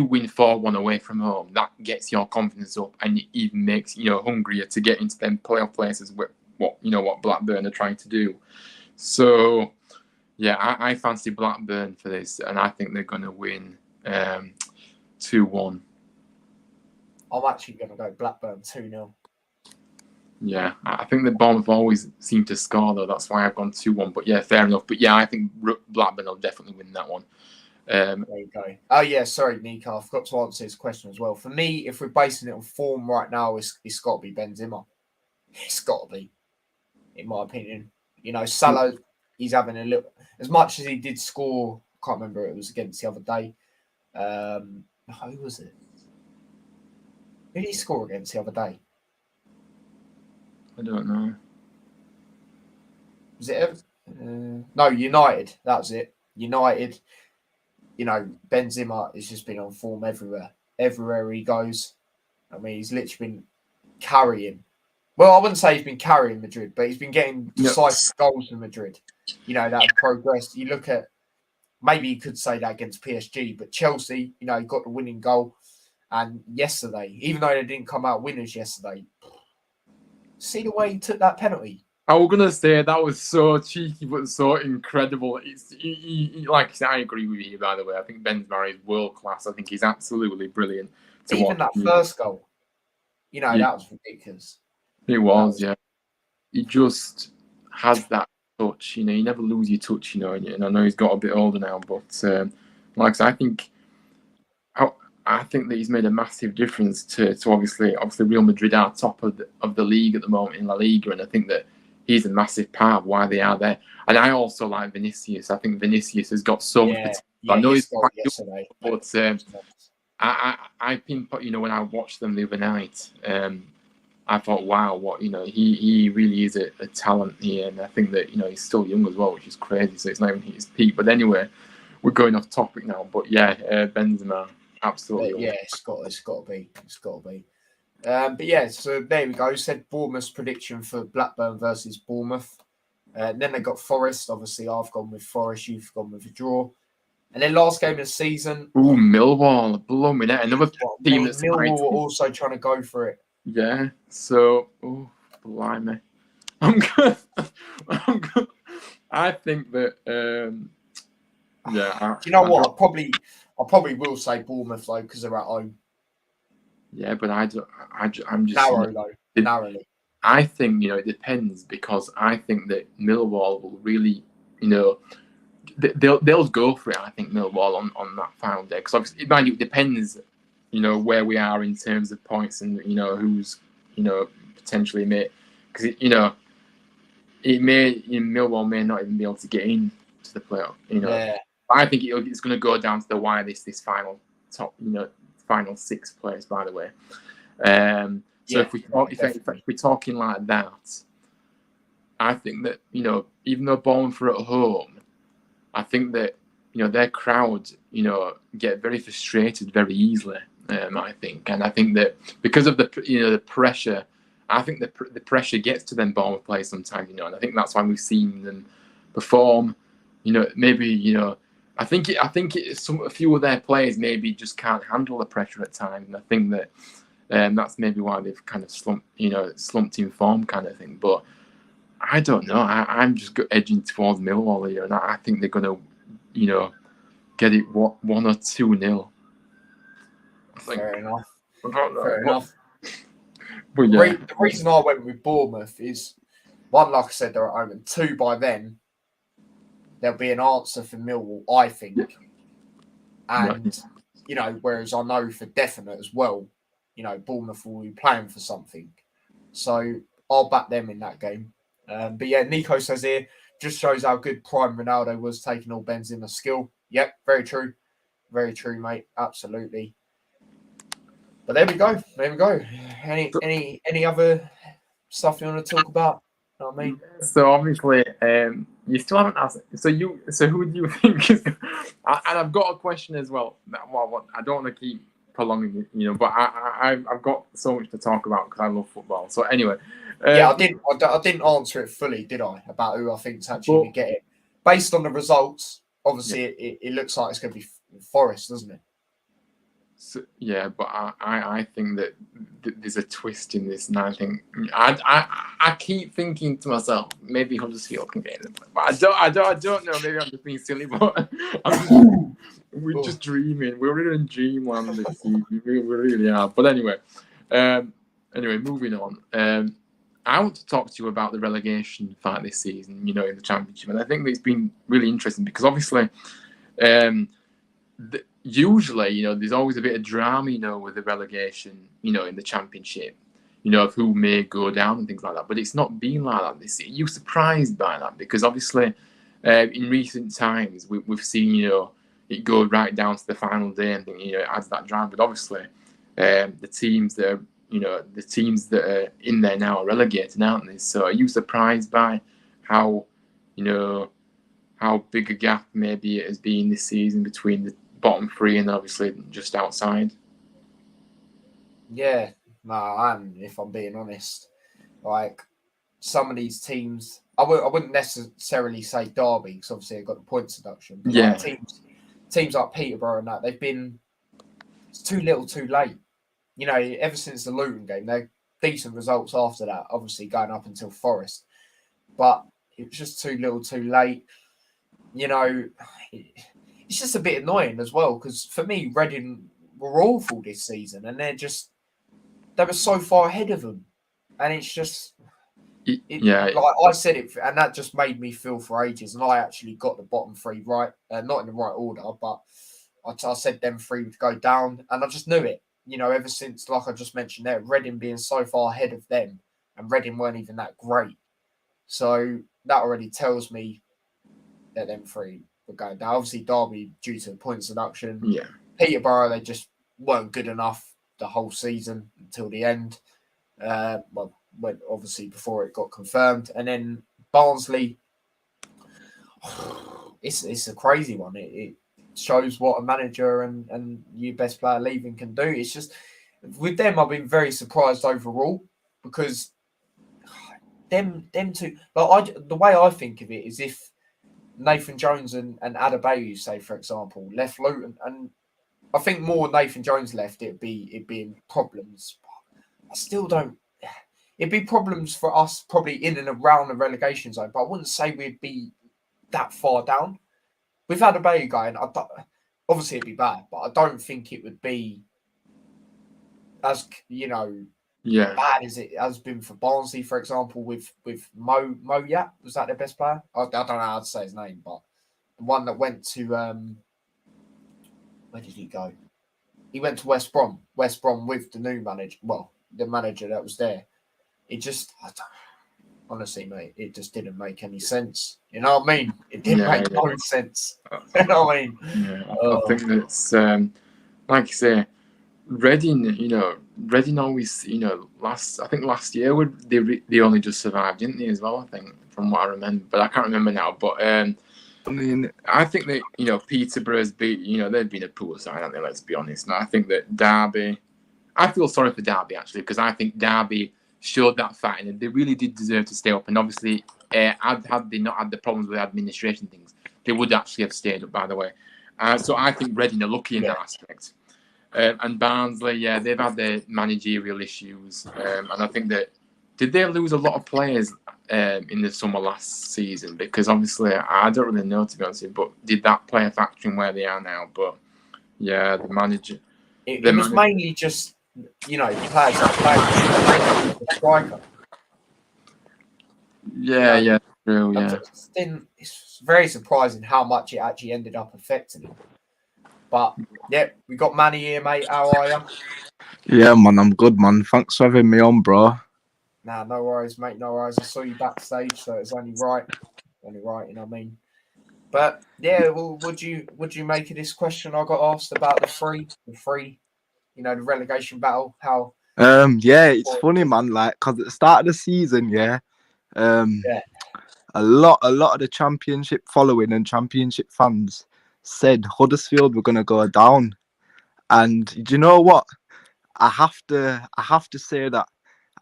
win 4-1 away from home, that gets your confidence up, and it even makes, you know, hungrier to get into them playoff places. What Blackburn are trying to do. So yeah, I fancy Blackburn for this, and I think they're going to win 2-1. I'm actually going to go Blackburn 2-0. Yeah, I think that Bournemouth always seem to score, though. That's why I've gone 2-1. But yeah, fair enough. But yeah, I think Blackburn will definitely win that one. There you go. Oh yeah, sorry, Nico. I forgot to answer his question as well. For me, if we're basing it on form right now, it's got to be Benzema. It's got to be, in my opinion. You know, Salah, he's having a little. As much as he did score, I can't remember, it was against the other day. Who was it? Who did he score against the other day? I don't know. Was it? No, United. That was it. United. You know, Benzema has just been on form everywhere. Everywhere he goes. I mean, he's literally been carrying. Well, I wouldn't say he's been carrying Madrid, but he's been getting decisive goals for Madrid. You know, that progress. You look at, maybe you could say that against PSG, but Chelsea, you know, he got the winning goal. And yesterday, even though they didn't come out winners yesterday, see the way he took that penalty. I was gonna say that was so cheeky, but so incredible. It's like I said, I agree with you. By the way, I think Benzema is world class. I think he's absolutely brilliant. Even that first goal, you know, that was ridiculous. It was, yeah. He just has that touch. You know, you never lose your touch. You know, and I know he's got a bit older now, but like I said, I think that he's made a massive difference to obviously Real Madrid are top of the league at the moment in La Liga, and I think that he's a massive part of why they are there. And I also like Vinicius. I think Vinicius has got so much potential. I know he's quite young, but I pinpoint, you know, when I watched them the other night, I thought, wow, what, you know, he really is a talent here, and I think that, you know, he's still young as well, which is crazy. So it's not even hit his peak. But anyway, we're going off topic now. But yeah, Benzema. Absolutely. Yeah, it's got to be. But yeah, so there we go. Said Bournemouth's prediction for Blackburn versus Bournemouth. Then they got Forest. Obviously, I've gone with Forest. You've gone with a draw. And then last game of the season. Ooh, Millwall. Blooming that. Another team that's Millwall were also trying to go for it. Yeah. So, blimey. I'm good. I think that. Yeah. Do you know what? I probably will say Bournemouth though, because they're at home. Yeah, but I'm just narrowly. I think, you know, it depends, because I think that Millwall will really, you know, they'll go for it. I think Millwall on that final day, because obviously, mind you, it depends, you know, where we are in terms of points, and you know who's, you know, potentially because you know, Millwall may not even be able to get in to the playoff. You know. Yeah. I think it's going to go down to the wire. This final top, you know, final 6 players. By the way, so if we're talking like that, I think that, you know, even though Bournemouth are at home, I think that, you know, their crowd, you know, get very frustrated very easily. I think, and I think that because of the pressure, I think the pressure gets to them Bournemouth players sometimes, you know, and I think that's why we've seen them perform. You know, maybe, you know. I think a few of their players maybe just can't handle the pressure at times, and I think that that's maybe why they've kind of slumped in form, kind of thing. But I don't know. I'm just edging towards Millwall here, and I think they're going to, you know, get it 1 or 2-0. Fair enough. Fair enough. But yeah, The reason I went with Bournemouth is, one, like I said, they're at home, and two, by then, there'll be an answer for Millwall, I think. And, you know, whereas I know for definite as well, you know, Bournemouth will be playing for something. So I'll back them in that game. But yeah, Nico says here, just shows how good prime Ronaldo was, taking all Benzema's skill. Yep, very true. Very true, mate. Absolutely. But there we go. There we go. Any other stuff you want to talk about? You know what I mean? So obviously, you still haven't asked. So who do you think is? And I've got a question as well. Well, I don't want to keep prolonging it, you know, but I've got so much to talk about because I love football. So anyway, yeah, I didn't answer it fully, did I? About who I think is actually going to get it based on the results. Obviously, it looks like it's going to be Forest, doesn't it? So, yeah, but I think that there's a twist in this, and I think I keep thinking to myself, maybe Huddersfield can get it, but I don't know. Maybe I'm just being silly, but we're just dreaming. We're in dreamland this season. We really are. But anyway, moving on. I want to talk to you about the relegation fight this season. You know, in the Championship, and I think that it's been really interesting because obviously. Usually, you know, there's always a bit of drama, you know, with the relegation, you know, in the Championship, you know, of who may go down and things like that. But it's not been like that this year. You're surprised by that because obviously, in recent times, we've seen, you know, it go right down to the final day and think, you know, it adds that drama. But obviously, the teams that are in there now are relegated, aren't they? So are you surprised by how, you know, how big a gap maybe it has been this season between the bottom three and obviously just outside? Yeah, no, I am. If I'm being honest, like some of these teams, I wouldn't necessarily say Derby because obviously they've got the points deduction. But Yeah, like teams like Peterborough and that it's too little, too late. You know, ever since the Luton game, they're decent results after that. Obviously going up until Forest, but it was just too little, too late. You know, it's just a bit annoying as well because for me, Reading were awful this season, and they were so far ahead of them, and it's just like I said it, and that just made me feel for ages. And I actually got the bottom three right, not in the right order, but I said them three would go down, and I just knew it. You know, ever since, like I just mentioned there, Reading being so far ahead of them, and Reading weren't even that great, so that already tells me that them three were going down. Obviously, Derby due to the points deduction. Yeah. Peterborough, they just weren't good enough the whole season until the end. When obviously before it got confirmed, and then Barnsley, it's a crazy one. It shows what a manager and your best player leaving can do. It's just with them, I've been very surprised overall because them two. Like the way I think of it is if Nathan Jones and Adebayo, say for example, left Luton, and I think more Nathan Jones left, it'd be in problems. I still don't. It'd be problems for us probably in and around the relegation zone, but I wouldn't say we'd be that far down. With Adebayo going, obviously it'd be bad, but I don't think it would be as bad as it has been for Barnsley, for example, with Mo Yap. Was that their best player? I don't know how to say his name, but the one that went to where did he go? He went to West Brom with the new manager. Well, the manager that was there. It just, honestly, mate, it just didn't make any sense. You know what I mean? It didn't make no sense. You know what I mean? Yeah, I think that's like you say, Reading always, last year they only just survived, didn't they, as well? I think from what I remember, but I can't remember now. But I mean, I think that Peterborough's they've been a poor side, haven't they? Let's be honest. And I think that Derby, I feel sorry for Derby actually because I think Derby showed that fight and they really did deserve to stay up. And obviously, had they not had the problems with administration things, they would actually have stayed up. By the way, so I think Reading are lucky in that aspect. And Barnsley, they've had their managerial issues, and I think that did they lose a lot of players in the summer last season? Because obviously, I don't really know to be honest, but did that play a factor in where they are now? But yeah, the manager. It was mainly just players that play the striker. Yeah, true, I yeah. just didn't. It's very surprising how much it actually ended up affecting him. But yeah, we got Manny here, mate. How are you? Yeah, man, I'm good, man. Thanks for having me on, bro. Nah, no worries, mate. No worries. I saw you backstage, so it's only right. You know what I mean? But yeah, well, would you make of this question I got asked about the three, the relegation battle? How? Yeah, it's funny, man. Like, cause at the start of the season, Yeah, a lot of the championship following and championship fans said Huddersfield were gonna go down. And do you know what? I have to say that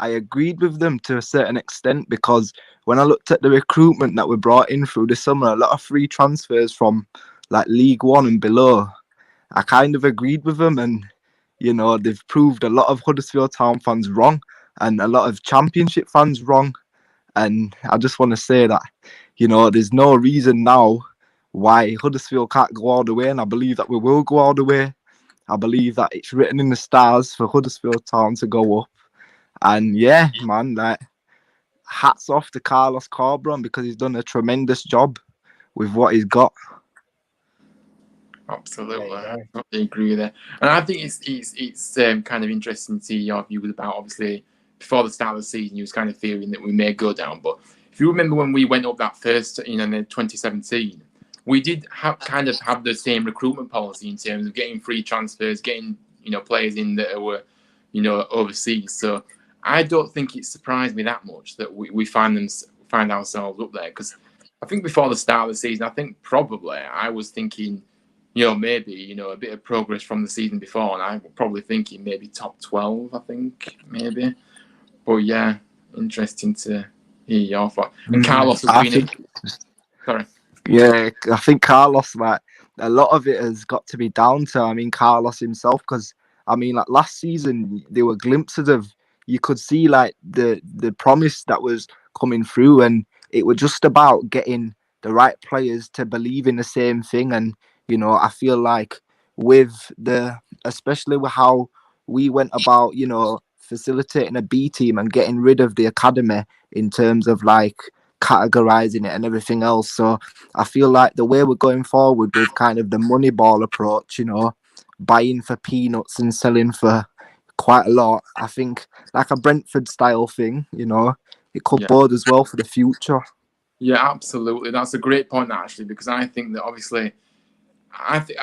I agreed with them to a certain extent because when I looked at the recruitment that were brought in through the summer, a lot of free transfers from like League One and below, I kind of agreed with them, and they've proved a lot of Huddersfield Town fans wrong and a lot of Championship fans wrong. And I just want to say that there's no reason now why Huddersfield can't go all the way, and I believe that we will go all the way. I believe that it's written in the stars for Huddersfield Town to go up. And yeah, man, like hats off to Carlos Corbron because he's done a tremendous job with what he's got. Absolutely, I totally agree with that. And I think it's kind of interesting to see your views about, obviously, before the start of the season, you was kind of fearing that we may go down. But if you remember when we went up that first, in 2017, we did have the same recruitment policy in terms of getting free transfers, getting players in that were overseas. So I don't think it surprised me that much that we find ourselves up there, because I think before the start of the season, I think probably I was thinking, maybe, a bit of progress from the season before, and I'm probably thinking maybe top 12, I think, maybe. But yeah, interesting to hear your thought. And Carlos has been Sorry. Yeah, I think Carlos, like, a lot of it has got to be down to, Carlos himself, because, like, last season, there were glimpses of, you could see, like, the promise that was coming through, and it was just about getting the right players to believe in the same thing. And, I feel like especially with how we went about, facilitating a B team and getting rid of the academy in terms of, like, categorizing it and everything else. So I feel like the way we're going forward with kind of the money ball approach, buying for peanuts and selling for quite a lot, I think like a Brentford style thing, it could bode as well for the future. Yeah, absolutely. That's a great point, actually, because I think that obviously, I think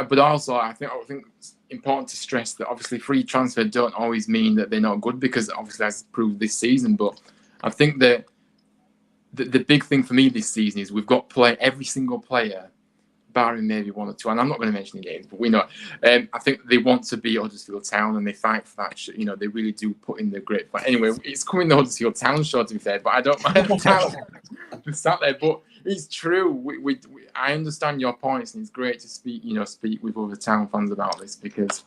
it's important to stress that obviously free transfer don't always mean that they're not good, because obviously that's proved this season. But I think that the big thing for me this season is we've got every single player, barring maybe one or two, and I'm not going to mention the names, but we know. I think they want to be Huddersfield Town, and they fight for that. They really do put in the great fight. Anyway, it's coming the Huddersfield Town show, to be fair, but I don't mind the talent sat there. But it's true. I understand your points, and it's great to speak with other Town fans about this, because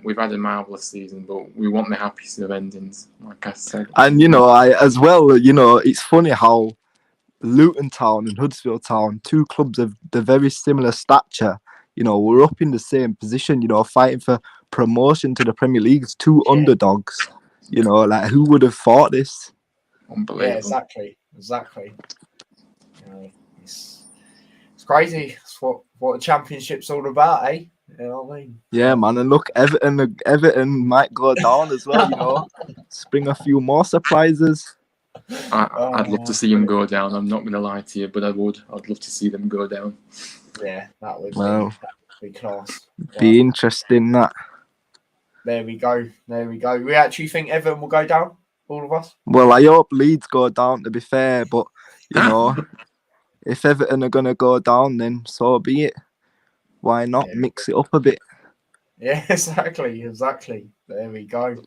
we've had a marvellous season, but we want the happiest of endings, like I said. And it's funny how Luton Town and Huddersfield Town, two clubs of the very similar stature, we're up in the same position, fighting for promotion to the Premier League. It's two underdogs, like, who would have thought this? Unbelievable. Yeah, exactly. It's crazy. It's what the championship's all about, eh? You know what I mean? Yeah, man. And look, Everton might go down as well, Spring a few more surprises. I'd love to see them go down. I'm not going to lie to you, but I would. I'd love to see them go down. Yeah, that would be class. Be interesting, that. There we go. We actually think Everton will go down, all of us? Well, I hope Leeds go down, to be fair, but, if Everton are going to go down, then so be it. Why not mix it up a bit? Yeah, exactly. There we go.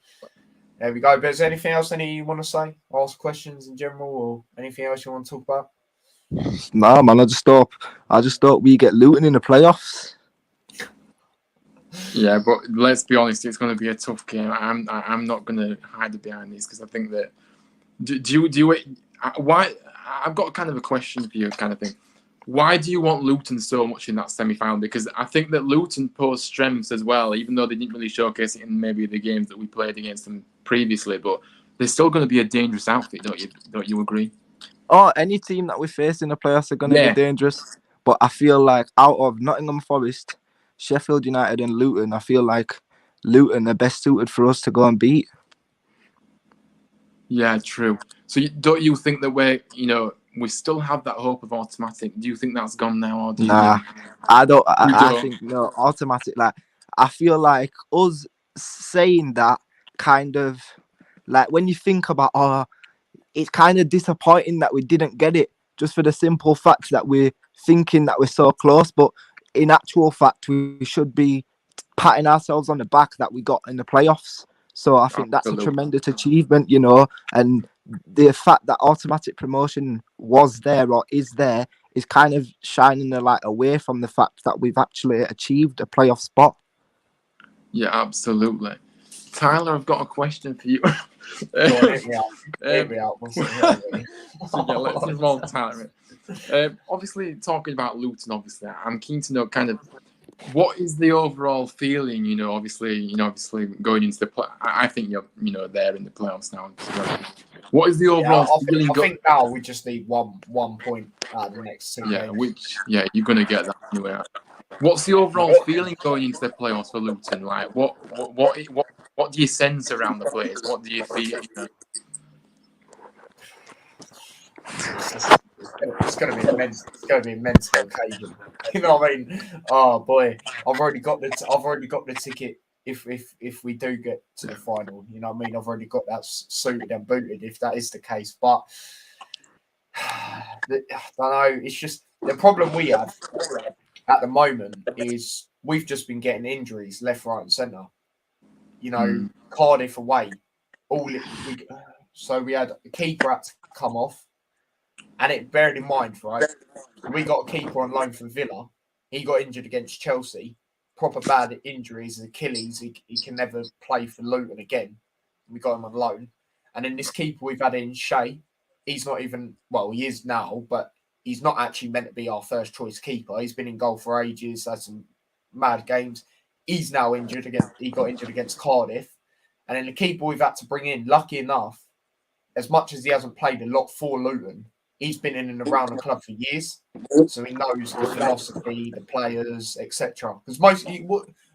But is there anything else you want to say? Ask questions in general, or anything else you want to talk about? Nah, man. I just thought we get Luton in the playoffs. Yeah, but let's be honest, it's going to be a tough game. I'm not going to hide behind this, because I think that why I've got kind of a question for you, kind of thing. Why do you want Luton so much in that semi-final? Because I think that Luton posed strengths as well, even though they didn't really showcase it in maybe the games that we played against them previously. But they're still going to be a dangerous outfit, don't you? Don't you agree? Oh, any team that we face in the playoffs are going to be dangerous. But I feel like out of Nottingham Forest, Sheffield United and Luton, I feel like Luton are best suited for us to go and beat. Yeah, true. So don't you think that we still have that hope of automatic? Do you think that's gone now, or do you Nah, think I don't. you I don't? think no automatic. Like I feel like us saying that kind of like when you think about it's kind of disappointing that we didn't get it just for the simple fact that we're thinking that we're so close, but in actual fact we should be patting ourselves on the back that we got in the playoffs. So I think that's a Absolutely. tremendous achievement, and the fact that automatic promotion was there or is there is kind of shining the light away from the fact that we've actually achieved a playoff spot. Yeah, absolutely. Tyler, I've got a question for you. Go on, hit me out. Hit me out. So yeah, let's involve Tyler. Obviously, talking about Luton, I'm keen to know kind of what is the overall feeling. Obviously going into the play. I think you're there in the playoffs now. What is the overall feeling? I think now we just need one point out of the next 2 games. You're gonna get that anyway. What's the overall feeling going into the playoffs for Luton? Like, what do you sense around the place? What do you feel? It's going to be immense. It's going to be a mental occasion. You know what I mean? Oh boy, I've already got the ticket. If we do get to the final, you know what I mean? I've already got that suited and booted. If that is the case, but I don't know. It's just the problem we have at the moment is we've just been getting injuries left, right, and centre. Cardiff away, so we had a keeper had to come off, and bearing in mind, right, we got a keeper on loan from Villa. He got injured against Chelsea, proper bad injuries, Achilles. He can never play for Luton again. We got him on loan, and then this keeper we've had in Shea, he's not even he is now, but he's not actually meant to be our first choice keeper. He's been in goal for ages, had some mad games. He's now injured again. He got injured against Cardiff. And then the keeper we've had to bring in, lucky enough, as much as he hasn't played a lot for Luton, he's been in and around the club for years. So he knows the philosophy, the players, etc. Because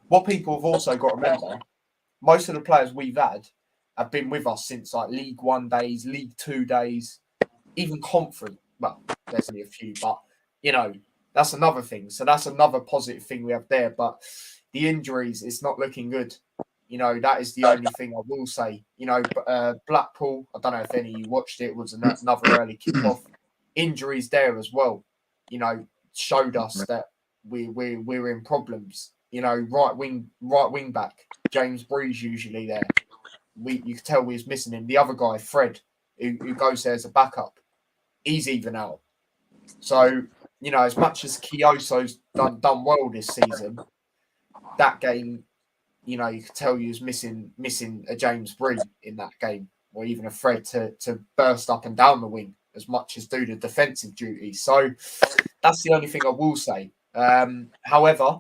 what people have also got to remember, most of the players we've had have been with us since like League One days, League Two days, even conference. Well, there's only a few, but that's another thing. So that's another positive thing we have there. But the injuries, it's not looking good. That is the only thing I will say. Blackpool, I don't know if any of you watched it, was another early kickoff. Injuries there as well, showed us that we're in problems. Right wing back, James Breeze usually there. You could tell we was missing him. The other guy, Fred, who goes there as a backup, he's even out. So, as much as Kioso's done well this season, that game, you could tell you was missing a James Bree in that game, or even a Fred to burst up and down the wing as much as do the defensive duties. So that's the only thing I will say. However,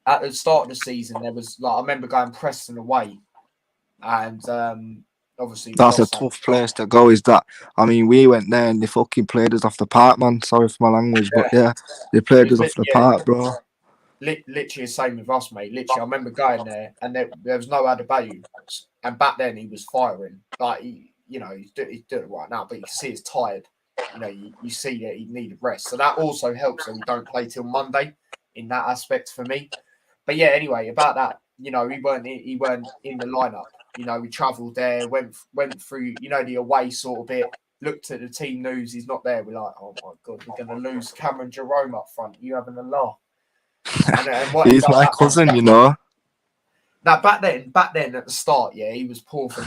at the start of the season, there was I remember going Preston away, and obviously that's a tough place to go. Is that? I mean, we went there and they fucking played us off the park, man. Sorry for my language, but yeah, they played us off the park, bro. Literally the same with us, mate. Literally, I remember going there and there was no Adebayo, and back then he was firing. Like he's doing it right now, but you can see he's tired. You see that he needed rest, so that also helps that we don't play till Monday in that aspect for me. But yeah, anyway, about that, he weren't in the lineup. We travelled there, went through, the away sort of bit. Looked at the team news, he's not there. We're like, oh my god, we're going to lose Cameron Jerome up front. You having a laugh? And he's my cousin, Now, back then at the start, yeah, he was poor for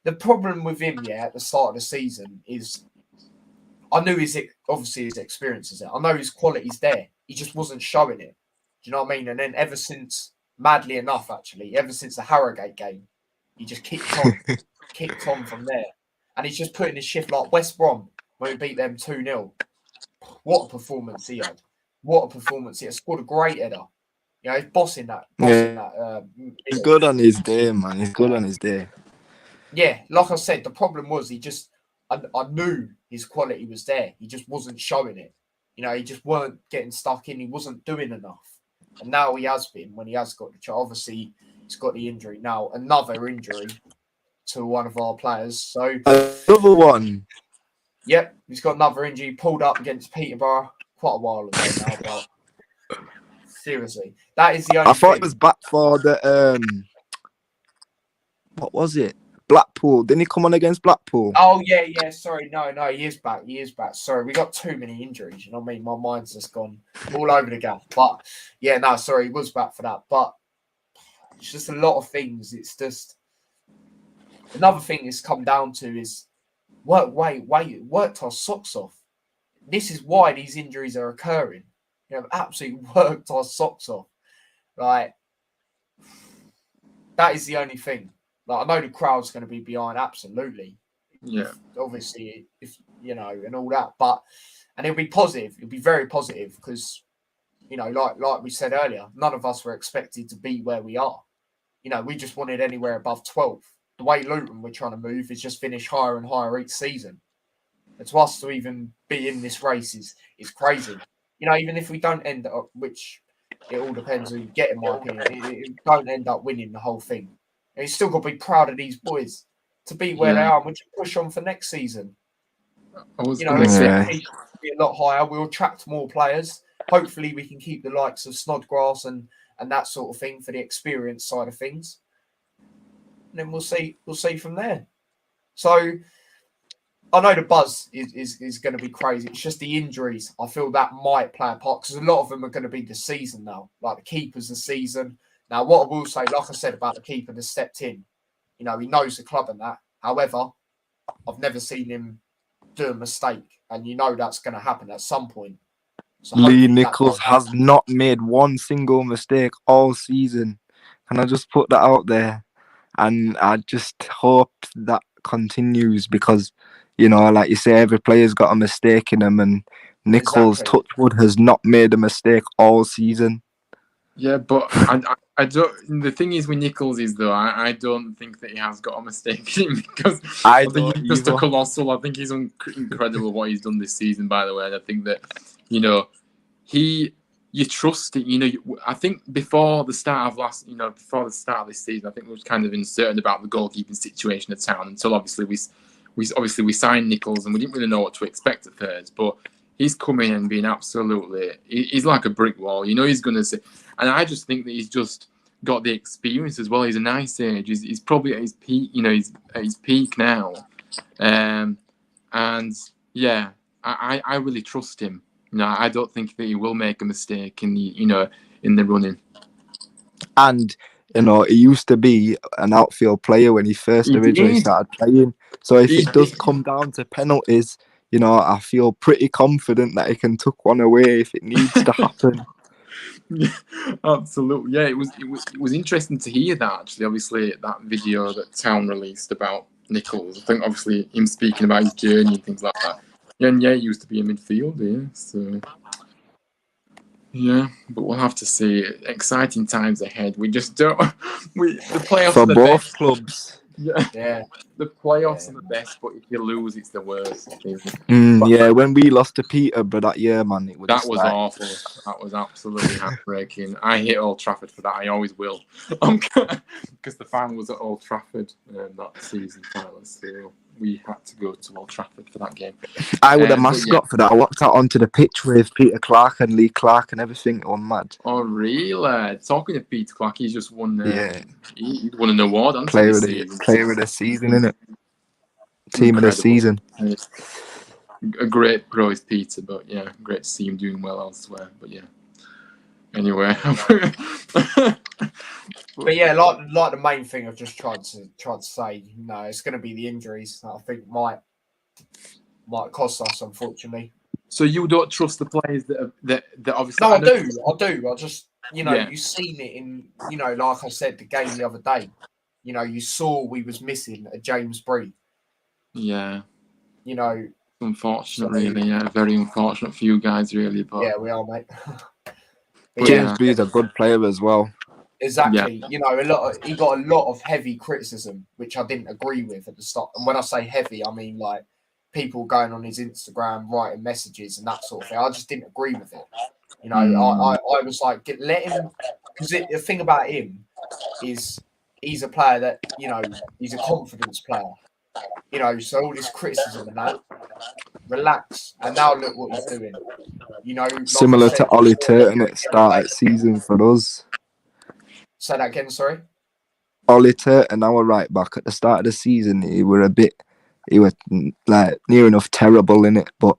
the problem with him, yeah, at the start of the season is I knew his experience is there. I know his quality's there. He just wasn't showing it. Do you know what I mean? And then ever since, madly enough, actually, ever since the Harrogate game, he just kicked on from there. And he's just putting his shift like West Brom when we beat them 2-0. what a performance he had. What a performance he had. Scored a great header. You know, he's bossing that. He's good on his day, man. He's good on his day. Yeah, like I said, the problem was I knew his quality was there. He just wasn't showing it. You know, he just weren't getting stuck in. He wasn't doing enough. And now he has been when he has got the chance. Obviously, he's got the injury now. Another injury to one of our players. So another one. Yep, he's got another injury. Pulled up against Peterborough quite a while ago now, but seriously, that is the only. I thought thing. he was back for the what was it? Blackpool. Didn't he come on against Blackpool? Oh yeah. Sorry, no, he is back. He is back. Sorry, we got too many injuries. You know what I mean? My mind's just gone all over the gap. But yeah, no, sorry, he was back for that. But it's just a lot of things. It's just another thing it's come down to is worked our socks off. This is why these injuries are occurring. You know, absolutely worked our socks off. Like, that is the only thing. Like, I know the crowd's going to be behind, absolutely. Yeah. Obviously, if you know, and all that. And it'll be positive. It'll be very positive because, you know, like we said earlier, none of us were expected to be where we are. You know, we just wanted anywhere above 12. The way Luton we're trying to move is just finish higher and higher each season. And to us to even be in this race is crazy. You know, even if we don't end up, which it all depends who you get, in my opinion, it don't end up winning the whole thing. And you still got to be proud of these boys to be where they are, and we'll just push on for next season. You know, expectations will be a lot higher. We'll attract more players. Hopefully, we can keep the likes of Snodgrass and that sort of thing for the experience side of things. And then we'll see from there. So I know the buzz is going to be crazy. It's just the injuries. I feel that might play a part because a lot of them are going to be the season now. Like the keeper's the season. Now, what I will say, like I said about the keeper that stepped in, you know, he knows the club and that. However, I've never seen him do a mistake. And you know that's going to happen at some point. So Lee Nichols has not made one single mistake all season. Can I just put that out there? And I just hope that continues because, you know, like you say, every player's got a mistake in them, and Nichols, Touchwood, has not made a mistake all season. Yeah, but I don't. The thing is with Nichols is though, I don't think that he has got a mistake in him because I think he's just a colossal. I think he's incredible what he's done this season, by the way. And I think that, you know, you trust it. You know, I think before the start of this season, I think we was kind of uncertain about the goalkeeping situation at Town until obviously we signed Nichols and we didn't really know what to expect at first, but he's come in and been he's like a brick wall. You know, he's going to say, and I just think that he's just got the experience as well. He's a nice age. He's probably at his peak. You know, he's at his peak now, and yeah, I really trust him. No, I don't think that he will make a mistake in the running. And you know, he used to be an outfield player when he first originally started playing. So if it does come down to penalties, you know, I feel pretty confident that he can tuck one away if it needs to happen. Yeah, absolutely. Yeah, it was interesting to hear that actually. Obviously, that video that Town released about Nichols. I think obviously him speaking about his journey and things like that. And yeah, he used to be a midfielder, yeah. So yeah, but we'll have to see. Exciting times ahead. We just don't. The playoffs for both clubs. Yeah. The playoffs are the best, but if you lose, it's the worst. Yeah, when we lost to Peterborough that year, man, that was awful. That was absolutely heartbreaking. I hit Old Trafford for that. I always will, because the final was at Old Trafford that season final. So we had to go to Old Trafford for that game. I was a mascot for that. I walked out onto the pitch with Peter Clark and Lee Clark and everything. It was mad. Oh, really? Talking of Peter Clark, he's just won. He won an award. Player of the season, innit? Team of the season. A great pro is Peter, but yeah, great to see him doing well elsewhere. But yeah. Anyway. But yeah, like the main thing I've just tried to say, you know, it's going to be the injuries that I think might cost us, unfortunately. So you don't trust the players that obviously? No, I do. I just, you know, you've seen it in, you know, like I said, the game the other day. You know, you saw we was missing a James Bree. Yeah. You know, Unfortunately, So, yeah, very unfortunate for you guys, really. But yeah, we are, mate. But James yeah. B's a good player as well. Exactly. You know, he got a lot of heavy criticism, which I didn't agree with at the start. And when I say heavy, I mean like people going on his Instagram writing messages and that sort of thing. I just didn't agree with it. You know, I was like, let him, because the thing about him is he's a player that, you know, he's a confidence player. You know, so all this criticism and that, relax. And now look what he's doing. You know, like I Similar said to Ollie before, Turton at start of season for us. say that again, sorry. Ollie Turton, our right back at the start of the season, he was like near enough terrible in it. But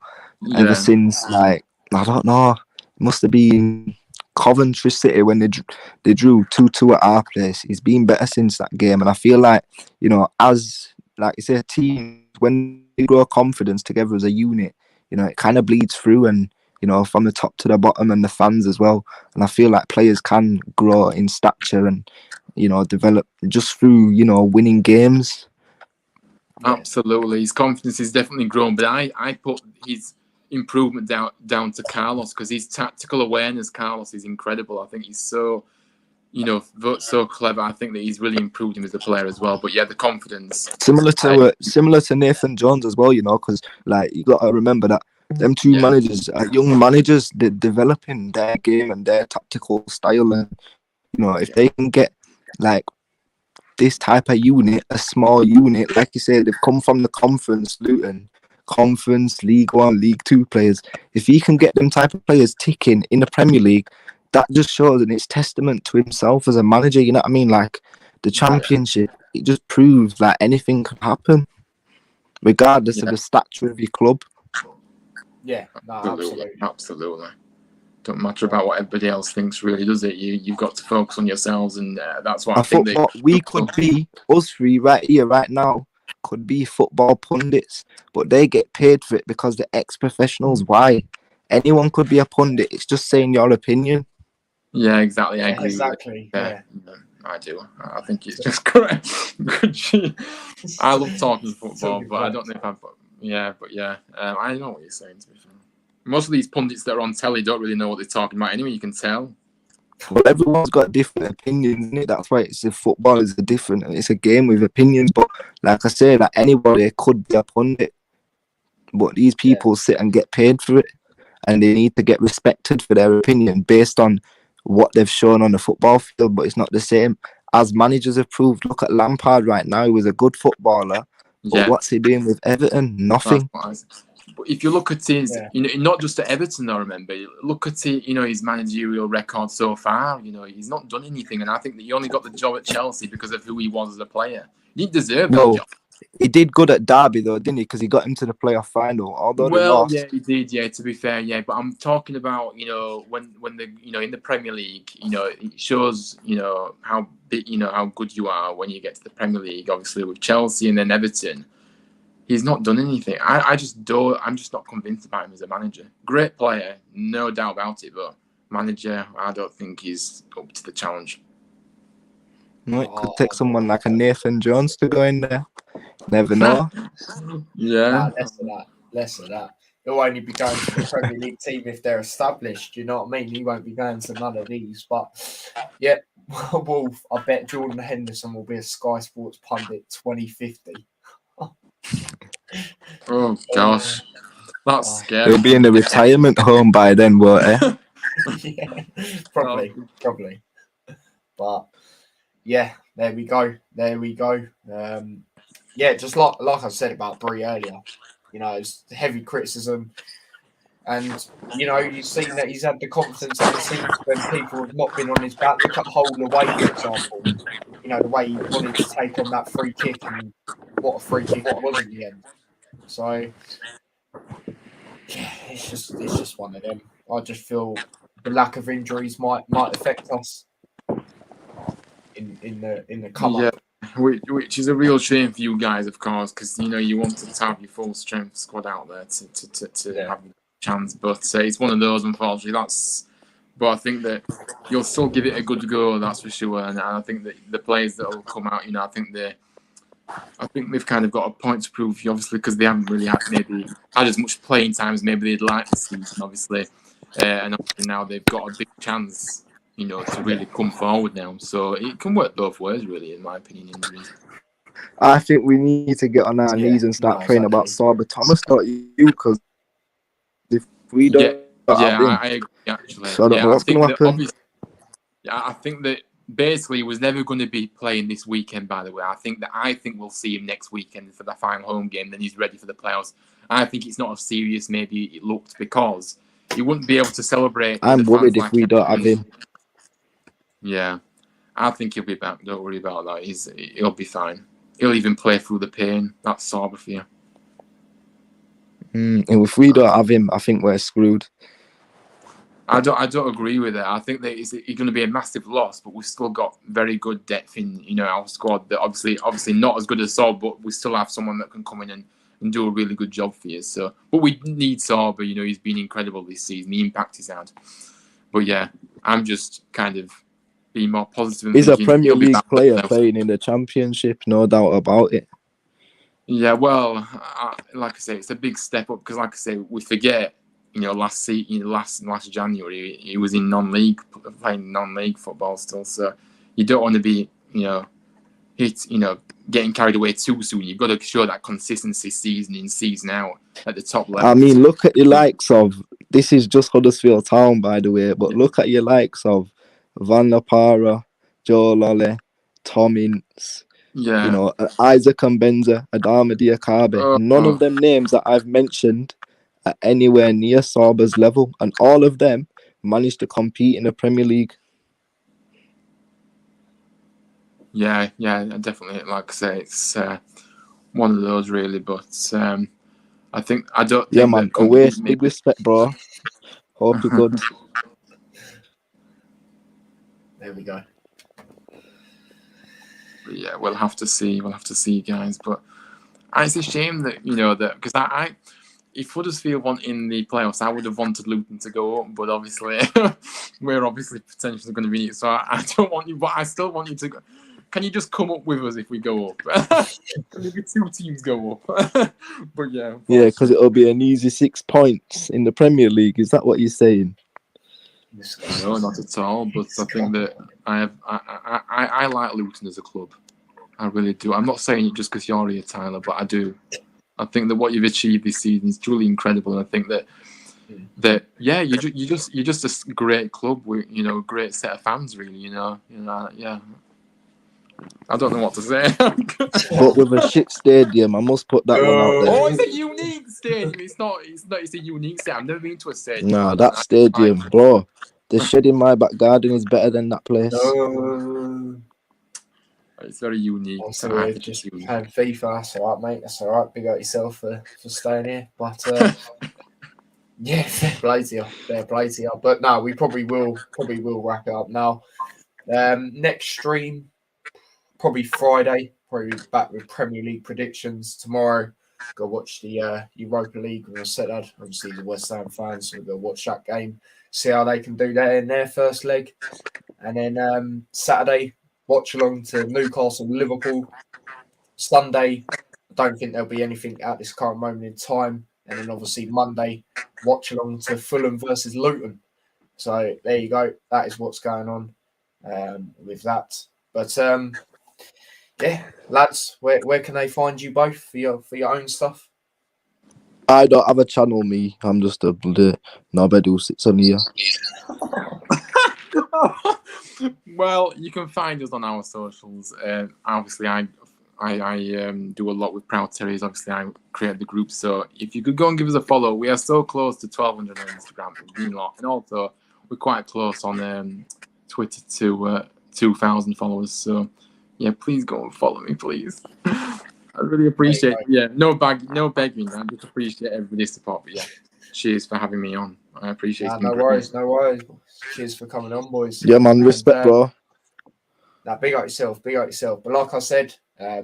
ever since, like, I don't know, it must have been Coventry City when they drew 2-2 at our place. He's been better since that game, and I feel like, you know, as like you say, team, when they grow confidence together as a unit, you know, it kind of bleeds through, and you know, from the top to the bottom, and the fans as well. And I feel like players can grow in stature and, you know, develop just through, you know, winning games. Absolutely, his confidence is definitely grown. But I put his improvement down to Carlos, because his tactical awareness, Carlos, is incredible. I think he's so, you know, so clever. I think that he's really improved him as a player as well. But yeah, the confidence. Similar to Nathan Jones as well, you know, because like you got to remember that them two managers are young managers. They're developing their game and their tactical style, and you know, if they can get like this type of unit, a small unit, like you said, they've come from the conference, Luton, conference, League One, League Two players. If he can get them type of players ticking in the Premier League, that just shows, and it's testament to himself as a manager. You know what I mean? Like the Championship, it just proves that anything can happen, regardless of the stature of your club. Yeah, no, absolutely. Don't matter about what everybody else thinks, really, does it? You've got to focus on yourselves, and that's what I think. We could be, us three right here, right now, could be football pundits, but they get paid for it because they're ex-professionals. Why? Anyone could be a pundit. It's just saying your opinion. Yeah, exactly. I agree. Exactly. Yeah, I do. I think it's just correct. I love talking football, but I don't know if I've. Yeah, but yeah, I know what you're saying. To be fair, most of these pundits that are on telly don't really know what they're talking about anyway. You can tell. Well, everyone's got different opinions, isn't it? That's why football is it's a game with opinions. But like I say, like anybody could be a pundit, but these people sit and get paid for it, and they need to get respected for their opinion based on what they've shown on the football field. But it's not the same as managers have proved. Look at Lampard right now; he was a good footballer, but what's he doing with Everton? Nothing. But if you look at his, you know, not just at Everton, I remember, look at his managerial record so far. You know, he's not done anything, and I think that he only got the job at Chelsea because of who he was as a player. He didn't deserve that job. He did good at Derby though, didn't he? Because he got into the playoff final, although they lost. Yeah, he did. Yeah, to be fair, yeah. But I'm talking about, you know, when the, you know, in the Premier League, you know, it shows, you know, how big, you know, how good you are when you get to the Premier League. Obviously, with Chelsea and then Everton. He's not done anything. I'm just not convinced about him as a manager. Great player, no doubt about it, but manager, I don't think he's up to the challenge. No, it could take someone like a Nathan Jones to go in there. Never know. Yeah. Less of that. He'll only be going to the Premier League team if they're established. You know what I mean? He won't be going to none of these. But yeah, Wolf, I bet Jordan Henderson will be a Sky Sports pundit 2050. Oh gosh, that's scary. He'll be in a retirement home by then, won't he? Yeah, probably. But yeah, there we go. Yeah, just like I said about Bree earlier, you know, it's heavy criticism, and you know, you've seen that he's had the confidence ever since when people have not been on his back. Look at Hull away, for example. You know, the way he wanted to take on that free kick, and what a free kick it was in the end. So yeah, it's just one of them. I just feel the lack of injuries might affect us in the come up. Which is a real shame for you guys, of course, because you know you wanted to have your full strength squad out there to have a chance. But it's one of those, unfortunately. But I think that you'll still give it a good go, that's for sure. And I think that the players that will come out, you know, I think I think they've kind of got a point to prove, obviously, because they haven't really had as much playing time as maybe they'd like this season, obviously. And obviously now they've got a big chance, to really come forward now. So it can work both ways, really, in my opinion, injuries. I think we need to get on our knees and start praying about Sorba Thomas, don't you? Because if we don't have him, I agree, actually. so I don't know what's going to happen. I think that basically he was never going to be playing this weekend, by the way. I think we'll see him next weekend for the final home game, then he's ready for the playoffs. I think it's not as serious maybe it looked, because he wouldn't be able to celebrate. I'm worried if we don't have him. Yeah, I think he'll be back. Don't worry about that. He'll be fine. He'll even play through the pain. That's Sorba for you. And if we don't have him, I think we're screwed. I don't agree with it. I think that it's going to be a massive loss, but we've still got very good depth in our squad. That obviously not as good as Sorba, but we still have someone that can come in and do a really good job for you. So, but we need Sorba. He's been incredible this season. The impact he's had. But yeah, I'm just kind of being more positive. He's a Premier League player playing in the Championship, no doubt about it. Yeah, well, like I say, it's a big step up because, like I say, we forget. Last January, he was in non-league, playing non-league football still. So you don't want to be, getting carried away too soon. You've got to show that consistency season in, season out at the top level. I mean, look at your likes of, this is just Huddersfield Town, by the way, but look at your likes of Van La Parra, Joe Lolle, Tom Ince, Isaac Mbenza, Adama Diakabe. None of them names that I've mentioned are anywhere near Sorba's level, and all of them managed to compete in the Premier League. Yeah, definitely. Like I say, it's one of those really, but I don't think. Yeah, man. Away, big respect, bro. Hope you're good. There we go. But yeah, we'll have to see. We'll have to see, guys. But it's a shame that that because if Huddersfield want in the playoffs, I would have wanted Luton to go up, but obviously we're potentially going to be it. So I don't want you, but I still want you to go. Can you just come up with us if we go up? Maybe 2 teams go up. But yeah. Yeah, because it'll be an easy 6 points in the Premier League. Is that what you're saying? No, not at all. But I think that I like Luton as a club. I really do. I'm not saying it just because you're here, Tyler, but I do. I think that what you've achieved this season is truly incredible, and I think that you're just a great club with a great set of fans, really. Yeah. I don't know what to say. But with a shit stadium, I must put that one out there. Oh, it's a unique stadium. It's a unique stadium. I've never been to a stadium. Nah, that stadium, bro. The shed in my back garden is better than that place. It's very unique. So we're just playing FIFA. That's all right, mate. That's all right. Big up yourself for staying here. But yeah, fair play to you. But no, we probably will wrap it up now. Next stream, probably Friday. Probably back with Premier League predictions tomorrow. Go watch the Europa League. We're gonna set that. Obviously, the West Ham fans, so we'll go watch that game. See how they can do that in their first leg, and then Saturday. Watchalong to Newcastle, Liverpool. Sunday, I don't think there'll be anything at this current moment in time. And then obviously Monday, Watchalong to Fulham versus Luton. So there you go. That is what's going on with that. But yeah, lads, where can they find you both for your own stuff? I don't have a channel, me. I'm just a nobody who sits on here. Well, you can find us on our socials. Obviously, I do a lot with Proud Terriers. Obviously, I create the group. So if you could go and give us a follow, we are so close to 1,200 on Instagram. And also, we're quite close on Twitter to 2,000 followers. So yeah, please go and follow me, please. I really appreciate it. Yeah, no begging. I just appreciate everybody's support. But yeah, cheers for having me on. I appreciate it. No worries. Cheers for coming on, boys. Yeah, man, respect, bro. Now, big up yourself. But like I said,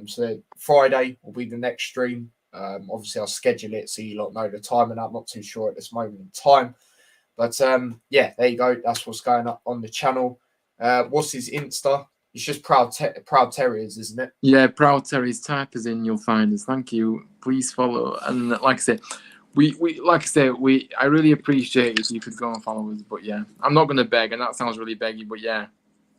so Friday will be the next stream. Obviously, I'll schedule it so you lot know the time, and I'm not too sure at this moment in time. But yeah, there you go. That's what's going up on the channel. What's his Insta? It's just Proud Terriers, isn't it? Yeah, Proud Terry's, type us in, you'll find us. Thank you. Please follow. And like I said, I really appreciate it if you could go and follow us. But yeah, I'm not gonna beg, and that sounds really beggy, but yeah.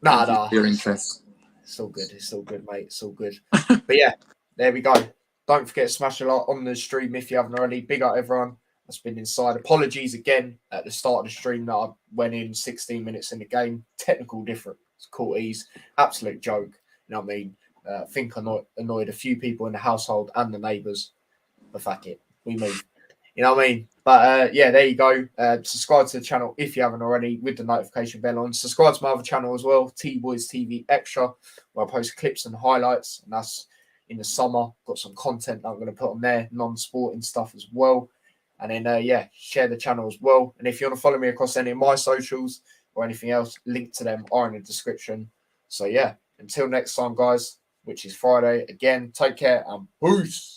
Thank you for your interest. It's all good. It's all good, mate. It's all good. But yeah, there we go. Don't forget to smash a like on the stream if you haven't already. Big up everyone that's been inside. Apologies again at the start of the stream that I went in 16 minutes in the game. Technical difficulties. Absolute joke. You know what I mean? I think I annoyed a few people in the household and the neighbours. But fuck it. We move. You know what I mean? But yeah, there you go. Subscribe to the channel if you haven't already with the notification bell on. Subscribe to my other channel as well, T-Boys TV Extra, where I post clips and highlights. And that's in the summer. Got some content that I'm going to put on there, non-sporting stuff as well. And then, yeah, share the channel as well. And if you want to follow me across any of my socials or anything else, link to them are in the description. So, yeah, until next time, guys, which is Friday. Again, take care and peace.